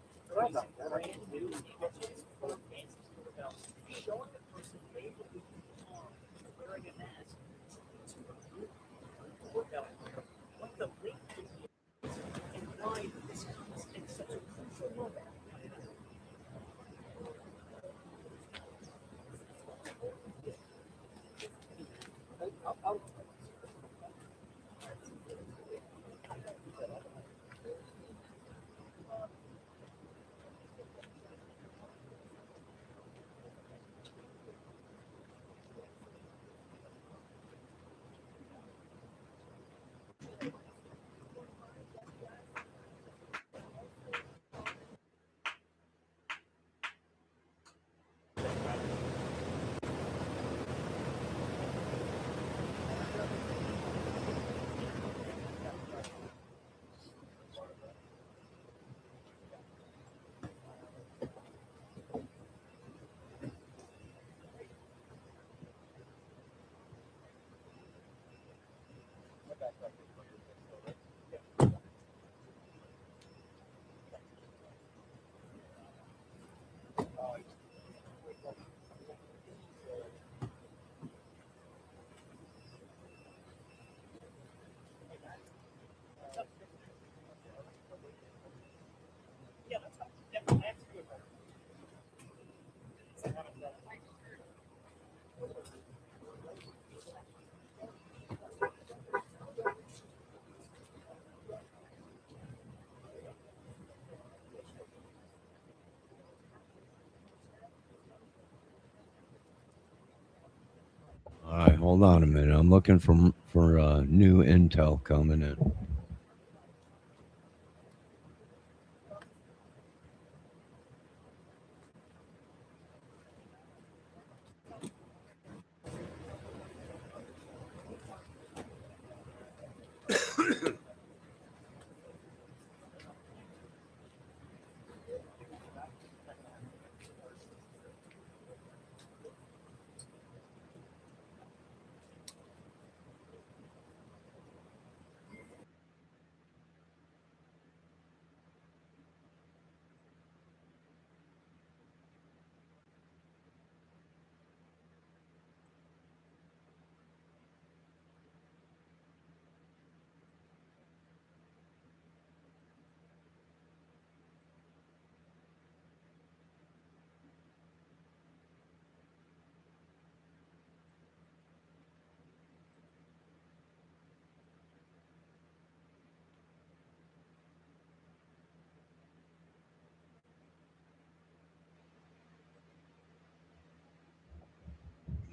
Hold on a minute. I'm looking for new intel coming in.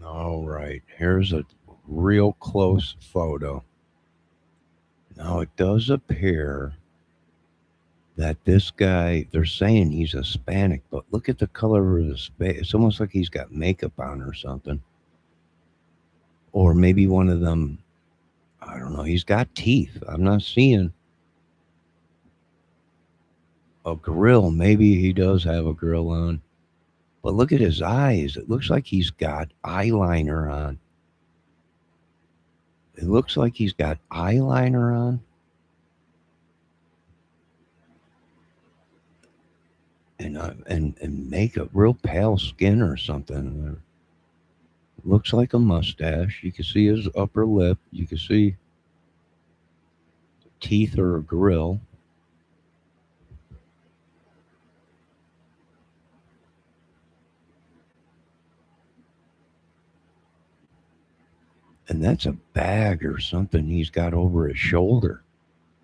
All right, here's a real close photo. Now it does appear that this guy, they're saying he's Hispanic, but look at the color of his face. It's almost like he's got makeup on or something. Or maybe one of them, I don't know, he's got teeth. I'm not seeing a grill. Maybe he does have a grill on. But look at his eyes. It looks like he's got eyeliner on. It looks like he's got eyeliner on. And makeup, real pale skin or something. Looks like a mustache. You can see his upper lip. You can see teeth or a grill. And that's a bag or something he's got over his shoulder.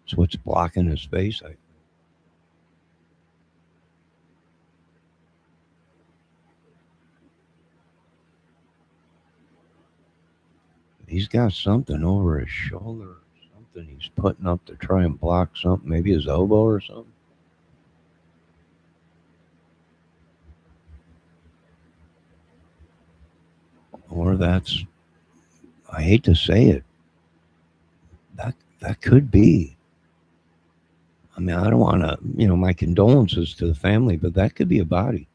It's what's blocking his face. He's got something over his shoulder. Something he's putting up to try and block something. Maybe his elbow or something. Or that's, I hate to say it, that could be. I mean, I don't want to, my condolences to the family, but that could be a body.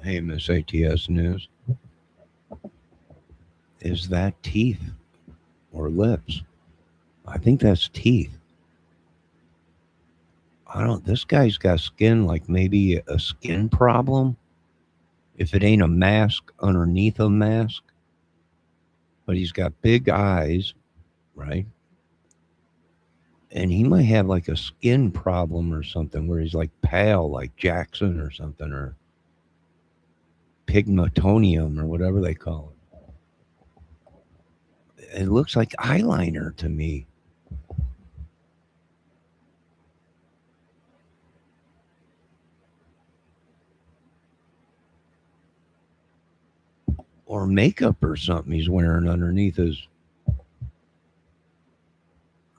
Hey, Miss ATS News. Is that teeth or lips? I think that's teeth. This guy's got skin like maybe a skin problem. If it ain't a mask underneath a mask. But he's got big eyes, right? And he might have like a skin problem or something where he's like pale, like Jackson or something, or pigmentonium or whatever they call it. It looks like eyeliner to me. Or makeup or something he's wearing underneath his.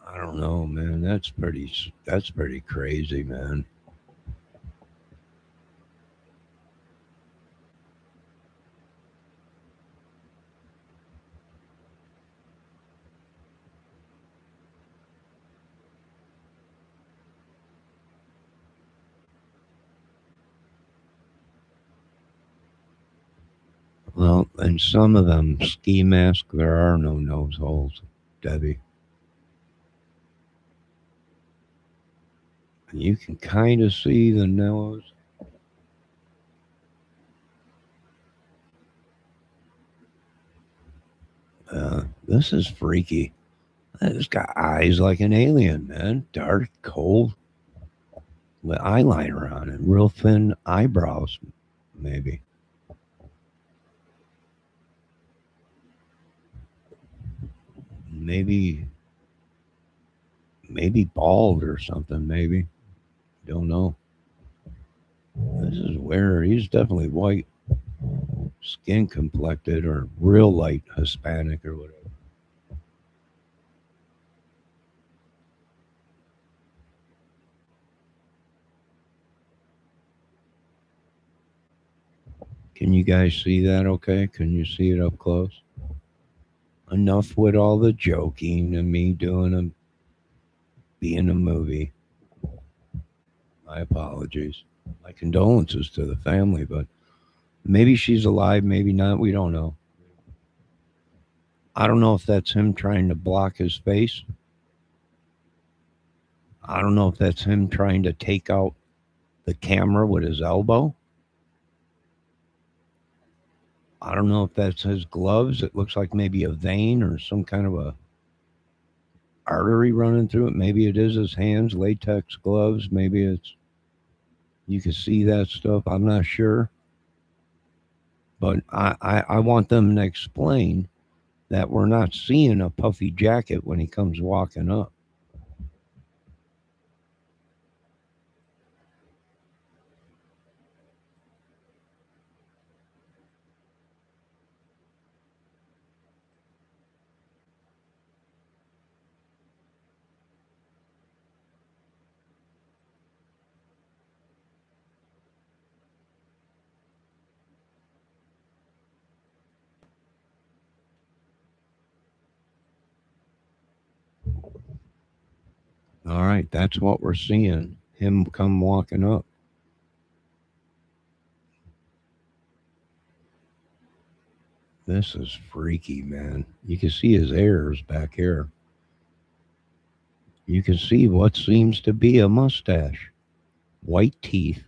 I don't know, man. That's pretty crazy, man. Well, in some of them ski masks, there are no nose holes, Debbie. You can kind of see the nose. This is freaky. It's got eyes like an alien, man. Dark, cold, with eyeliner on it. Real thin eyebrows, maybe. maybe bald or something. Maybe, don't know. This is where he's definitely white, skin complected, or real light Hispanic or whatever. Can you guys see that okay? Can you see it up close? Enough with all the joking and me being a movie. My apologies. My condolences to the family, but maybe she's alive, maybe not. We don't know. I don't know if that's him trying to block his face. I don't know if that's him trying to take out the camera with his elbow. I don't know if that's his gloves. It looks like maybe a vein or some kind of a artery running through it. Maybe it is his hands, latex gloves. Maybe it's, you can see that stuff. I'm not sure. But I want them to explain that we're not seeing a puffy jacket when he comes walking up. All right, that's what we're seeing. Him come walking up. This is freaky, man. You can see his hairs back here. You can see what seems to be a mustache, white teeth,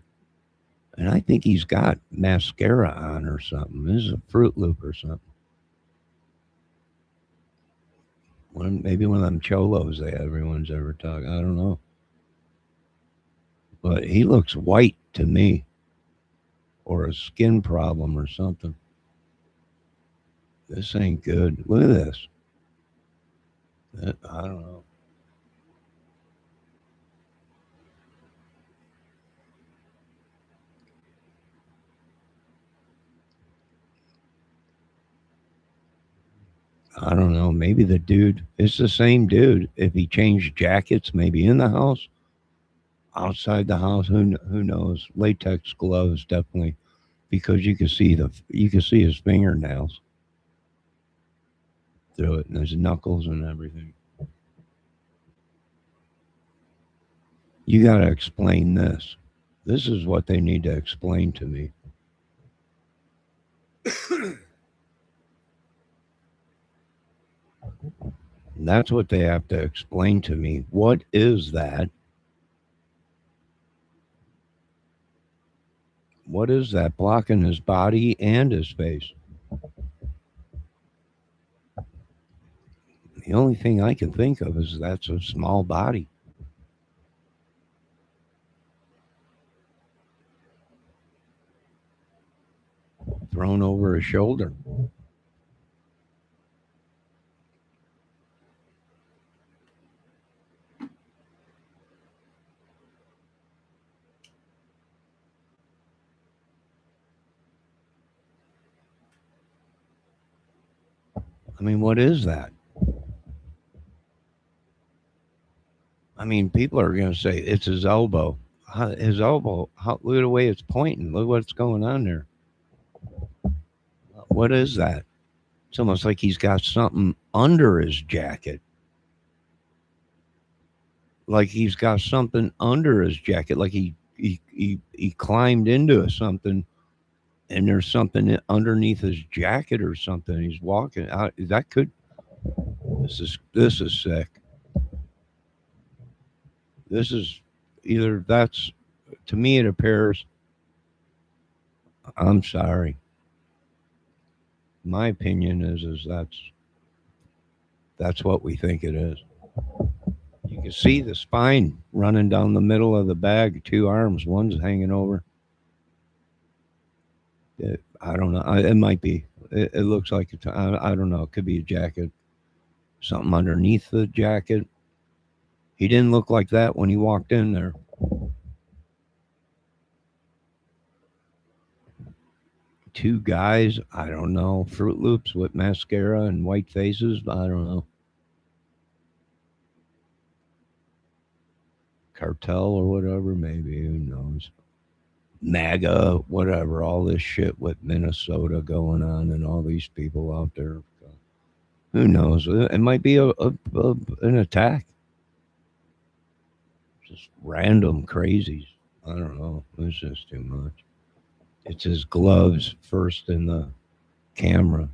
and I think he's got mascara on or something. This is a Fruit Loop or something. Maybe one of them cholos that everyone's ever talked. I don't know. But he looks white to me, or a skin problem or something. This ain't good. Look at this. I don't know. I don't know. Maybe the dude, it's the same dude. If he changed jackets, maybe in the house, outside the house, who knows? Latex gloves, definitely, because you can see his fingernails through it, and his knuckles and everything. You got to explain this. This is what they need to explain to me. And that's what they have to explain to me. What is that? What is that blocking his body and his face? The only thing I can think of is that's a small body. Thrown over his shoulder. I mean, what is that? I mean, people are going to say it's his elbow. His elbow, look at the way it's pointing. Look what's going on there. What is that? It's almost like he's got something under his jacket. Like he's got something under his jacket. Like he climbed into something, and there's something underneath his jacket or something. He's walking out. That could. This is sick. This is either that's, to me it appears, I'm sorry. My opinion is that's what we think it is. You can see the spine running down the middle of the bag, two arms, one's hanging over. I don't know. It might be. It looks like it's, I don't know. It could be a jacket. something underneath the jacket. He didn't look like that when he walked in there. Two guys, I don't know, Fruit Loops with mascara and white faces, I don't know. Cartel or whatever, maybe, who knows. MAGA, whatever, all this shit with Minnesota going on and all these people out there. Who knows? It might be an attack. Just random crazies. I don't know. It's just too much. It's his gloves first in the camera.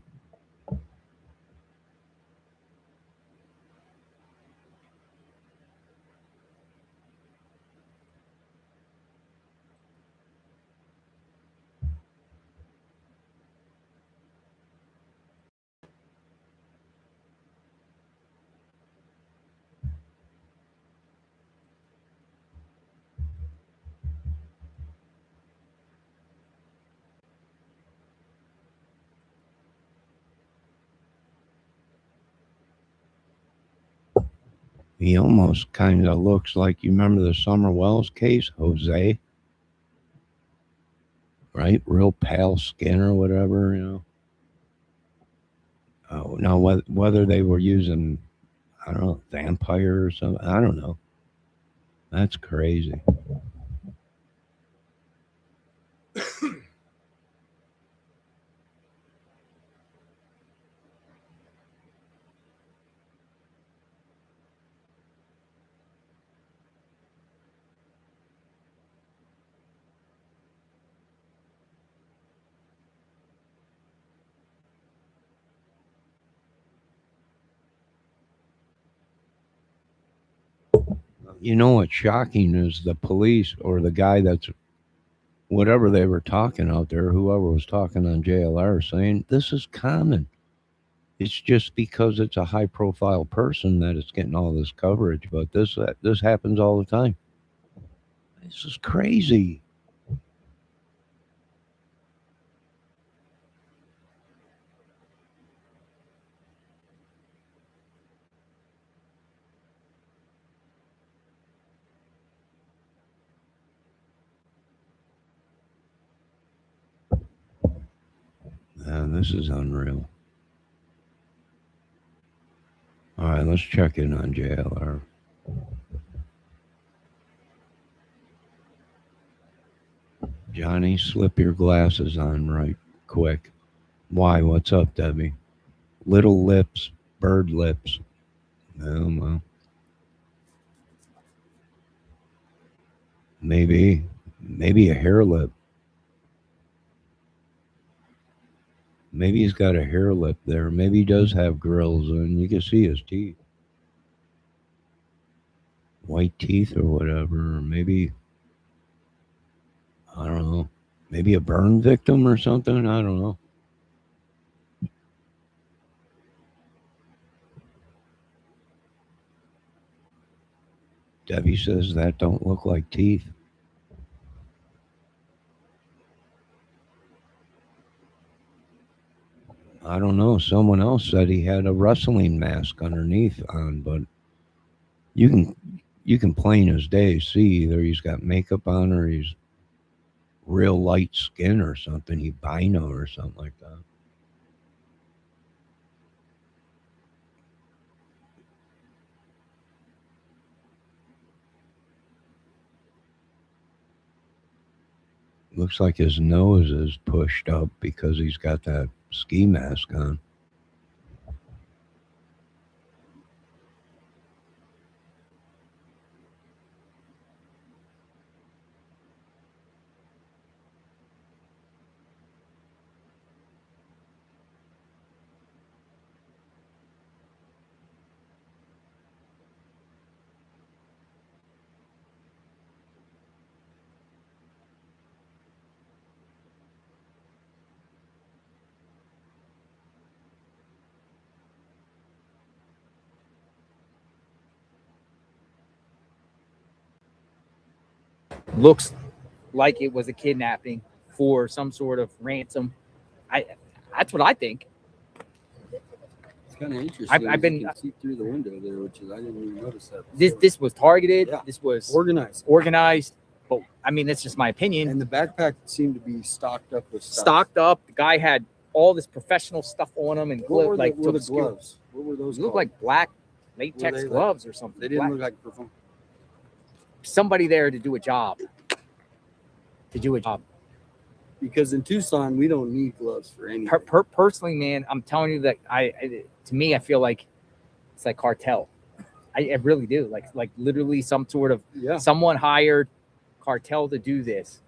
He almost kind of looks like, you remember the Summer Wells case, Jose, right? Real pale skin or whatever, you know. Oh, now whether they were using, I don't know, vampire or something, I don't know. That's crazy. You know what's shocking is the police or the guy that's whatever they were talking out there, whoever was talking on JLR, saying this is common. It's just because it's a high profile person that it's getting all this coverage, but this happens all the time. This is crazy. This is unreal. All right, let's check in on JLR. Johnny, slip your glasses on right quick. Why? What's up, Debbie? Little lips, bird lips. Oh, well. Maybe a hair lip. Maybe he's got a hair lip there. Maybe he does have grills and you can see his teeth. White teeth or whatever. Or maybe, I don't know. Maybe a burn victim or something. I don't know. Debbie says that don't look like teeth. I don't know. Someone else said he had a wrestling mask underneath on, but you can plain as day see either he's got makeup on or he's real light skin or something. He bino or something like that. Looks like his nose is pushed up because he's got that ski mask on. Looks like it was a kidnapping for some sort of ransom. That's what I think. It's kind of interesting. I've been- you can see through the window there, which is I didn't even notice that. This was targeted. Yeah. This was organized, But I mean, that's just my opinion. and the backpack seemed to be stocked up with stuff. Stocked up. The guy had all this professional stuff on him and What were like the, were the obscure- gloves? What were those? They look called? like black latex they like- gloves or something. They didn't Black- look like perform. somebody there to do a job. Because in Tucson, we don't need gloves for anything. Personally, man, I'm telling you that to me, I feel like it's like cartel. I really do. Like literally some sort of Yeah. someone hired cartel to do this.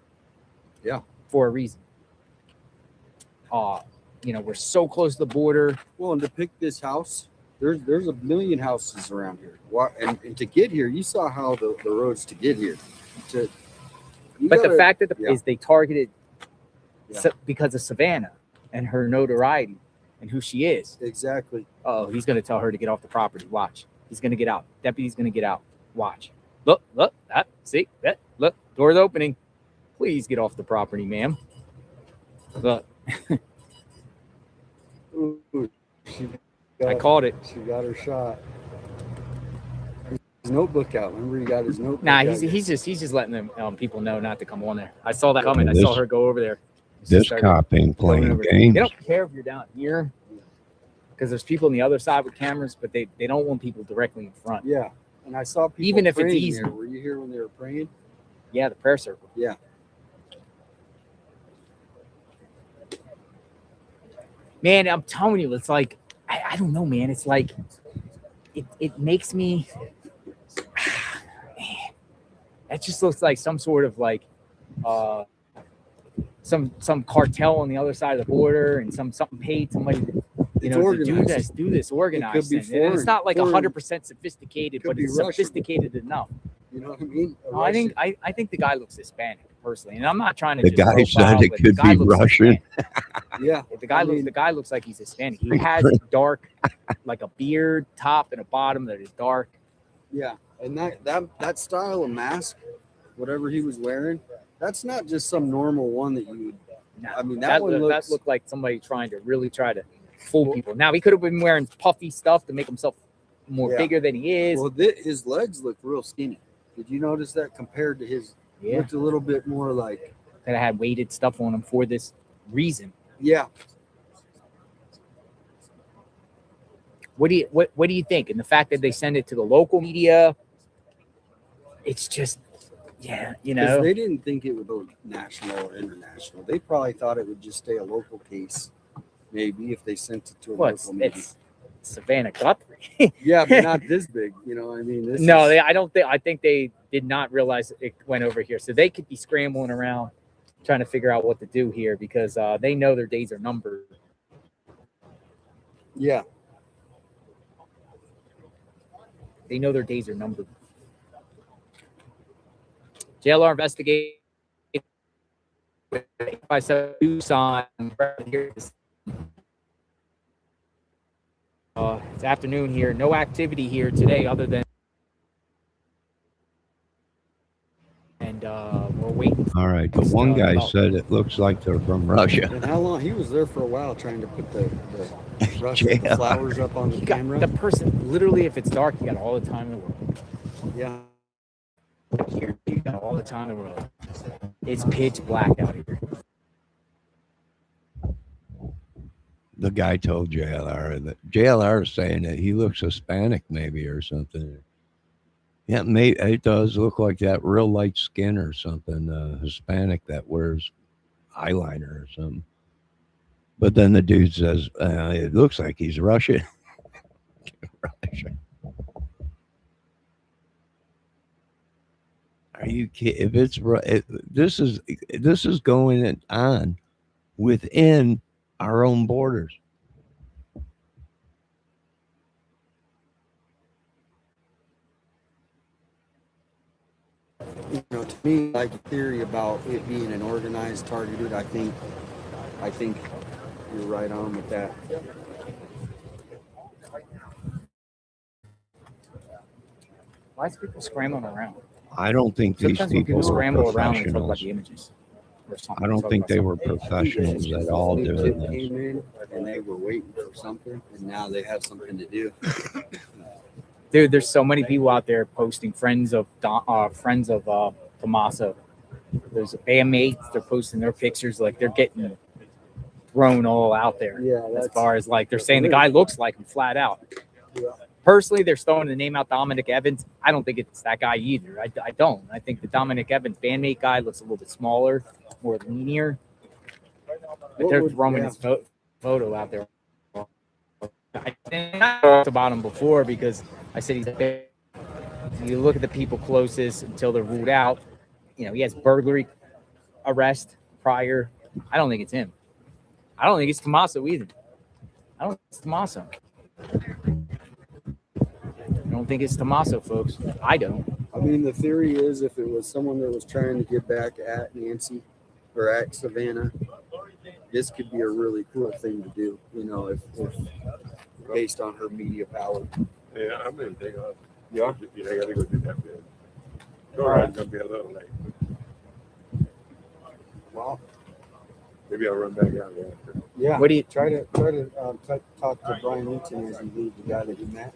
Yeah. For a reason. We're so close to the border. Well, and to pick this house, there's a million houses around here. And to get here, you saw how the roads to get here. But the fact that yeah. is they targeted Yeah. because of Savannah and her notoriety and who she is. Exactly. Oh, he's going to tell her to get off the property. Watch. He's going to get out. Deputy's going to get out. Watch. Look, see that? Look, door's opening. Please get off the property, ma'am. Look, Ooh, I called it. She got her shot. His notebook out. Remember, he got his notebook. Nah, out. he's just letting them people know not to come on there. I saw that coming. I This- saw her go over there. She This started cop ain't going playing over. games. They don't care if you're down here because there's people on the other side with cameras, but they don't want people directly in front. Yeah. And I saw people Even if it's praying easy. there. Were you here when they were praying? Yeah, the prayer circle. Yeah. Man, I'm telling you, it's like I don't know, man. It's like it makes me. Man, that just looks like some sort of like some cartel on the other side of the border, and something paid somebody to, It's to organized. do this organized be thing. And it's not like foreign. 100% sophisticated, Could but be it's Russian. sophisticated enough. You know what I mean? A No, I think Russian. I think the guy looks Hispanic personally, and I'm not trying to. The just guy profile, said it but the could guy be looks Russian. Hispanic. Yeah. The guy looks like he's Hispanic. He has dark, like a beard top and a bottom that is dark. Yeah. And that style of mask, whatever he was wearing, that's not just some normal one that you would. No, I mean, that one that looks- looked like somebody trying to fool people. Now he could have been wearing puffy stuff to make himself more Yeah. bigger than he is. Well, his legs look real skinny. Did you notice that compared to his? Yeah, Looked a little bit more like. that had weighted stuff on him for this reason. Yeah. What do you think? And the fact that they send it to the local media, it's just, yeah, 'Cause they didn't think it would go national or international. They probably thought it would just stay a local case. Maybe if they sent it to a local media. it's Savannah Guthrie. Yeah, but not this big. You know, I mean, this No, is, I think they did not realize it went over here. So they could be scrambling around trying to figure out what to do here because they know their days are numbered. yeah. They know their days are numbered. JLR investigate by Tucson. It's afternoon here. No activity here today other than. And we're waiting. All right. The one guy About- said it looks like they're from Russia. And how long? He was there for a while trying to put the Russian Yeah. flowers up on the You got camera. the person, literally, if it's dark, you got all the time in the world. Yeah. Here, you got all the time in the world. It's pitch black out here. The guy told JLR that JLR is saying that he looks Hispanic maybe or something. Yeah, it does look like that real light skin or something, Hispanic that wears eyeliner or something. But then the dude says, it looks like he's Russian. Russian. Are you kidding? If this is going on within our own borders. You know, to me, like a theory about it being an organized, targeted. I think you're right on with that. Why is people scrambling around? I don't think these Sometimes when people people are scramble around and talk about professionals. the images. or something. I don't Talk think about they were something. professionals at all New doing kid this. came in and they were waiting for something, and now they have something to do. Dude, there's so many people out there posting friends of Tommaso. There's bandmates. They're posting their pictures like they're getting thrown all out there. Yeah, As that's far as like they're saying the guy looks like him flat out. Yeah. Personally, they're throwing the name out Dominic Evans. I don't think it's that guy either. I don't. I think the Dominic Evans bandmate guy looks a little bit smaller, more linear. But they're throwing his photo out there. I think I talked about him before because I said he's a bit. You look at the people closest until they're ruled out. You know, he has burglary arrest prior. I don't think it's him. I don't think it's Tommaso either. I don't think it's Tommaso. I don't think it's Tommaso, folks. I don't. I mean, the theory is if it was someone that was trying to get back at Nancy or at Savannah, this could be a really cool thing to do, you know, if based on her media power. Yeah, I'm gonna take off. Yeah. You know, I gotta go do that bit. All right, gonna be a little late. Well, Maybe I'll run back out there. yeah. What do you? Try to talk to Brian Eaton as he leaves, the guy that he met.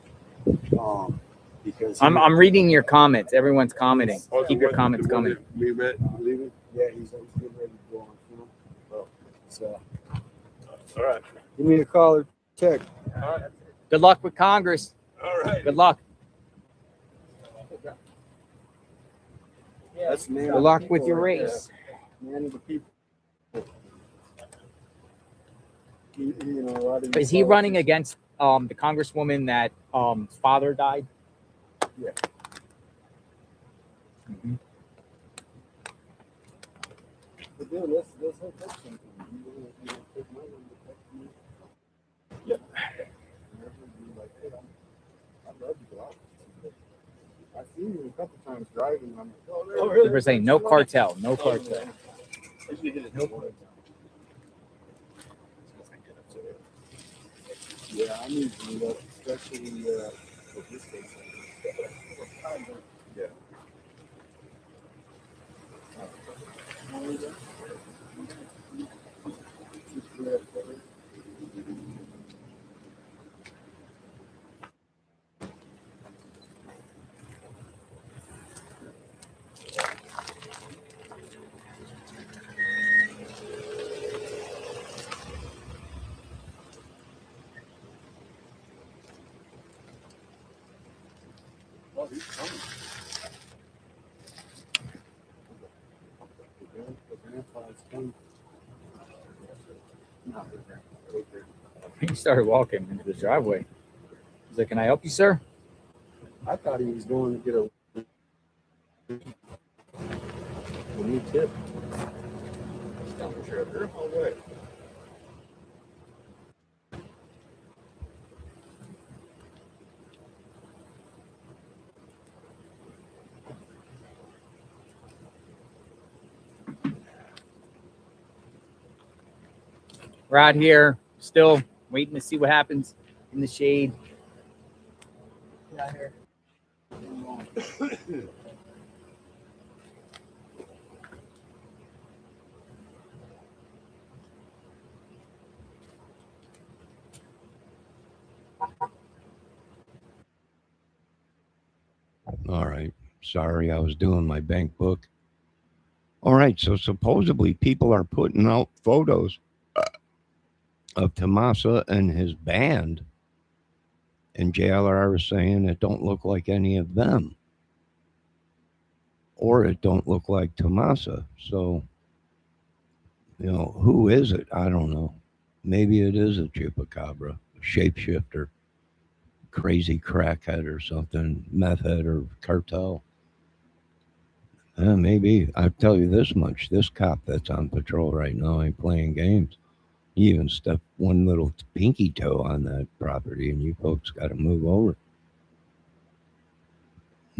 Because I'm reading your comments. Everyone's commenting. Oh, Keep your comments coming. We met leaving. yeah, he's getting ready to go on film. Oh. So All right. give me a call or text. All right. Good luck with Congress. All right. Good luck. That's the man. Good luck with your race. Man of the people. You know, a lot of Is he running against the congresswoman that father died? Yeah. Mhm. But dude, let's hook up something. You take my number, text me. Yeah. Like, hey, I love you, bro. I've seen you a couple times driving. I'm like, oh, They were saying no cartel, no cartel. Yeah, I need to meet up, especially with this case. Yeah. Oh, he's coming. The grandpa's coming. He started walking into the driveway. He's like, "Can I help you, sir?" I thought he was going to get a new tip. Down the trailer. Oh, wait. We're out here still waiting to see what happens in the shade. Get out here. All right. Sorry, I was doing my bank book. All right. So supposedly people are putting out photos of Tommaso and his band. And JLR is saying it don't look like any of them. Or it don't look like Tommaso. So, you know, who is it? I don't know. Maybe it is a chupacabra, shapeshifter, crazy crackhead or something, meth head or cartel. Maybe. I'll tell you this much. This cop that's on patrol right now ain't playing games. He even stepped one little pinky toe on that property, and you folks got to move over.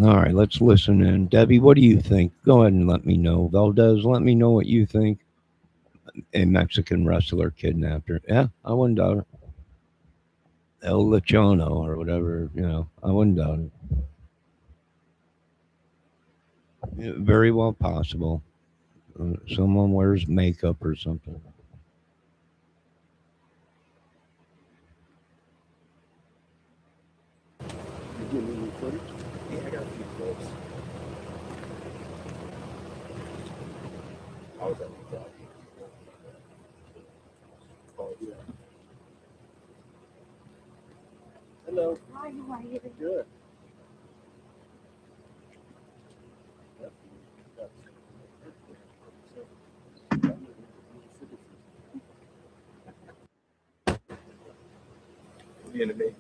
All right, let's listen in. Debbie, what do you think? Go ahead and let me know. Valdez, let me know what you think. A Mexican wrestler kidnapped her. Yeah, I wouldn't doubt it. El Lechono or whatever, you know, I wouldn't doubt it. Yeah, very well possible. Someone wears makeup or something. You give me any footage? Yeah, I got a few clips. I was on the top. Oh, yeah. Hello. Hi, how are you? Good. In the making.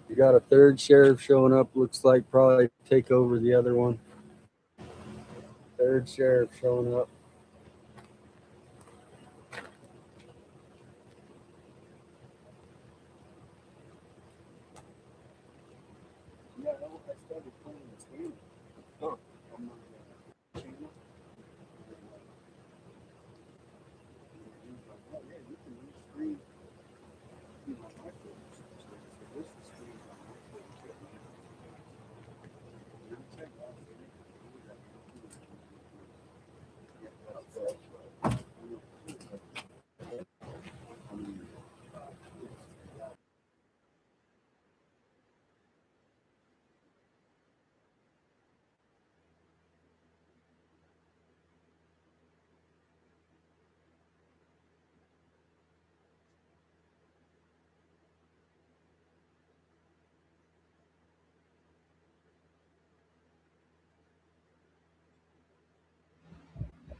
You got a third sheriff showing up. Looks like probably take over the other one. Third sheriff showing up. Yeah, I started playing this game. Huh. On my channel. He was like, oh, yeah, you can restream, you know, my footage. So this is streamed on my footage. And I'm checking out, so they can do that. Yeah, that's right. I mean,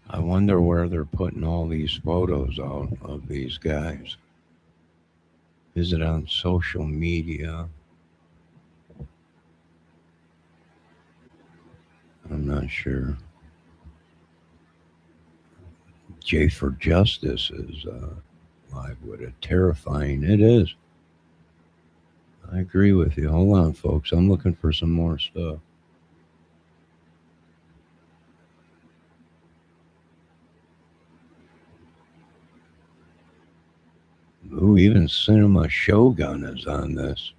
I wonder where they're putting all these photos out of these guys. Is it on social media? I'm not sure. J for Justice is live with it. Terrifying. It is. I agree with you. Hold on, folks. I'm looking for some more stuff. Ooh, even Cinema Shogun is on this.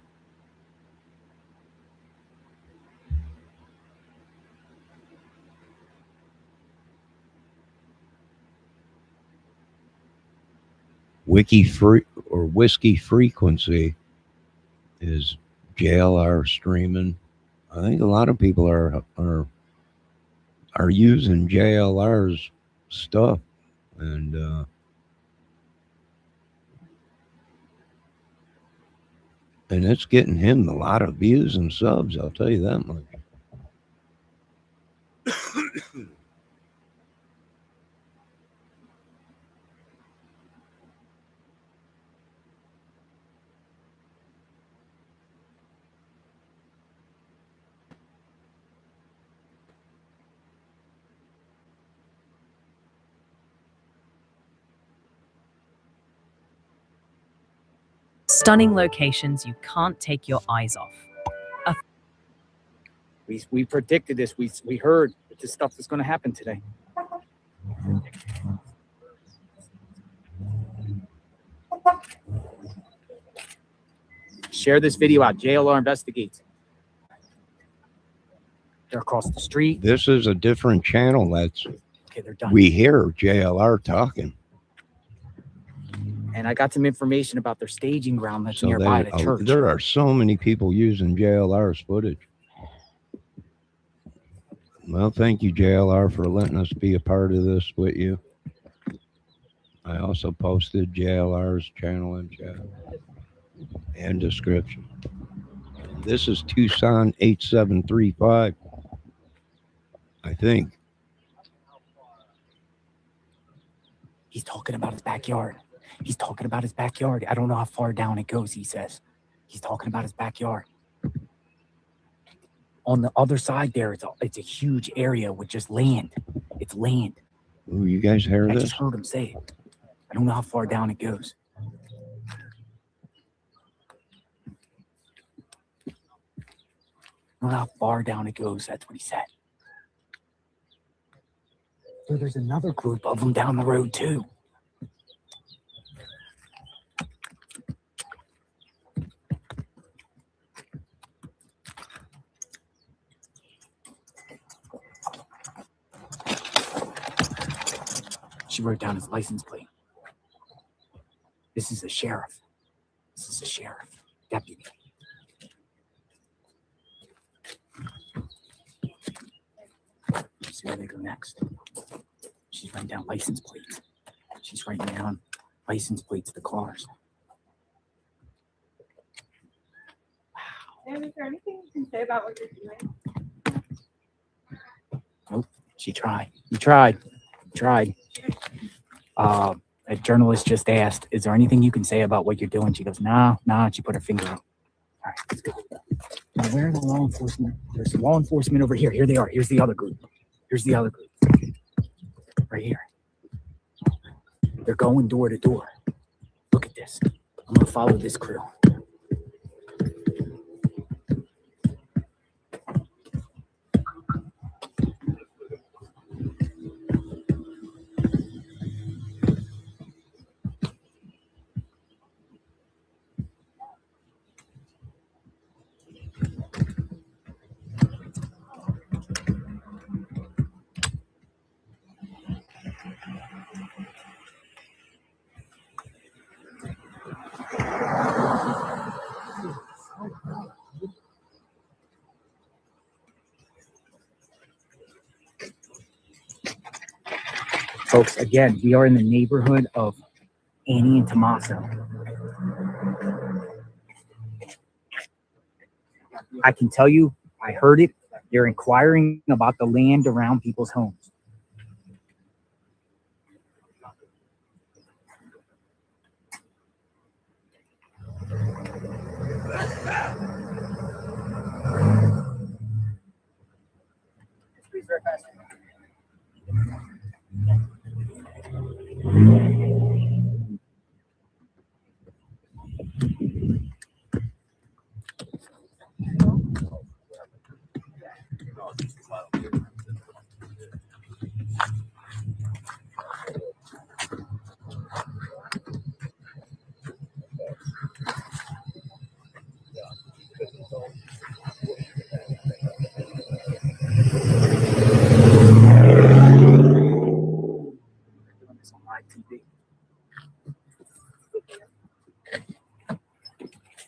Wiki Free or Whiskey Frequency is JLR streaming. I think a lot of people are using JLR's stuff, and it's getting him a lot of views and subs. I'll tell you that much. Stunning locations you can't take your eyes off. We predicted this. We heard that this stuff was going to happen today. Share this video out. JLR investigates. They're across the street. This is a different channel. That's okay. They're done. We hear JLR talking. And I got some information about their staging ground that's nearby the church. There are so many people using JLR's footage. Well, thank you, JLR, for letting us be a part of this with you. I also posted JLR's channel in chat and description. This is Tucson 8735, I think. He's talking about his backyard. He's talking about his backyard. I don't know how far down it goes, he says. He's talking about his backyard. On the other side there, it's a huge area with just land. It's land. Ooh, you guys heard this? I just heard him say it. I don't know how far down it goes. I don't know how far down it goes. That's what he said. So there's another group of them down the road, too. She wrote down his license plate. This is the sheriff. This is the sheriff. Deputy. See where they go next. She's writing down license plates. She's writing down license plates of the cars. And is there anything you can say about what you're doing? Nope. She tried. You tried. You tried. A journalist just asked, "Is there anything you can say about what you're doing?" She goes, "Nah." And she put her finger up. All right, let's go. Now, where are the law enforcement? There's law enforcement over here. Here they are. Here's the other group. Here's the other group. Right here. They're going door to door. Look at this. I'm gonna follow this crew. Folks, again, we are in the neighborhood of Annie and Tommaso. I can tell you, I heard it. They're inquiring about the land around people's homes.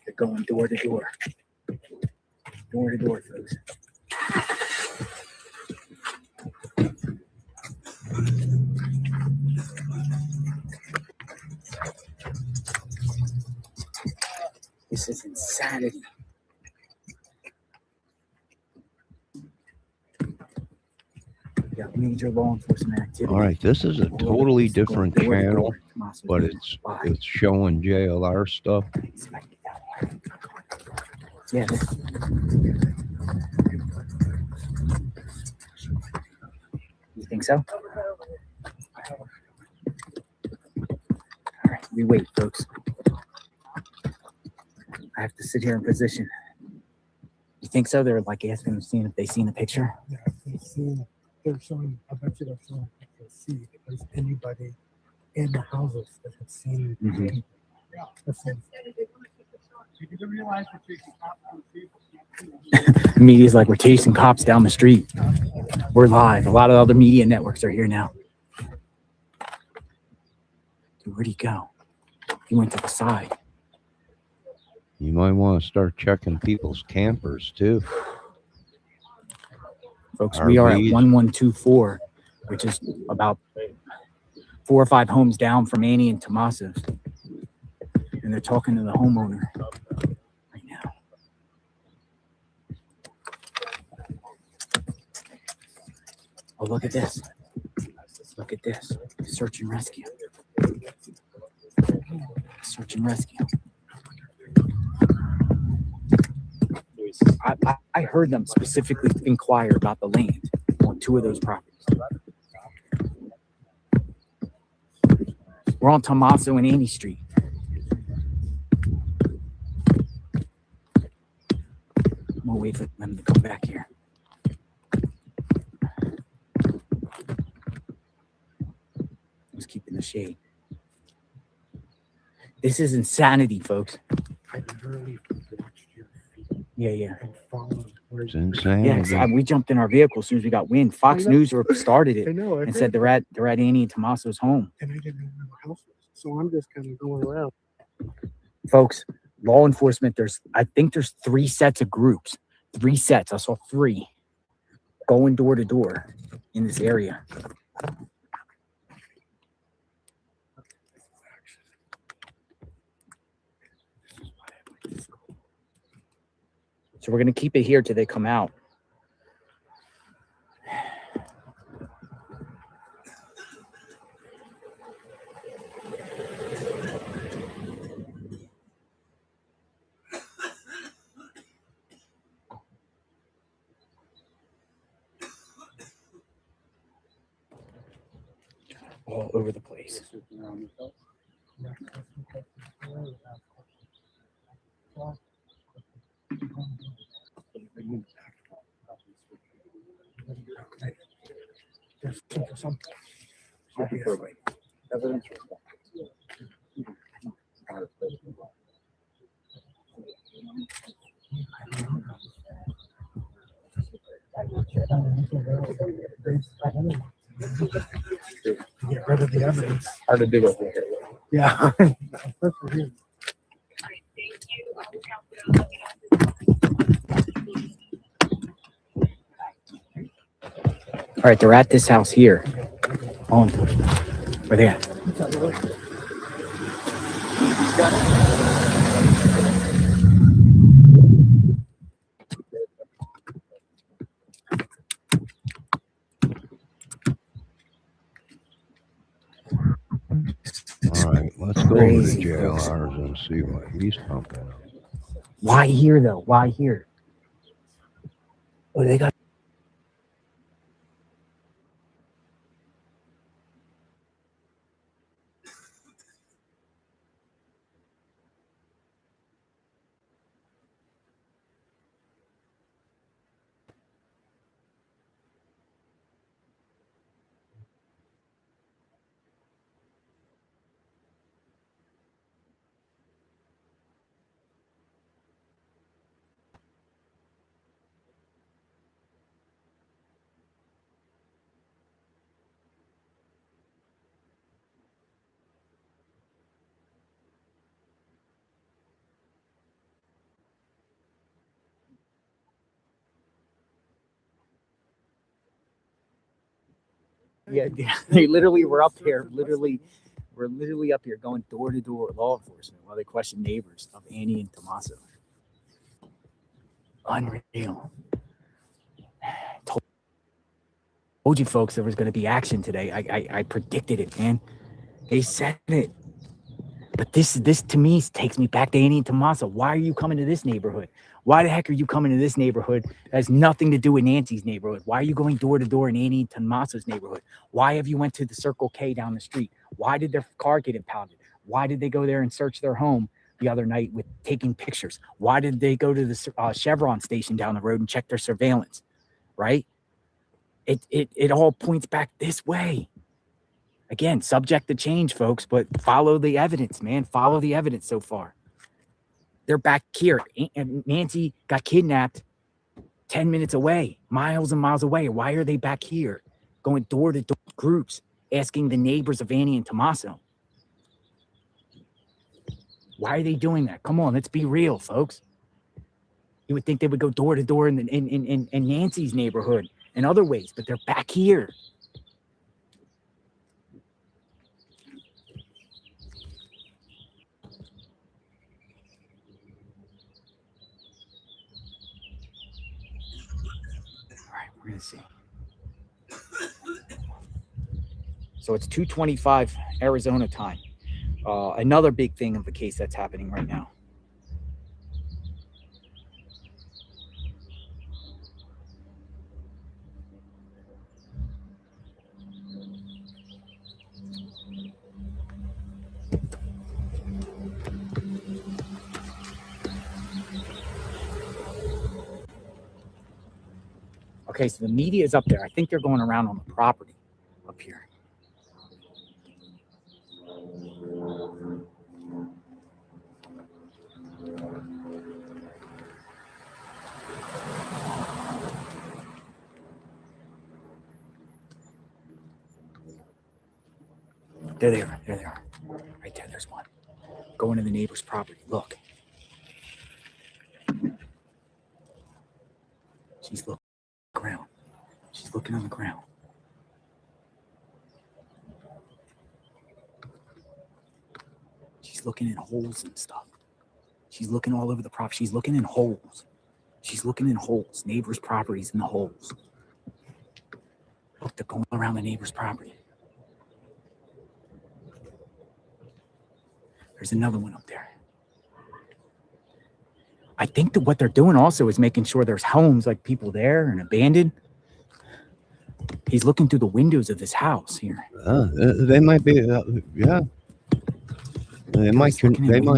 They're going door to door. Door to door, folks. This is insanity. We got major law enforcement activity. All right, this is a totally different channel, but it's showing JLR stuff. Yeah. You think so? All right, we wait, folks. I have to sit here in position. You think so? They're like asking them, seeing if they've seen the picture. Yeah, if they've seen, they're showing, I bet you they're showing to see if there's anybody in the houses that have seen. Mhm. Yeah, that's it. The media's like, we're chasing cops down the street. We're live. A lot of other media networks are here now. Dude, where'd he go? He went to the side. You might want to start checking people's campers too. Folks, we are at RVs. 1124, which is about 4 or 5 homes down from Annie and Tommaso's. And they're talking to the homeowner right now. Oh, look at this. Look at this. Search and rescue. Search and rescue. I heard them specifically inquire about the land on 2 of those properties. We're on Tommaso and Annie Street. I'm gonna wait for them to come back here. Just keeping the shade. This is insanity, folks. I literally watched your feet Yeah. and followed where It's insane. Yeah, 'cause we jumped in our vehicle as soon as we got wind. Fox News started it I know. and said they're at Annie and Tommaso's home. And I didn't know where the house was, so I'm just kind of going around. Folks, law enforcement. I think there's 3 sets of groups. 3 sets. I saw 3 going door to door in this area. So we're gonna keep it here till they come out. All over the place. Get rid of the evidence. Hard to do it. Yeah. All right, they're at this house here. Law enforcement. Where they at? All right, let's go Crazy, to the folks. JLRs and see what he's pumping up. Why here though? Why here? Oh, they got. Yeah, they literally were up here. We're literally up here going door to door, law enforcement, while they question neighbors of Annie and Tommaso. Unreal. Told you folks there was going to be action today. I predicted it, man. They said it. But this to me takes me back to Annie and Tommaso. Why are you coming to this neighborhood? Why the heck are you coming to this neighborhood? That has nothing to do with Nancy's neighborhood. Why are you going door to door in Annie and Tommaso's neighborhood? Why have you went to the Circle K down the street? Why did their car get impounded? Why did they go there and search their home the other night with taking pictures? Why did they go to the Chevron station down the road and check their surveillance? Right? It all points back this way. Again, subject to change, folks, but follow the evidence, man. Follow the evidence so far. They're back here. Nancy got kidnapped 10 minutes away, miles and miles away. Why are they back here? Going door to door groups, asking the neighbors of Annie and Tommaso. Why are they doing that? Come on, let's be real, folks. You would think they would go door to door in Nancy's neighborhood and other ways, but they're back here. All right, we're gonna see. So it's 2:25 Arizona time. Another big thing of the case that's happening right now. Okay, so the media is up there. I think they're going around on the property up here. There they are. There they are. Right there. There's one. Going to the neighbor's property. Look. She's looking on the ground. She's looking on the ground. She's looking in holes and stuff. She's looking all over the property. She's looking in holes. She's looking in holes. Neighbors' properties in the holes. Look, they're going around the neighbor's property. There's another one up there. I think that what they're doing also is making sure there's homes, like people there and abandoned. He's looking through the windows of this house here. They might be, yeah. They might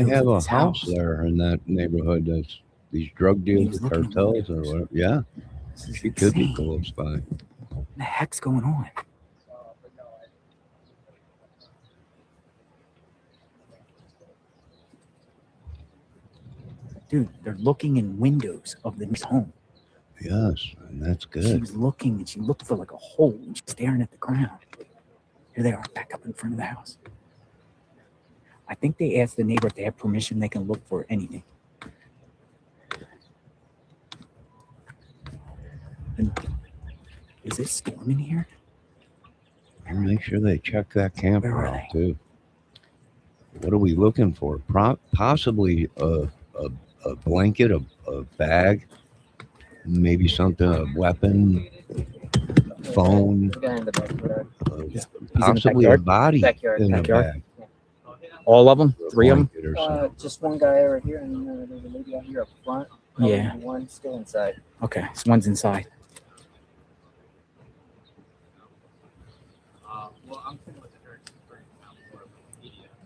have a house there. there in that neighborhood that's these drug deals, the cartels or whatever. Yeah, she could be close by. What the heck's going on? Dude, they're looking in windows of the home. Yes, and that's good. She was looking and she looked for like a hole and she's staring at the ground. Here they are, back up in front of the house. I think they asked the neighbor if they have permission, they can look for anything. And is it storming here? And make sure they check that camper Where are out they? too. What are we looking for? Possibly a blanket, a bag, maybe something, a weapon, phone, possibly a body in a bag. All of them? 3 of them? Or something. Just one guy over here, and there's a lady out here up front. Yeah. One still inside. Okay, so one's inside.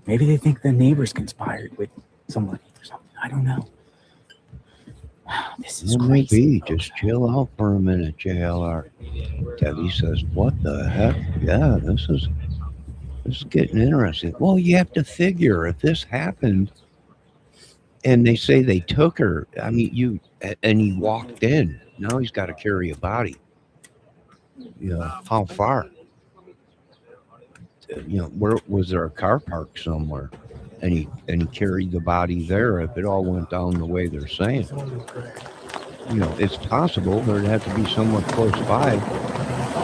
Maybe they think the neighbors conspired with somebody or something. I don't know. This is It may crazy. be. Just chill out for a minute, JLR. Debbie says, what the heck? Yeah, this is getting interesting. Well, you have to figure if this happened and they say they took her, I mean, and he walked in. Now he's got to carry a body. You know, how far? You know, where was there a car park somewhere? And he carried the body there if it all went down the way they're saying. You know, it's possible there'd have to be someone close by,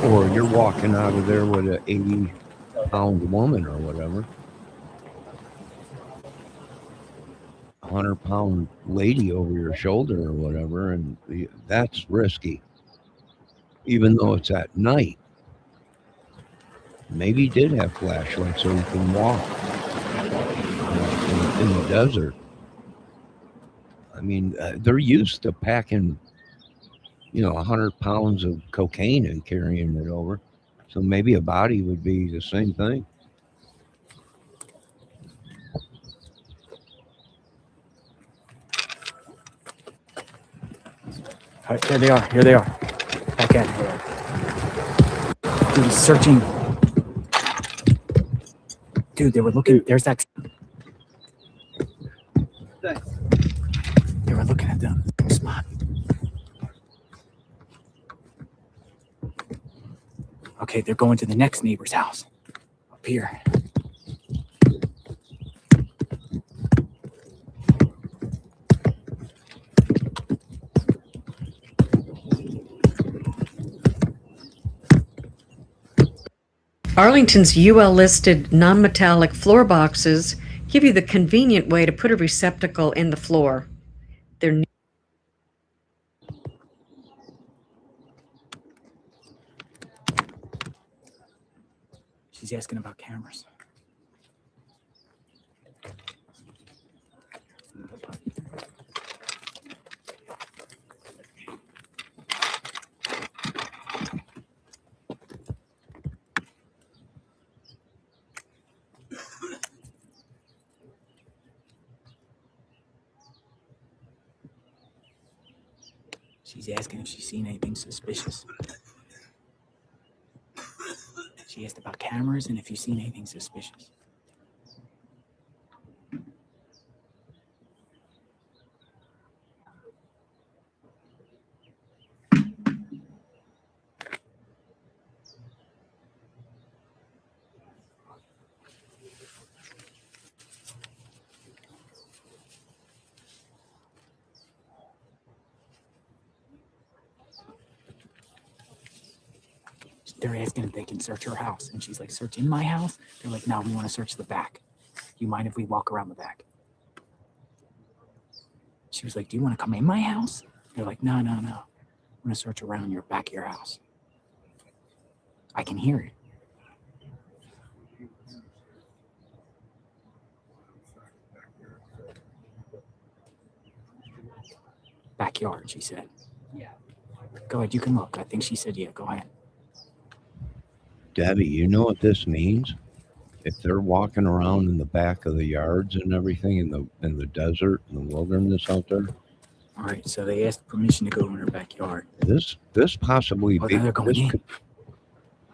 or you're walking out of there with an 80-pound woman or whatever. 100-pound lady over your shoulder or whatever, and that's risky. Even though it's at night. Maybe he did have flashlights so he can walk in the desert. I mean, they're used to packing, 100 pounds of cocaine and carrying it over. So maybe a body would be the same thing. All right, there they are. Here they are. Back at it. Dude, he's searching. Dude, they were looking. There's that. Thanks. They were looking at the spot. Okay, they're going to the next neighbor's house. Up here. Arlington's UL-listed non-metallic floor boxes give you the convenient way to put a receptacle in the floor. They're She's asking about cameras. She's asking if she's seen anything suspicious. She asked about cameras and if you've seen anything suspicious. they're asking if they can search her house. And she's like, search in my house? They're like, no, we want to search the back. Do you mind if we walk around the back? She was like, do you want to come in my house? They're like, no. I want to search around your back of your house. I can hear it. Backyard, she said. Yeah. Go ahead, you can look. I think she said, yeah, go ahead. Debbie, you know what this means? If they're walking around in the back of the yards and everything in the desert and the wilderness out there. All right, so they asked permission to go in her backyard. This possibly they're going in.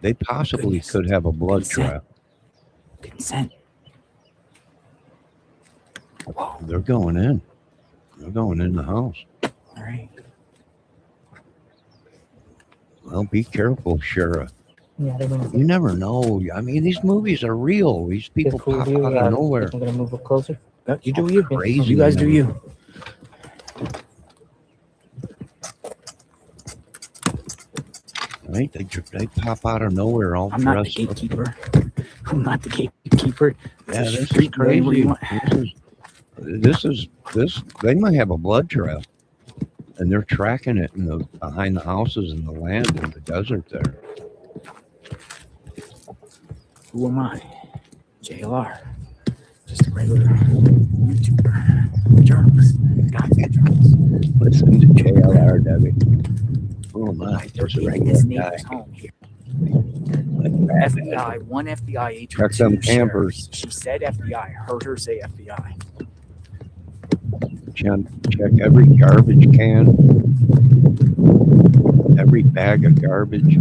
They possibly could have a blood trap. Consent. Whoa. They're going in. They're going in the house. All right. Well, be careful, Sheriff. Yeah, they're going to. You never know. I mean, these movies are real. These people pop out of nowhere. I'm going to move up closer. You do you. Crazy. You guys do you. Right? They pop out of nowhere all I'm not the gatekeeper. I'm not the gatekeeper. Yeah, this is crazy. This. They might have a blood trail, and they're tracking it behind the houses and the land in the desert there. Who am I? JLR. Just a regular YouTuber. Journalist. Listen to JLR, Debbie. Oh my, there's a regular guy. Home here. FBI, one FBI agent. Check them campers. She said FBI. Heard her say FBI. Check every garbage can, every bag of garbage.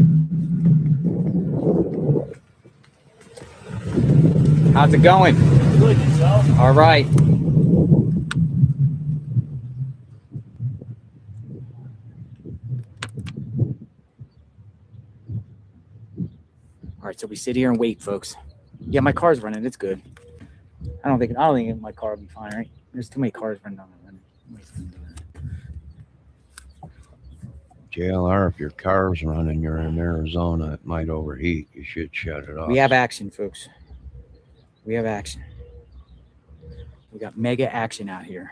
How's it going? Good, yourself? All right. All right, so we sit here and wait, folks. Yeah, my car's running. It's good. I don't think my car will be fine, right? There's too many cars running on it. JLR, if your car's running, you're in Arizona, it might overheat. You should shut it off. We have action, folks. We have action. We got mega action out here.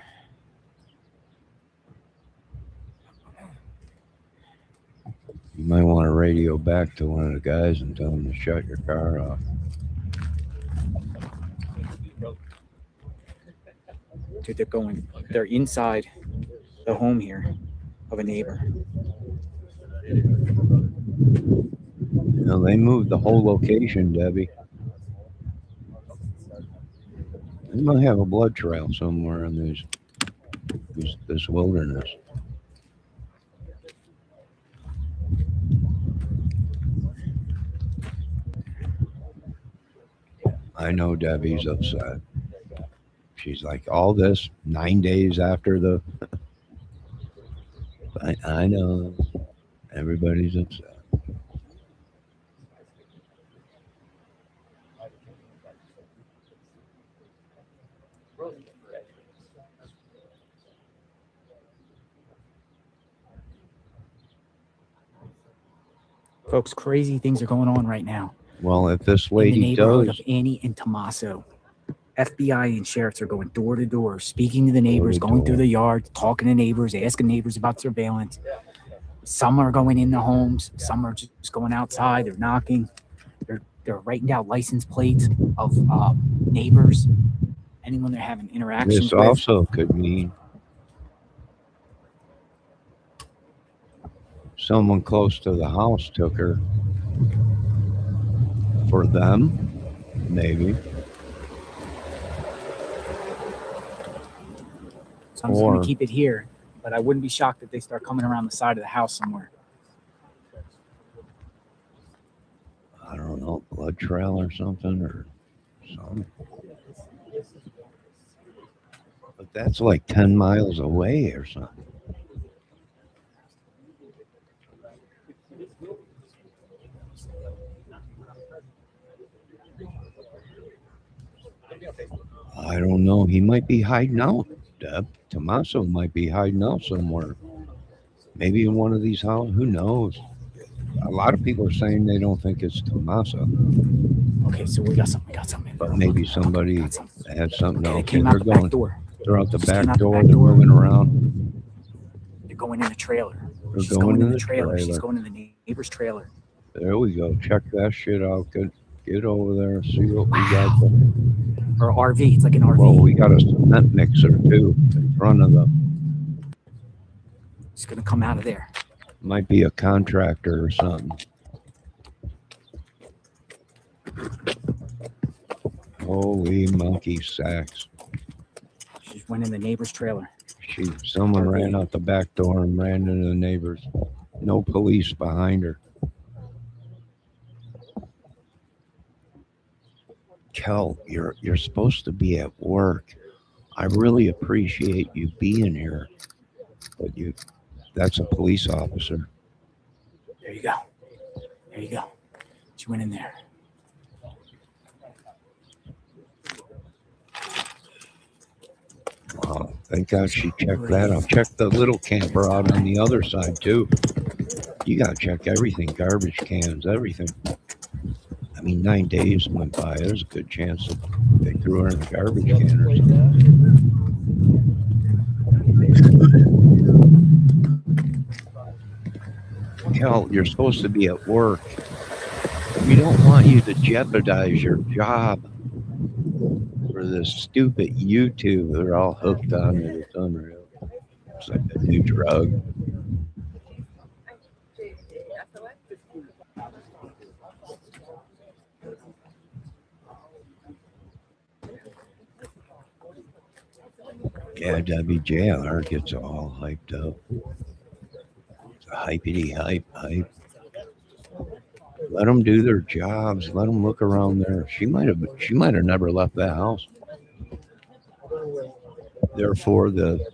You might want to radio back to one of the guys and tell them to shut your car off. Dude, they're inside the home here of a neighbor. No, they moved the whole location, Debbie. They might have a blood trail somewhere in this wilderness. I know Debbie's upset. She's like, all this 9 days after the... I know. Everybody's upset. Folks, crazy things are going on right now. Well, if this In the lady neighborhood does... of Annie and Tommaso, FBI and sheriffs are going door to door, speaking to the neighbors, going through the yard, talking to neighbors, asking neighbors about surveillance. Some are going in the homes. Some are just going outside. They're knocking. They're writing down license plates of neighbors, anyone they're having interactions This with. also could mean someone close to the house took her for them, maybe. So I'm just going to keep it here, but I wouldn't be shocked if they start coming around the side of the house somewhere. I don't know, blood trail or something or something. But that's like 10 miles away or something. I don't know. He might be hiding out, Deb. Tommaso might be hiding out somewhere. Maybe in one of these houses. Who knows? A lot of people are saying they don't think it's Tommaso, Okay, so we got something. We got something. but maybe somebody had something Okay, they else. came They're out the back going. door. They're out the Just came back out the door. back They're door. moving around. They're going in the trailer. They're She's going in the the trailer. She's trailer. going in the neighbor's trailer. There we go. Check that shit out. Get over there. See what we Wow. got. Or RV. It's like an RV. Well, we got a cement mixer too in front of them. It's gonna come out of there. Might be a contractor or something. Holy monkey sacks. She went in the neighbor's trailer. Someone ran out the back door and ran into the neighbors. No police behind her. Kel, you're supposed to be at work. I really appreciate you being here, but that's a police officer. There you go. There you go. She went in there. Wow, thank God she checked that out. Check the little camper out on the other side too. You gotta check everything, garbage cans, everything. I mean, 9 days went by. There's a good chance that they threw her in the garbage can or something. Kel, you're supposed to be at work. We don't want you to jeopardize your job for this stupid YouTube. They're all hooked on it. It's unreal. It's like a new drug. Yeah, WJLR gets all hyped up. It's a hypety hype. Let them do their jobs. Let them look around there. She might have never left that house. Therefore, the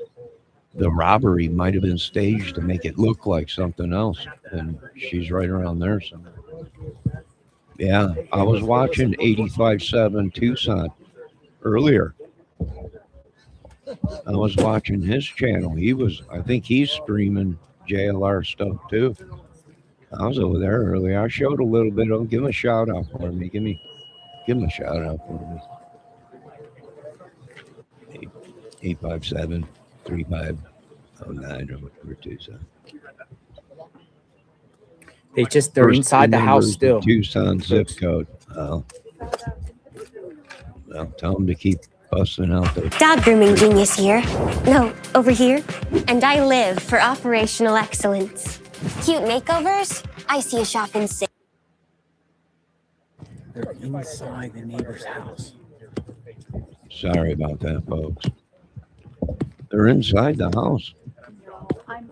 robbery might have been staged to make it look like something else, and she's right around there somewhere. Yeah, I was watching 85.7 Tucson earlier. I was watching his channel. I think he's streaming JLR stuff too. I was over there earlier. I showed a little bit of him. Give him a shout out for me. Give him a shout out for me. 857-3509 or whatever Tucson. They're inside the house still. Tucson zip code. Oh. Well, tell them to keep busting out there. Dog grooming genius here. No, over here. And I live for operational excellence. Cute makeovers? I see a shop in Sa- They're inside the neighbor's house. Sorry about that, folks. They're inside the house.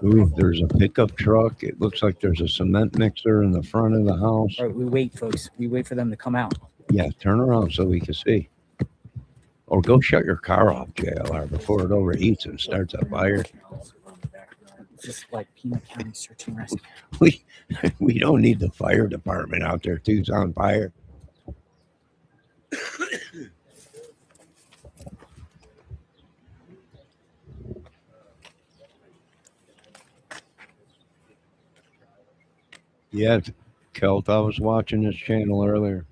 Ooh, there's a pickup truck. It looks like there's a cement mixer in the front of the house. All right, we wait, folks. We wait for them to come out. Yeah, turn around so we can see. Or go shut your car off, JLR, before it overheats and starts a fire. It's just like Pima County Search and Rescue. We don't need the fire department out there. Two's on fire. Yeah, Kelt, I was watching this channel earlier.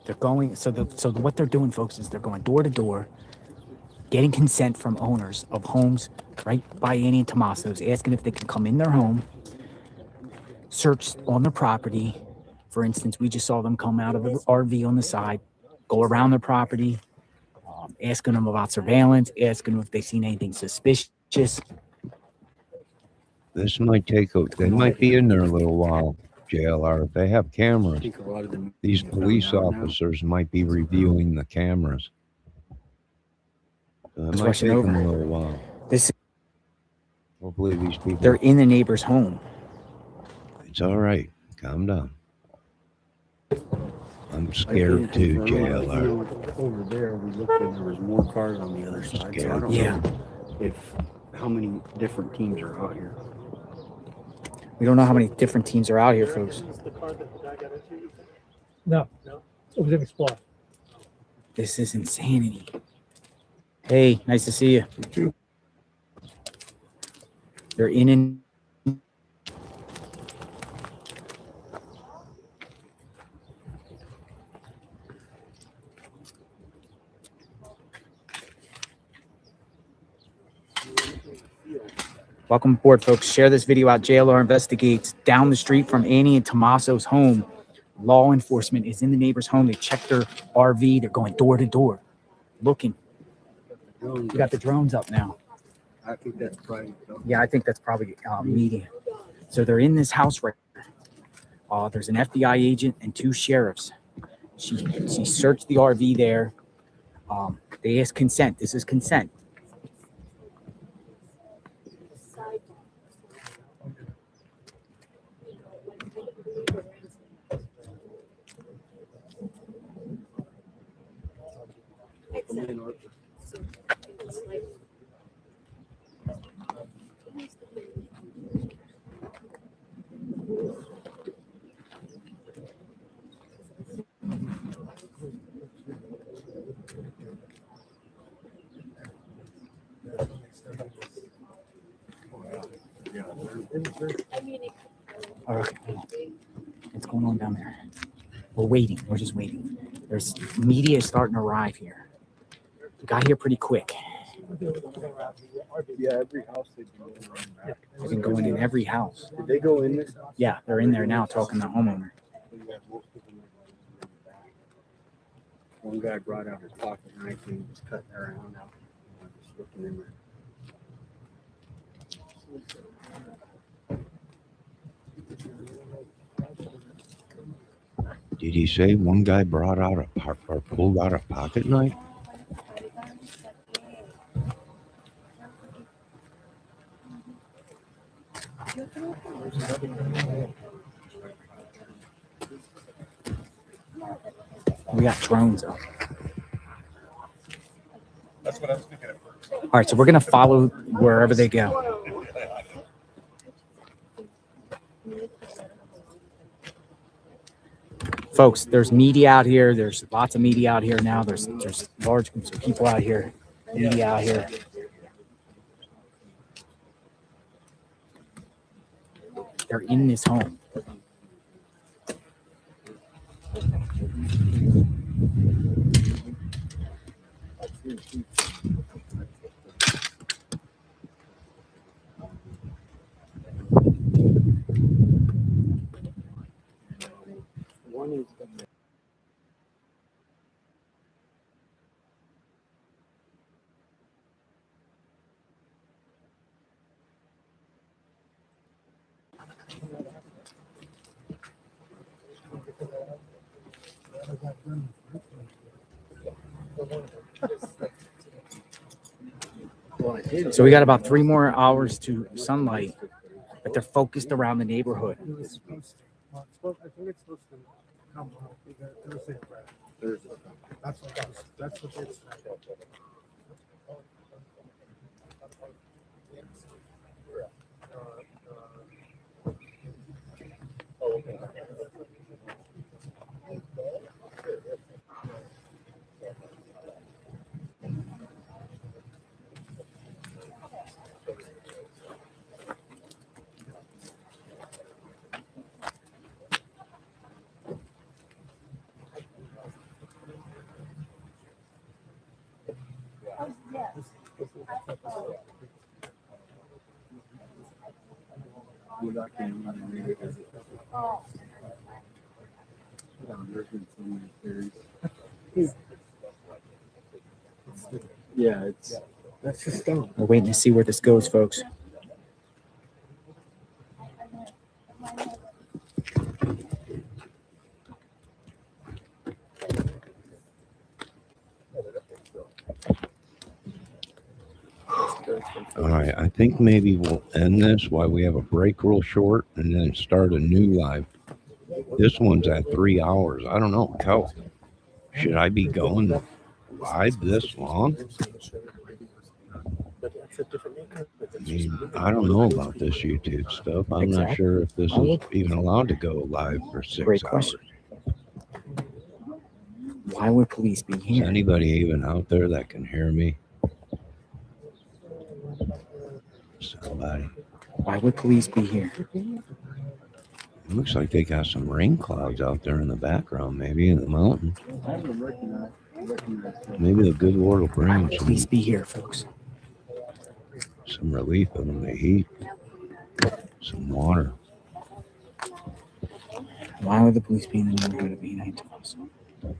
They're going. So what they're doing, folks, is they're going door to door, getting consent from owners of homes right by Annie and Tommaso's, asking if they can come in their home, search on their property. For instance, we just saw them come out of the RV on the side, go around their property, asking them about surveillance, asking them if they've seen anything suspicious. This might take they might be in there a little while, JLR. If they have cameras, these police officers might be reviewing the cameras. So it might take them a little while. Hopefully these people... They're in the neighbor's home. It's all right. Calm down. I'm scared too, JLR. Over there, we looked and there was more cars on the other side. So I don't know if how many different teams are out here. We don't know how many different teams are out here, folks. No, it was in Explorer. This is insanity. Hey, nice to see you. They're in and welcome aboard, folks. Share this video out. JLR investigates down the street from Annie and Tommaso's home. Law enforcement is in the neighbor's home. They checked their RV. They're going door to door, looking. We got the drones up now. I think that's probably. Yeah, I think that's probably media. So they're in this house right now. There's an FBI agent and 2 sheriffs. She searched the RV there. They asked consent. This is consent. All right, what's going on down there? We're waiting. We're just waiting. There's media starting to arrive here. We got here pretty quick. Yeah, every house they've been going in. They've been going in every house. Did they go in this house? Yeah, they're in there now talking to the homeowner. One guy brought out his pocket knife and was cutting around out. Just looking in there. Did he say one guy brought out or pulled out a pocket knife? We got drones up. That's what I was thinking at first. All right, so we're gonna follow wherever they go. Folks, there's media out here. There's lots of media out here now. There's large groups of people out here. Media out here. They're in this home. One is So we got about 3 more hours to sunlight, but they're focused around the neighborhood. I think it's supposed to come out Thursday or Friday. That's what it's. Yeah, it's That's just dumb. We're waiting to see where this goes, folks. All right, I think maybe we'll end this while we have a break real short and then start a new live. This one's at 3 hours. I don't know. Kel, should I be going live this long? I mean, I don't know about this YouTube stuff. I'm not sure if this is even allowed to go live for 6 Great hours. question. Why would police be Is here? anybody even out there that can hear me? Somebody. Why would police be here? It looks like they got some rain clouds out there in the background, maybe in the mountain. Maybe the good Lord will Why bring would police be here, folks? some relief in the heat, some water. Why would the police be in the neighborhood of E9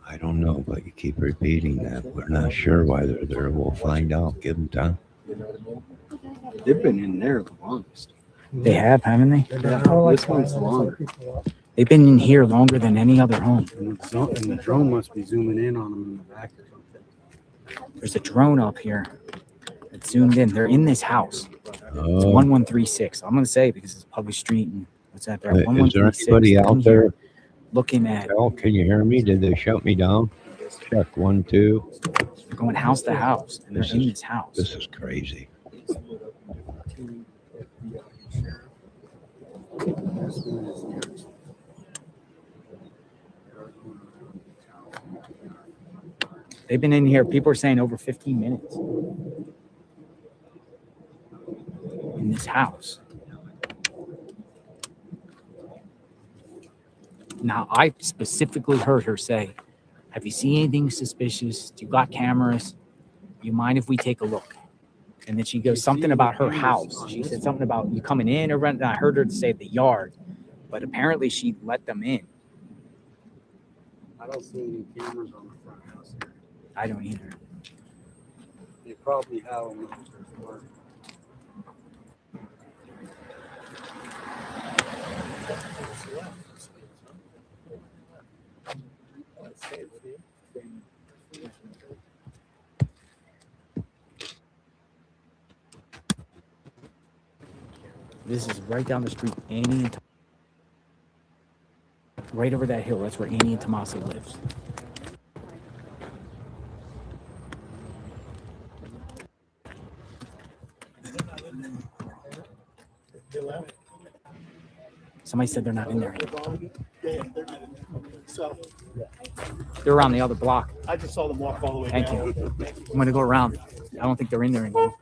I don't know, but you keep repeating that. We're not sure why they're there. We'll find out. Give them time. They've been in there the longest. They have, haven't they? This one's longer. They've been in here longer than any other home. And the drone must be zooming in on them in the back or something. There's a drone up here that's zoomed in. They're in this house. It's Oh, 1136. I'm going to say because it's a public street and what's that there? is there 1136. anybody They're in out here there? looking at Kel, can you hear me? Did they shut me down? Check 1, 2. they're going house to house and they're This in is- this house. This is crazy. They've been in here. People are saying over 15 minutes in this house. Now, I specifically heard her say, have you seen anything suspicious? Do you got cameras? You mind if we take a look? And then she goes something about her house. She said something about you coming in or running. I heard her say the yard, but apparently she let them in. I don't see any cameras on the front house here. I don't either. They probably have them upstairs. This is right down the street. Annie and right over that hill. That's where Annie and Tommaso lives. Somebody said they're not in there anymore. Yeah, they're not in there. So They're around the other block. I just saw them walk all the way Thank down. you. I'm gonna go around. I don't think they're in there anymore.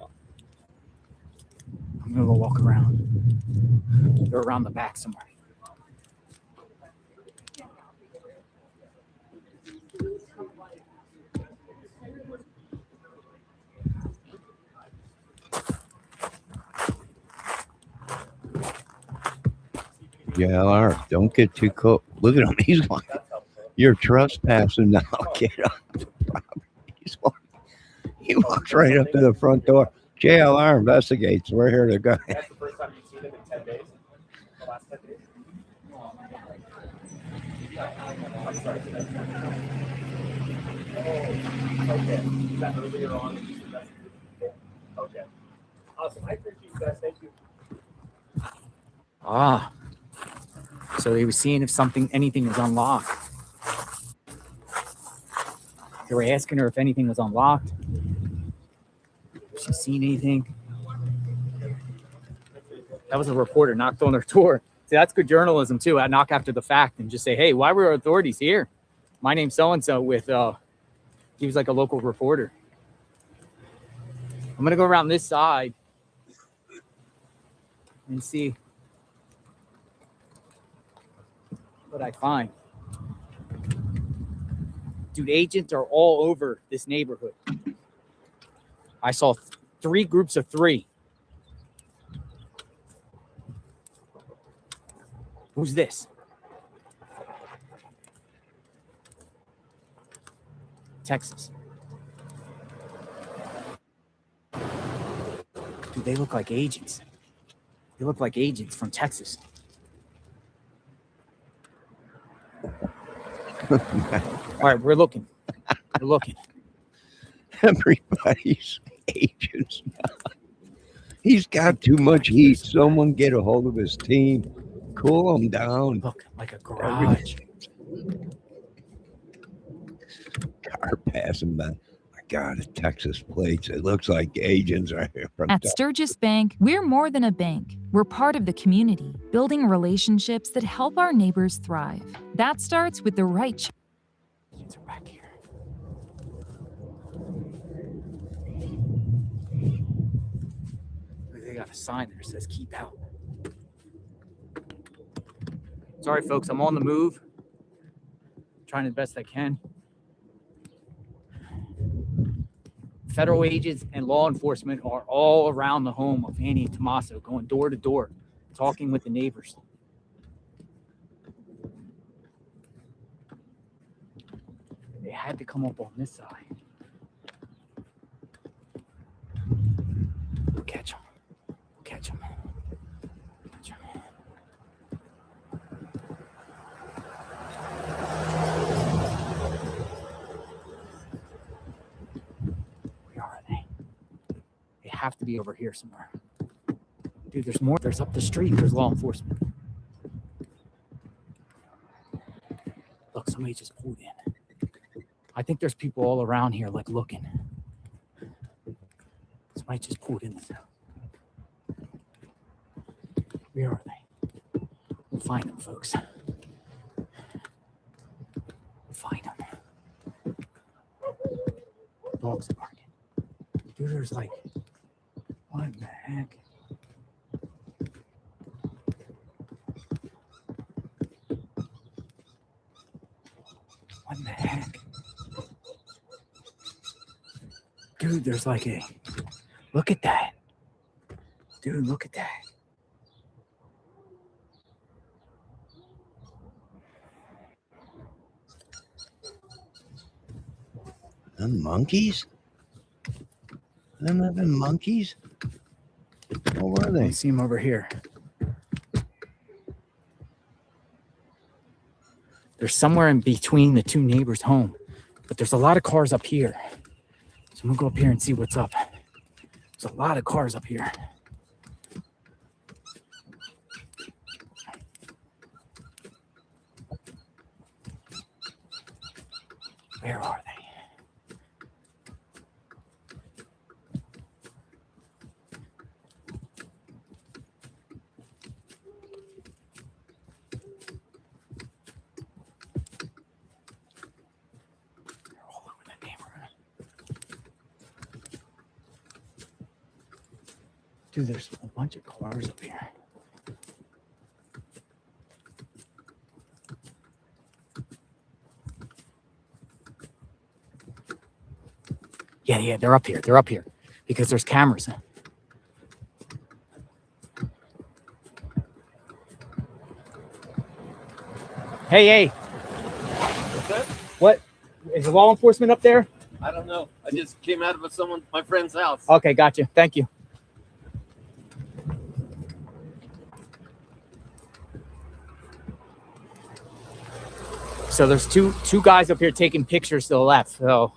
I'm gonna go walk around. They're around the back somewhere. JLR, don't get too close. Look at him. He's like, you're trespassing now. Get up. He walks right up to the front door. JLR investigates. We're here to go. That's the first time you've seen him in 10 days? The last 10 days? I'm sorry. Oh, okay. Is that earlier on? Okay. Awesome. I appreciate you guys. Thank you. Ah. So they were seeing if anything was unlocked. They were asking her if anything was unlocked. If she's seen anything. That was a reporter knocked on her door. See, that's good journalism too. I knock after the fact and just say, hey, why were authorities here? My name's so-and-so with, he was like a local reporter. I'm going to go around this side and see what I find. Dude, agents are all over this neighborhood. I saw 3 groups of 3. Who's this? Texas. Dude, they look like agents. They look like agents from Texas. All right, we're looking. We're looking. Everybody's agents. He's got too much heat. Someone get a hold of his team. Cool them down. Look, like a garage. Car passing by. My God, it's Texas plates. It looks like agents right here from At Texas. Sturgis Bank, we're more than a bank. We're part of the community, building relationships that help our neighbors thrive. That starts with the right. It's back here. They got a sign there that says keep out. Sorry, folks, I'm on the move. Trying the best I can. Federal agents and law enforcement are all around the home of Annie and Tommaso, going door to door, talking with the neighbors. They had to come up on this side. We'll catch them. We'll catch them. Catch them. Where are they? They have to be over here somewhere. Dude, there's more. There's up the street. There's law enforcement. Look, somebody just pulled in. I think there's people all around here, like, looking. Somebody just pulled in this house. Where are they? We'll find them, folks. We'll find them. Dogs barking. Dude, there's like, what the heck? What the heck? Dude, there's like a, look at that. Dude, look at that. Them monkeys? Them living monkeys? What were they? I see them over here. They're somewhere in between the two neighbors' home, but there's a lot of cars up here. So I'm gonna go up here and see what's up. There's a lot of cars up here. Where are they? Dude, there's a bunch of cars up here. Yeah, they're up here. They're up here because there's cameras. Hey. What's that? What? Is the law enforcement up there? I don't know. I just came out of my friend's house. Okay, gotcha. Thank you. So there's two guys up here taking pictures to the left. So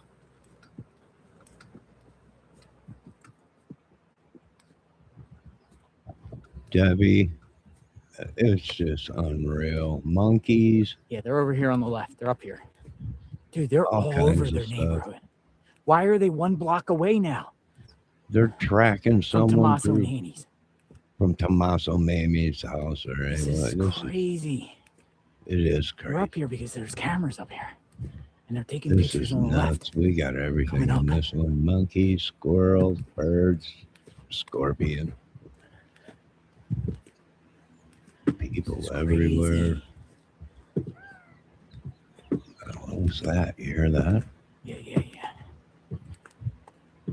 Debbie, it's just unreal. Monkeys. yeah, they're over here on the left. They're up here. Dude, they're all kinds over of their stuff. neighborhood. Why are they 1 block away now? They're tracking From someone Tommaso and through, Haney's. from Tommaso Mamie's house or This anyway. is crazy. It is They're crazy. up here because there's cameras up here. And they're taking This pictures is on the left. nuts. We got everything Coming in up. this one. Monkeys, squirrels, birds, scorpion. People everywhere. What's that? You hear that? Yeah.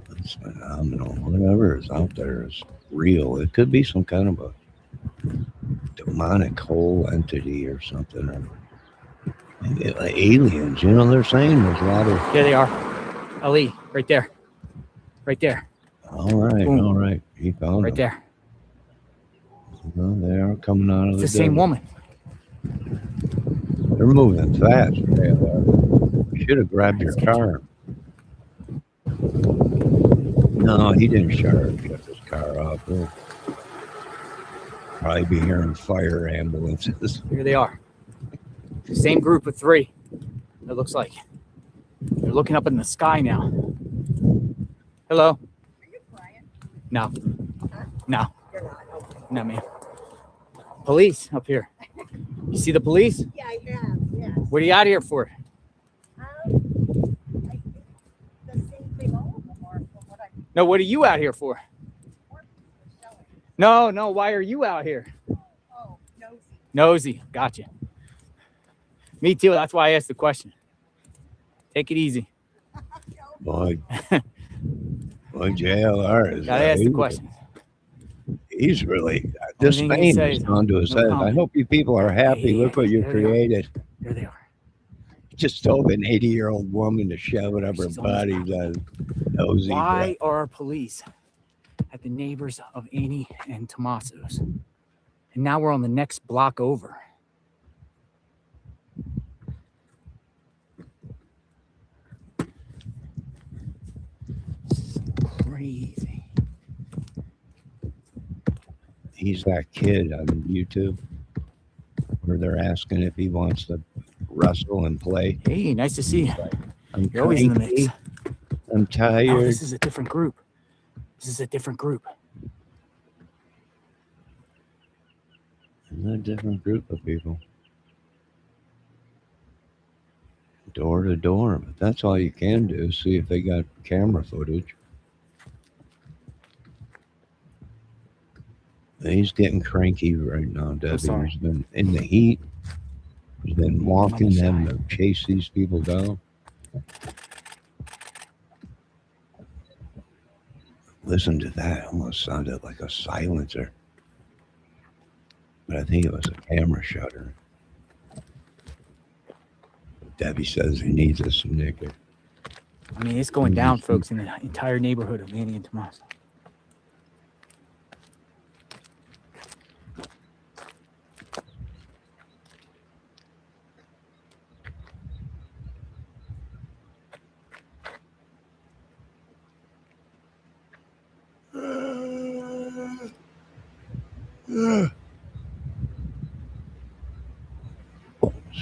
That's phenomenal. Whatever is out there is real. It could be some kind of a demonic whole entity or something. Or maybe like aliens. You know, they're saying there's a lot of. There they are. Ali, right there. Right there. All right, Boom. all right. He found Right them. there. Well, they are coming out of It's the same desert. woman. They're moving fast. They are. Should have grabbed your car. No, he didn't shut his car off. Probably be hearing fire ambulances. Here they are. Same group of 3. It looks like they're looking up in the sky now. Hello. Are you crying? No. No. You're not. Okay. No, man. Police up here. You see the police? Yeah, I have. Yes. What are you out here for? I think the same thing all of them are from what I. No, what are you out here for? No, no. Why are you out here? Oh, nosy. Nosy. Gotcha. Me too. That's why I asked the question. Take it easy. Boy, JLR is. Gotta ask the question. He's really. This Only thing he fame says, has gone to his no head. I comment. hope you people are happy. Yeah, Look what you there they are. created. There they are. Just told an 80-year-old woman to shove it up her She's almost body. That nosy. Why are police at the neighbors of Annie and Tommaso's? And now we're on the next block over. Crazy. He's that kid on YouTube where they're asking if he wants to wrestle and play. Hey, nice to see you. I'm You're always in the mix. cranky. I'm tired. Oh, this is a different group. This is a different group. A different group of people. Door to door. But that's all you can do. See if they got camera footage. He's getting cranky right now, Debbie. sorry. He's been in the heat. He's been walking them to chase these people down. Listen to that. Almost sounded like a silencer. But I think it was a camera shutter. Debbie says he needs a snicker. I mean, it's going down, folks, in the entire neighborhood of Annie and Tommaso.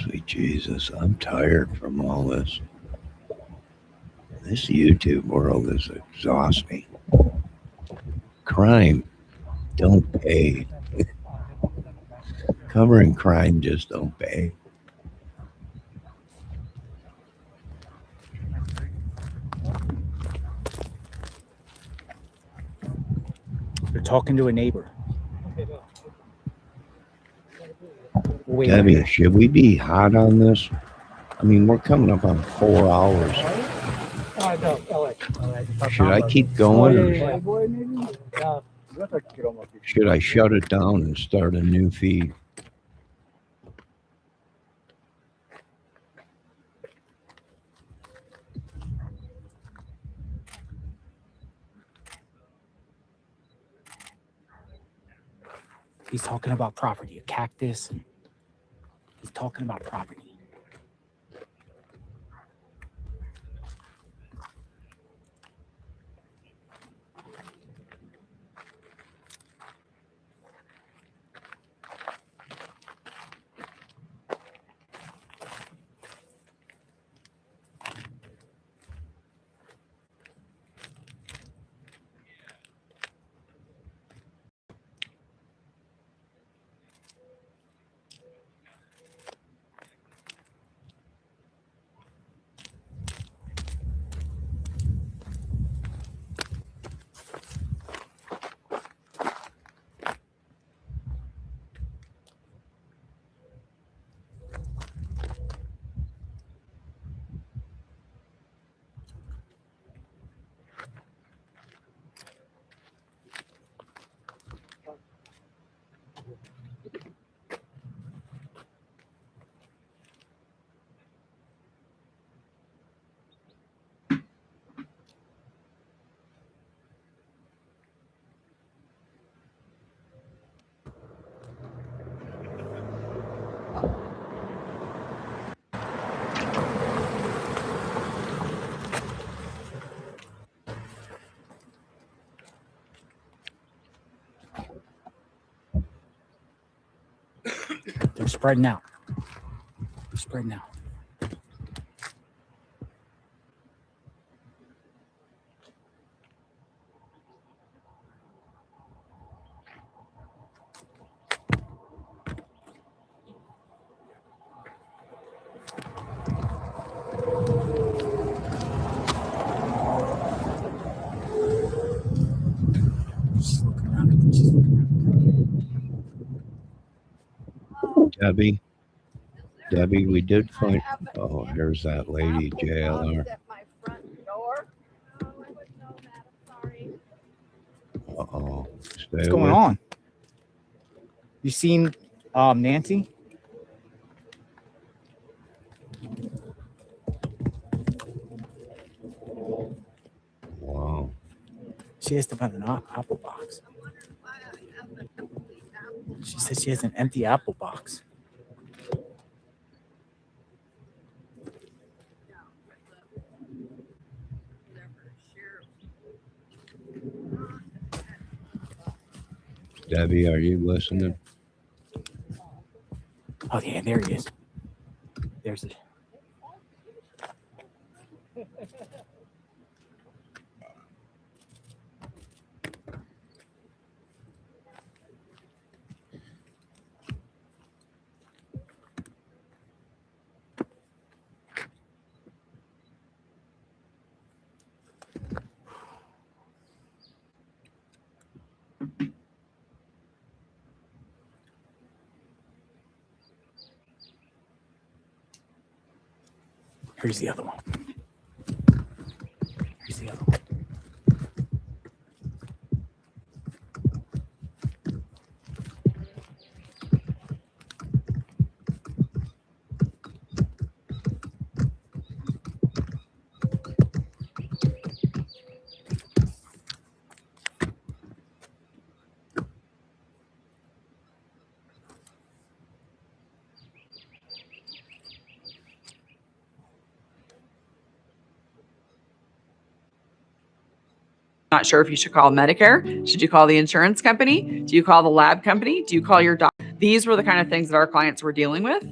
Sweet Jesus, I'm tired from all this. This YouTube world is exhausting. Crime don't pay. Covering crime just don't pay. They're talking to a neighbor. Wait, Debbie, should we be hot on this? I mean, we're coming up on 4 hours. Should I keep going? Or should I shut it down and start a new feed? He's talking about property, a cactus. He's talking about property. They're spreading out. They're spreading out. She's looking around. She's looking around. Debbie, we did find. Oh, here's that lady, JLR. Uh-oh. What's going on? You seen Nancy? Wow. She has to find an apple box. She said she has an empty apple box. Debbie, are you listening? Oh yeah, there he is. There's it. Here's the other one. Here's the other one. Not sure if you should call Medicare. Should you call the insurance company? Do you call the lab company? Do you call your doctor? These were the kind of things that our clients were dealing with.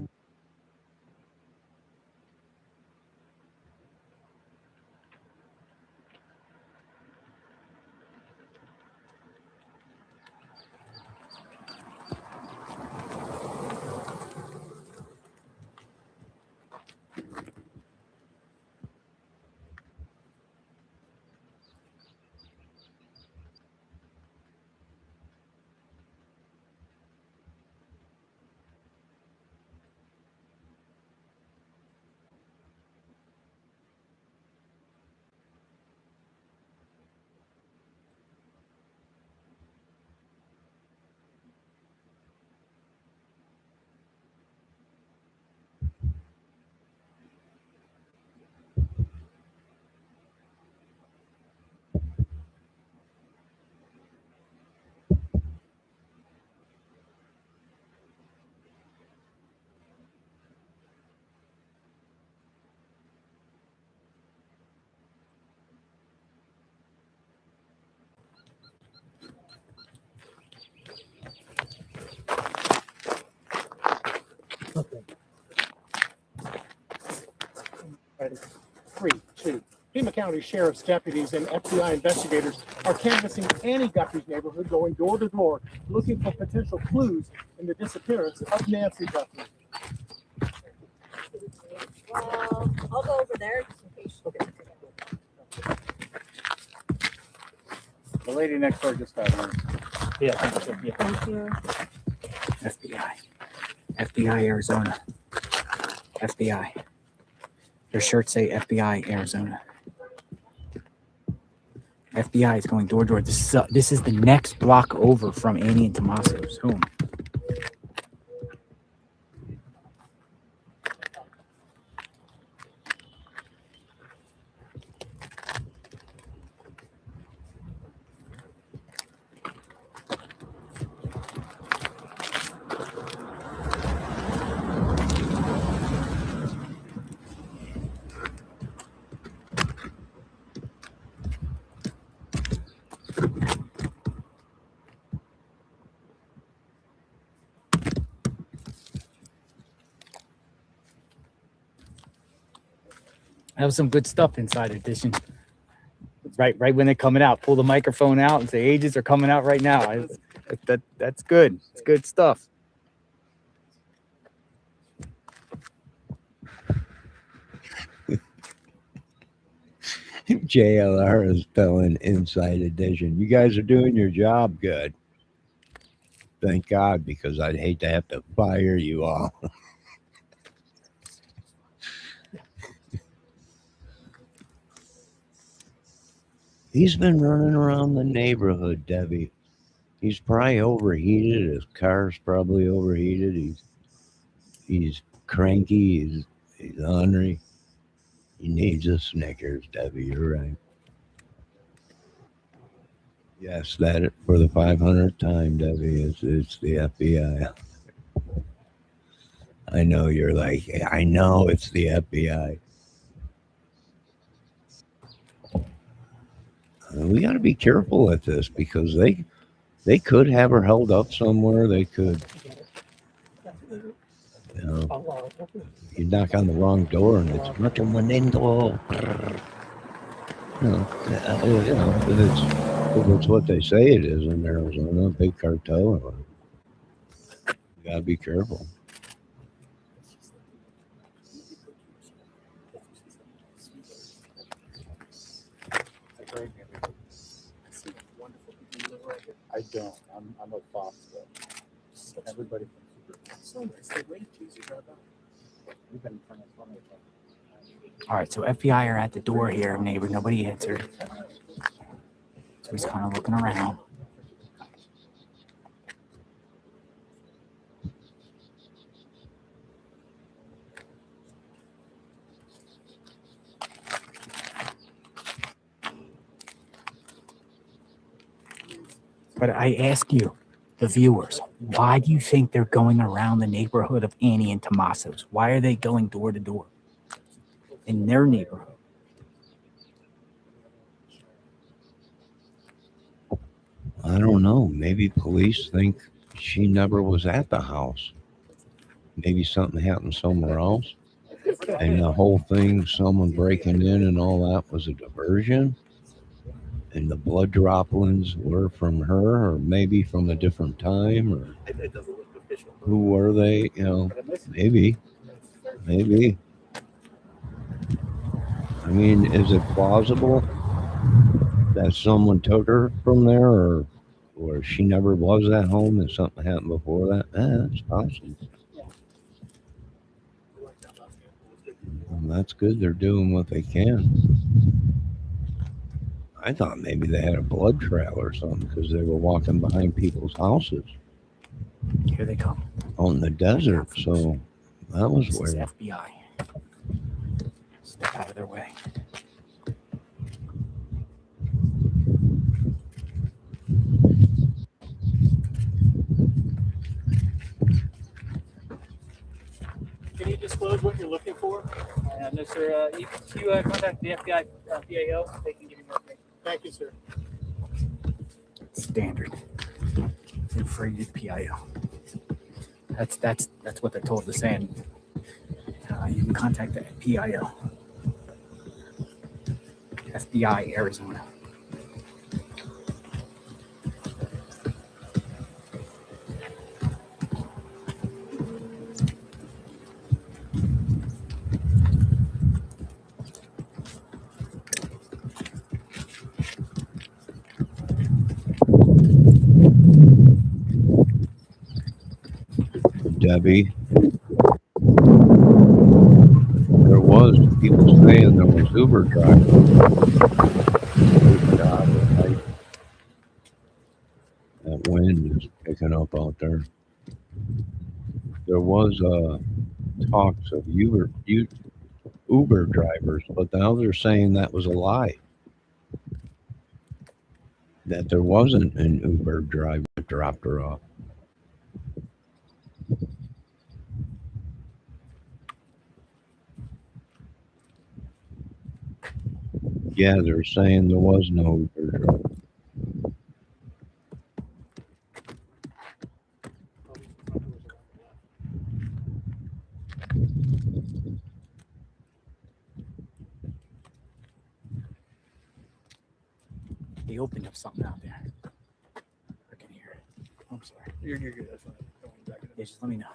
Ready. 3, 2. Pima County Sheriff's deputies and FBI investigators are canvassing Annie Guthries' neighborhood, going door to door, looking for potential clues in the disappearance of Nancy Guthrie. Well, I'll go over there just in case. Okay. The lady next door just got here. Yeah, thank you. Yeah. Thank you. FBI, Arizona. FBI. Their shirts say FBI, Arizona. FBI is going door to door. This is the next block over from Annie and Tommaso's home. That was some good stuff inside edition. Right when they're coming out, pull the microphone out and say ages are coming out right now. That's good. It's good stuff. JLR is spelling inside edition. You guys are doing your job good. Thank God, because I'd hate to have to fire you all. He's been running around the neighborhood, Debbie. He's probably overheated. His car's probably overheated. He's cranky. He's hungry. He needs a Snickers, Debbie. You're right. Yes, that for the 500th time, Debbie. It's the FBI. I know you're like, I know it's the FBI. We got to be careful at this because they could have her held up somewhere. They could, you knock on the wrong door and it's recommendando. If it's what they say it is in Arizona, big cartel, you gotta be careful. I don't. I'm a Fox, but everybody. All right, so FBI are at the door here, neighbor. Nobody answered. So he's kind of looking around. But I ask you, the viewers, why do you think they're going around the neighborhood of Annie and Tomaso's? Why are they going door to door in their neighborhood? I don't know. Maybe police think she never was at the house. Maybe something happened somewhere else. And the whole thing, someone breaking in and all that was a diversion. And the blood droplings were from her, or maybe from a different time, or who were they? Maybe. I mean, is it plausible that someone took her from there, or she never was at home and something happened before that? It's possible. Well, that's good. They're doing what they can. I thought maybe they had a blood trail or something because they were walking behind people's houses. Here they come. Out in the desert. So that was This is weird. FBI. Step out of their way. Can you disclose what you're looking for? No, sir. You contact the FBI PAO. They can give you more information. Thank you, sir. Standard. Infrated PIO. That's what they're told to send. You can contact the PIO. FBI Arizona. Debbie, there was people saying there was Uber drivers. Good job, right? That wind is picking up out there. There was talks of Uber drivers, but now they're saying that was a lie. That there wasn't an Uber driver that dropped her off. Yeah, they're saying there was no Uber driver. He opened up something out there. I can hear it. I'm sorry. You're good. That's fine. Don't worry, back it up. Yeah, just let me know.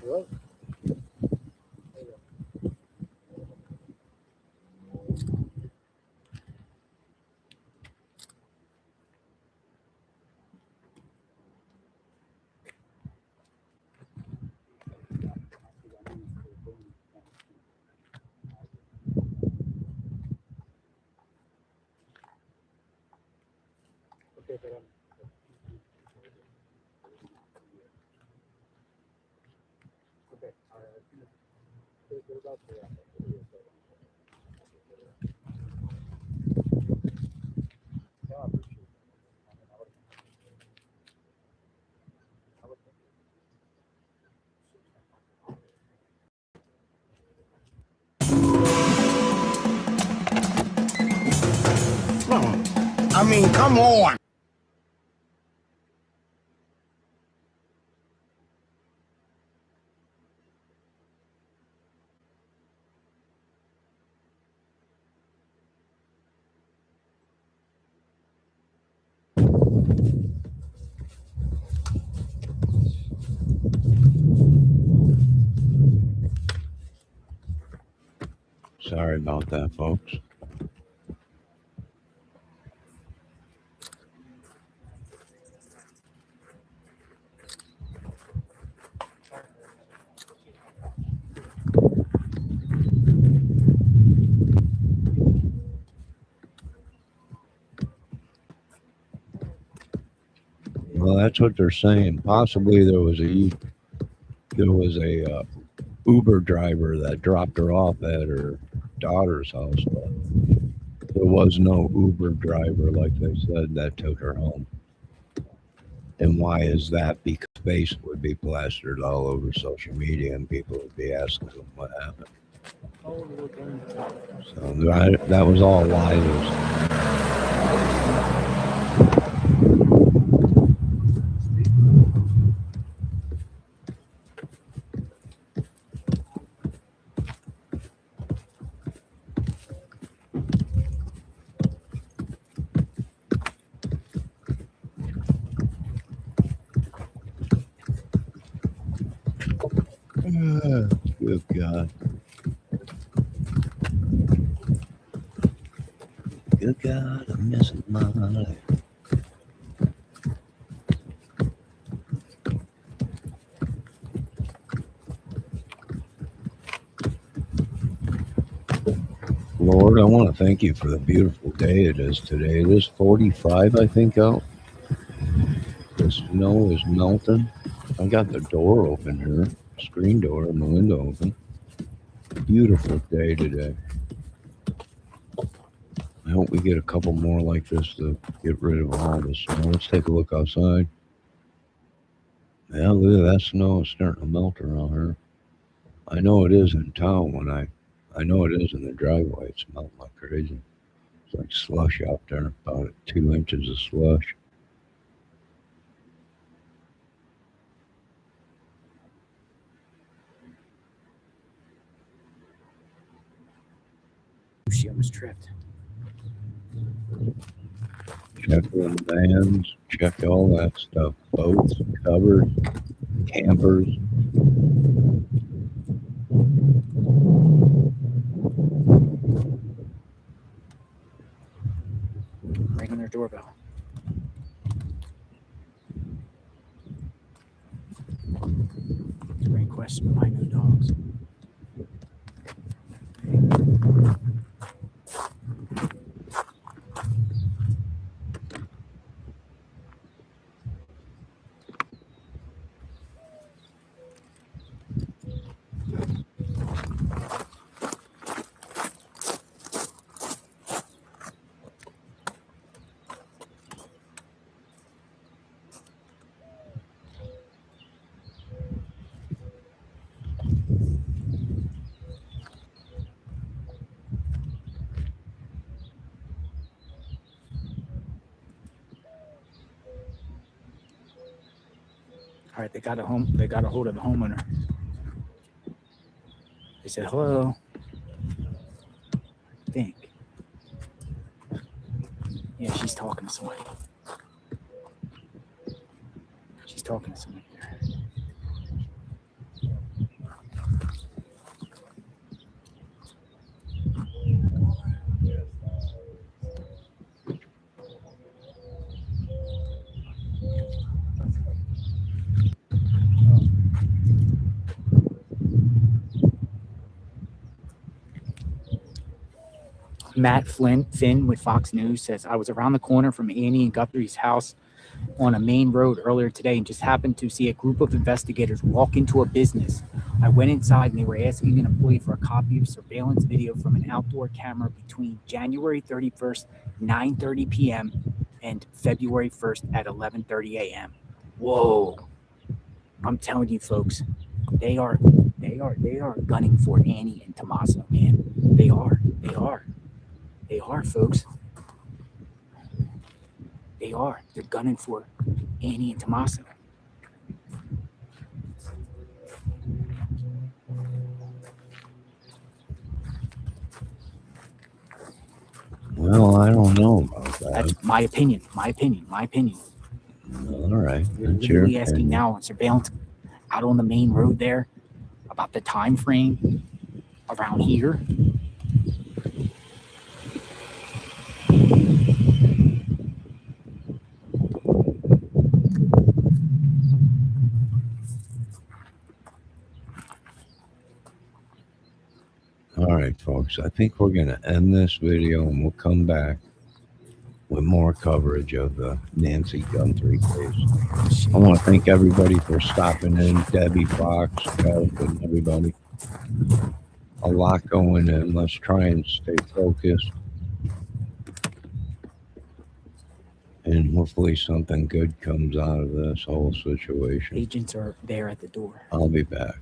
Hello? Okay, but okay. All right. They're about to wrap up. Yeah, I appreciate it. I mean, come on. Sorry about that, folks. Well, that's what they're saying. Possibly there was a Uber driver that dropped her off at her daughter's house, but there was no Uber driver, like they said, that took her home. And why is that? Because Facebook would be plastered all over social media, and people would be asking them what happened. So that was all lies. Good God. Good God, I'm missing my life. Lord, I want to thank you for the beautiful day it is today. It is 45, I think, out. The snow is melting. I got the door open here, screen door and the window open. Beautiful day today. I hope we get a couple more like this to get rid of all the snow. Let's take a look outside. Yeah, look at that snow. It's starting to melt around here. I know it is in town when I know it is in the driveway. It's melting like crazy. It's like slush out there, about 2 inches of slush. She almost tripped. Check the vans, check all that stuff. Boats, covered, campers. Ring on their doorbell. It's a great question. Why no dogs? All right, they got a hold of the homeowner. They said, hello. I think. Yeah, she's talking to somebody. She's talking to somebody there. Matt Finn with Fox News says, I was around the corner from Annie and Guthrie's house on a main road earlier today and just happened to see a group of investigators walk into a business. I went inside and they were asking an employee for a copy of surveillance video from an outdoor camera between January 31st, 9:30 p.m. and February 1st at 11:30 a.m. Whoa. I'm telling you, folks, they are gunning for Annie and Tommaso, man. They are, folks. They are. They're gunning for Annie and Tommaso. Well, I don't know about that. That's my opinion. All right. We're That's your literally asking opinion. now on surveillance out on the main road there about the time frame around here. All right, folks. I think we're going to end this video and we'll come back with more coverage of the Nancy Guthrie case. I want to thank everybody for stopping in. Debbie, Fox, Kev, and everybody. A lot going in. Let's try and stay focused. And hopefully something good comes out of this whole situation. Agents are there at the door. I'll be back.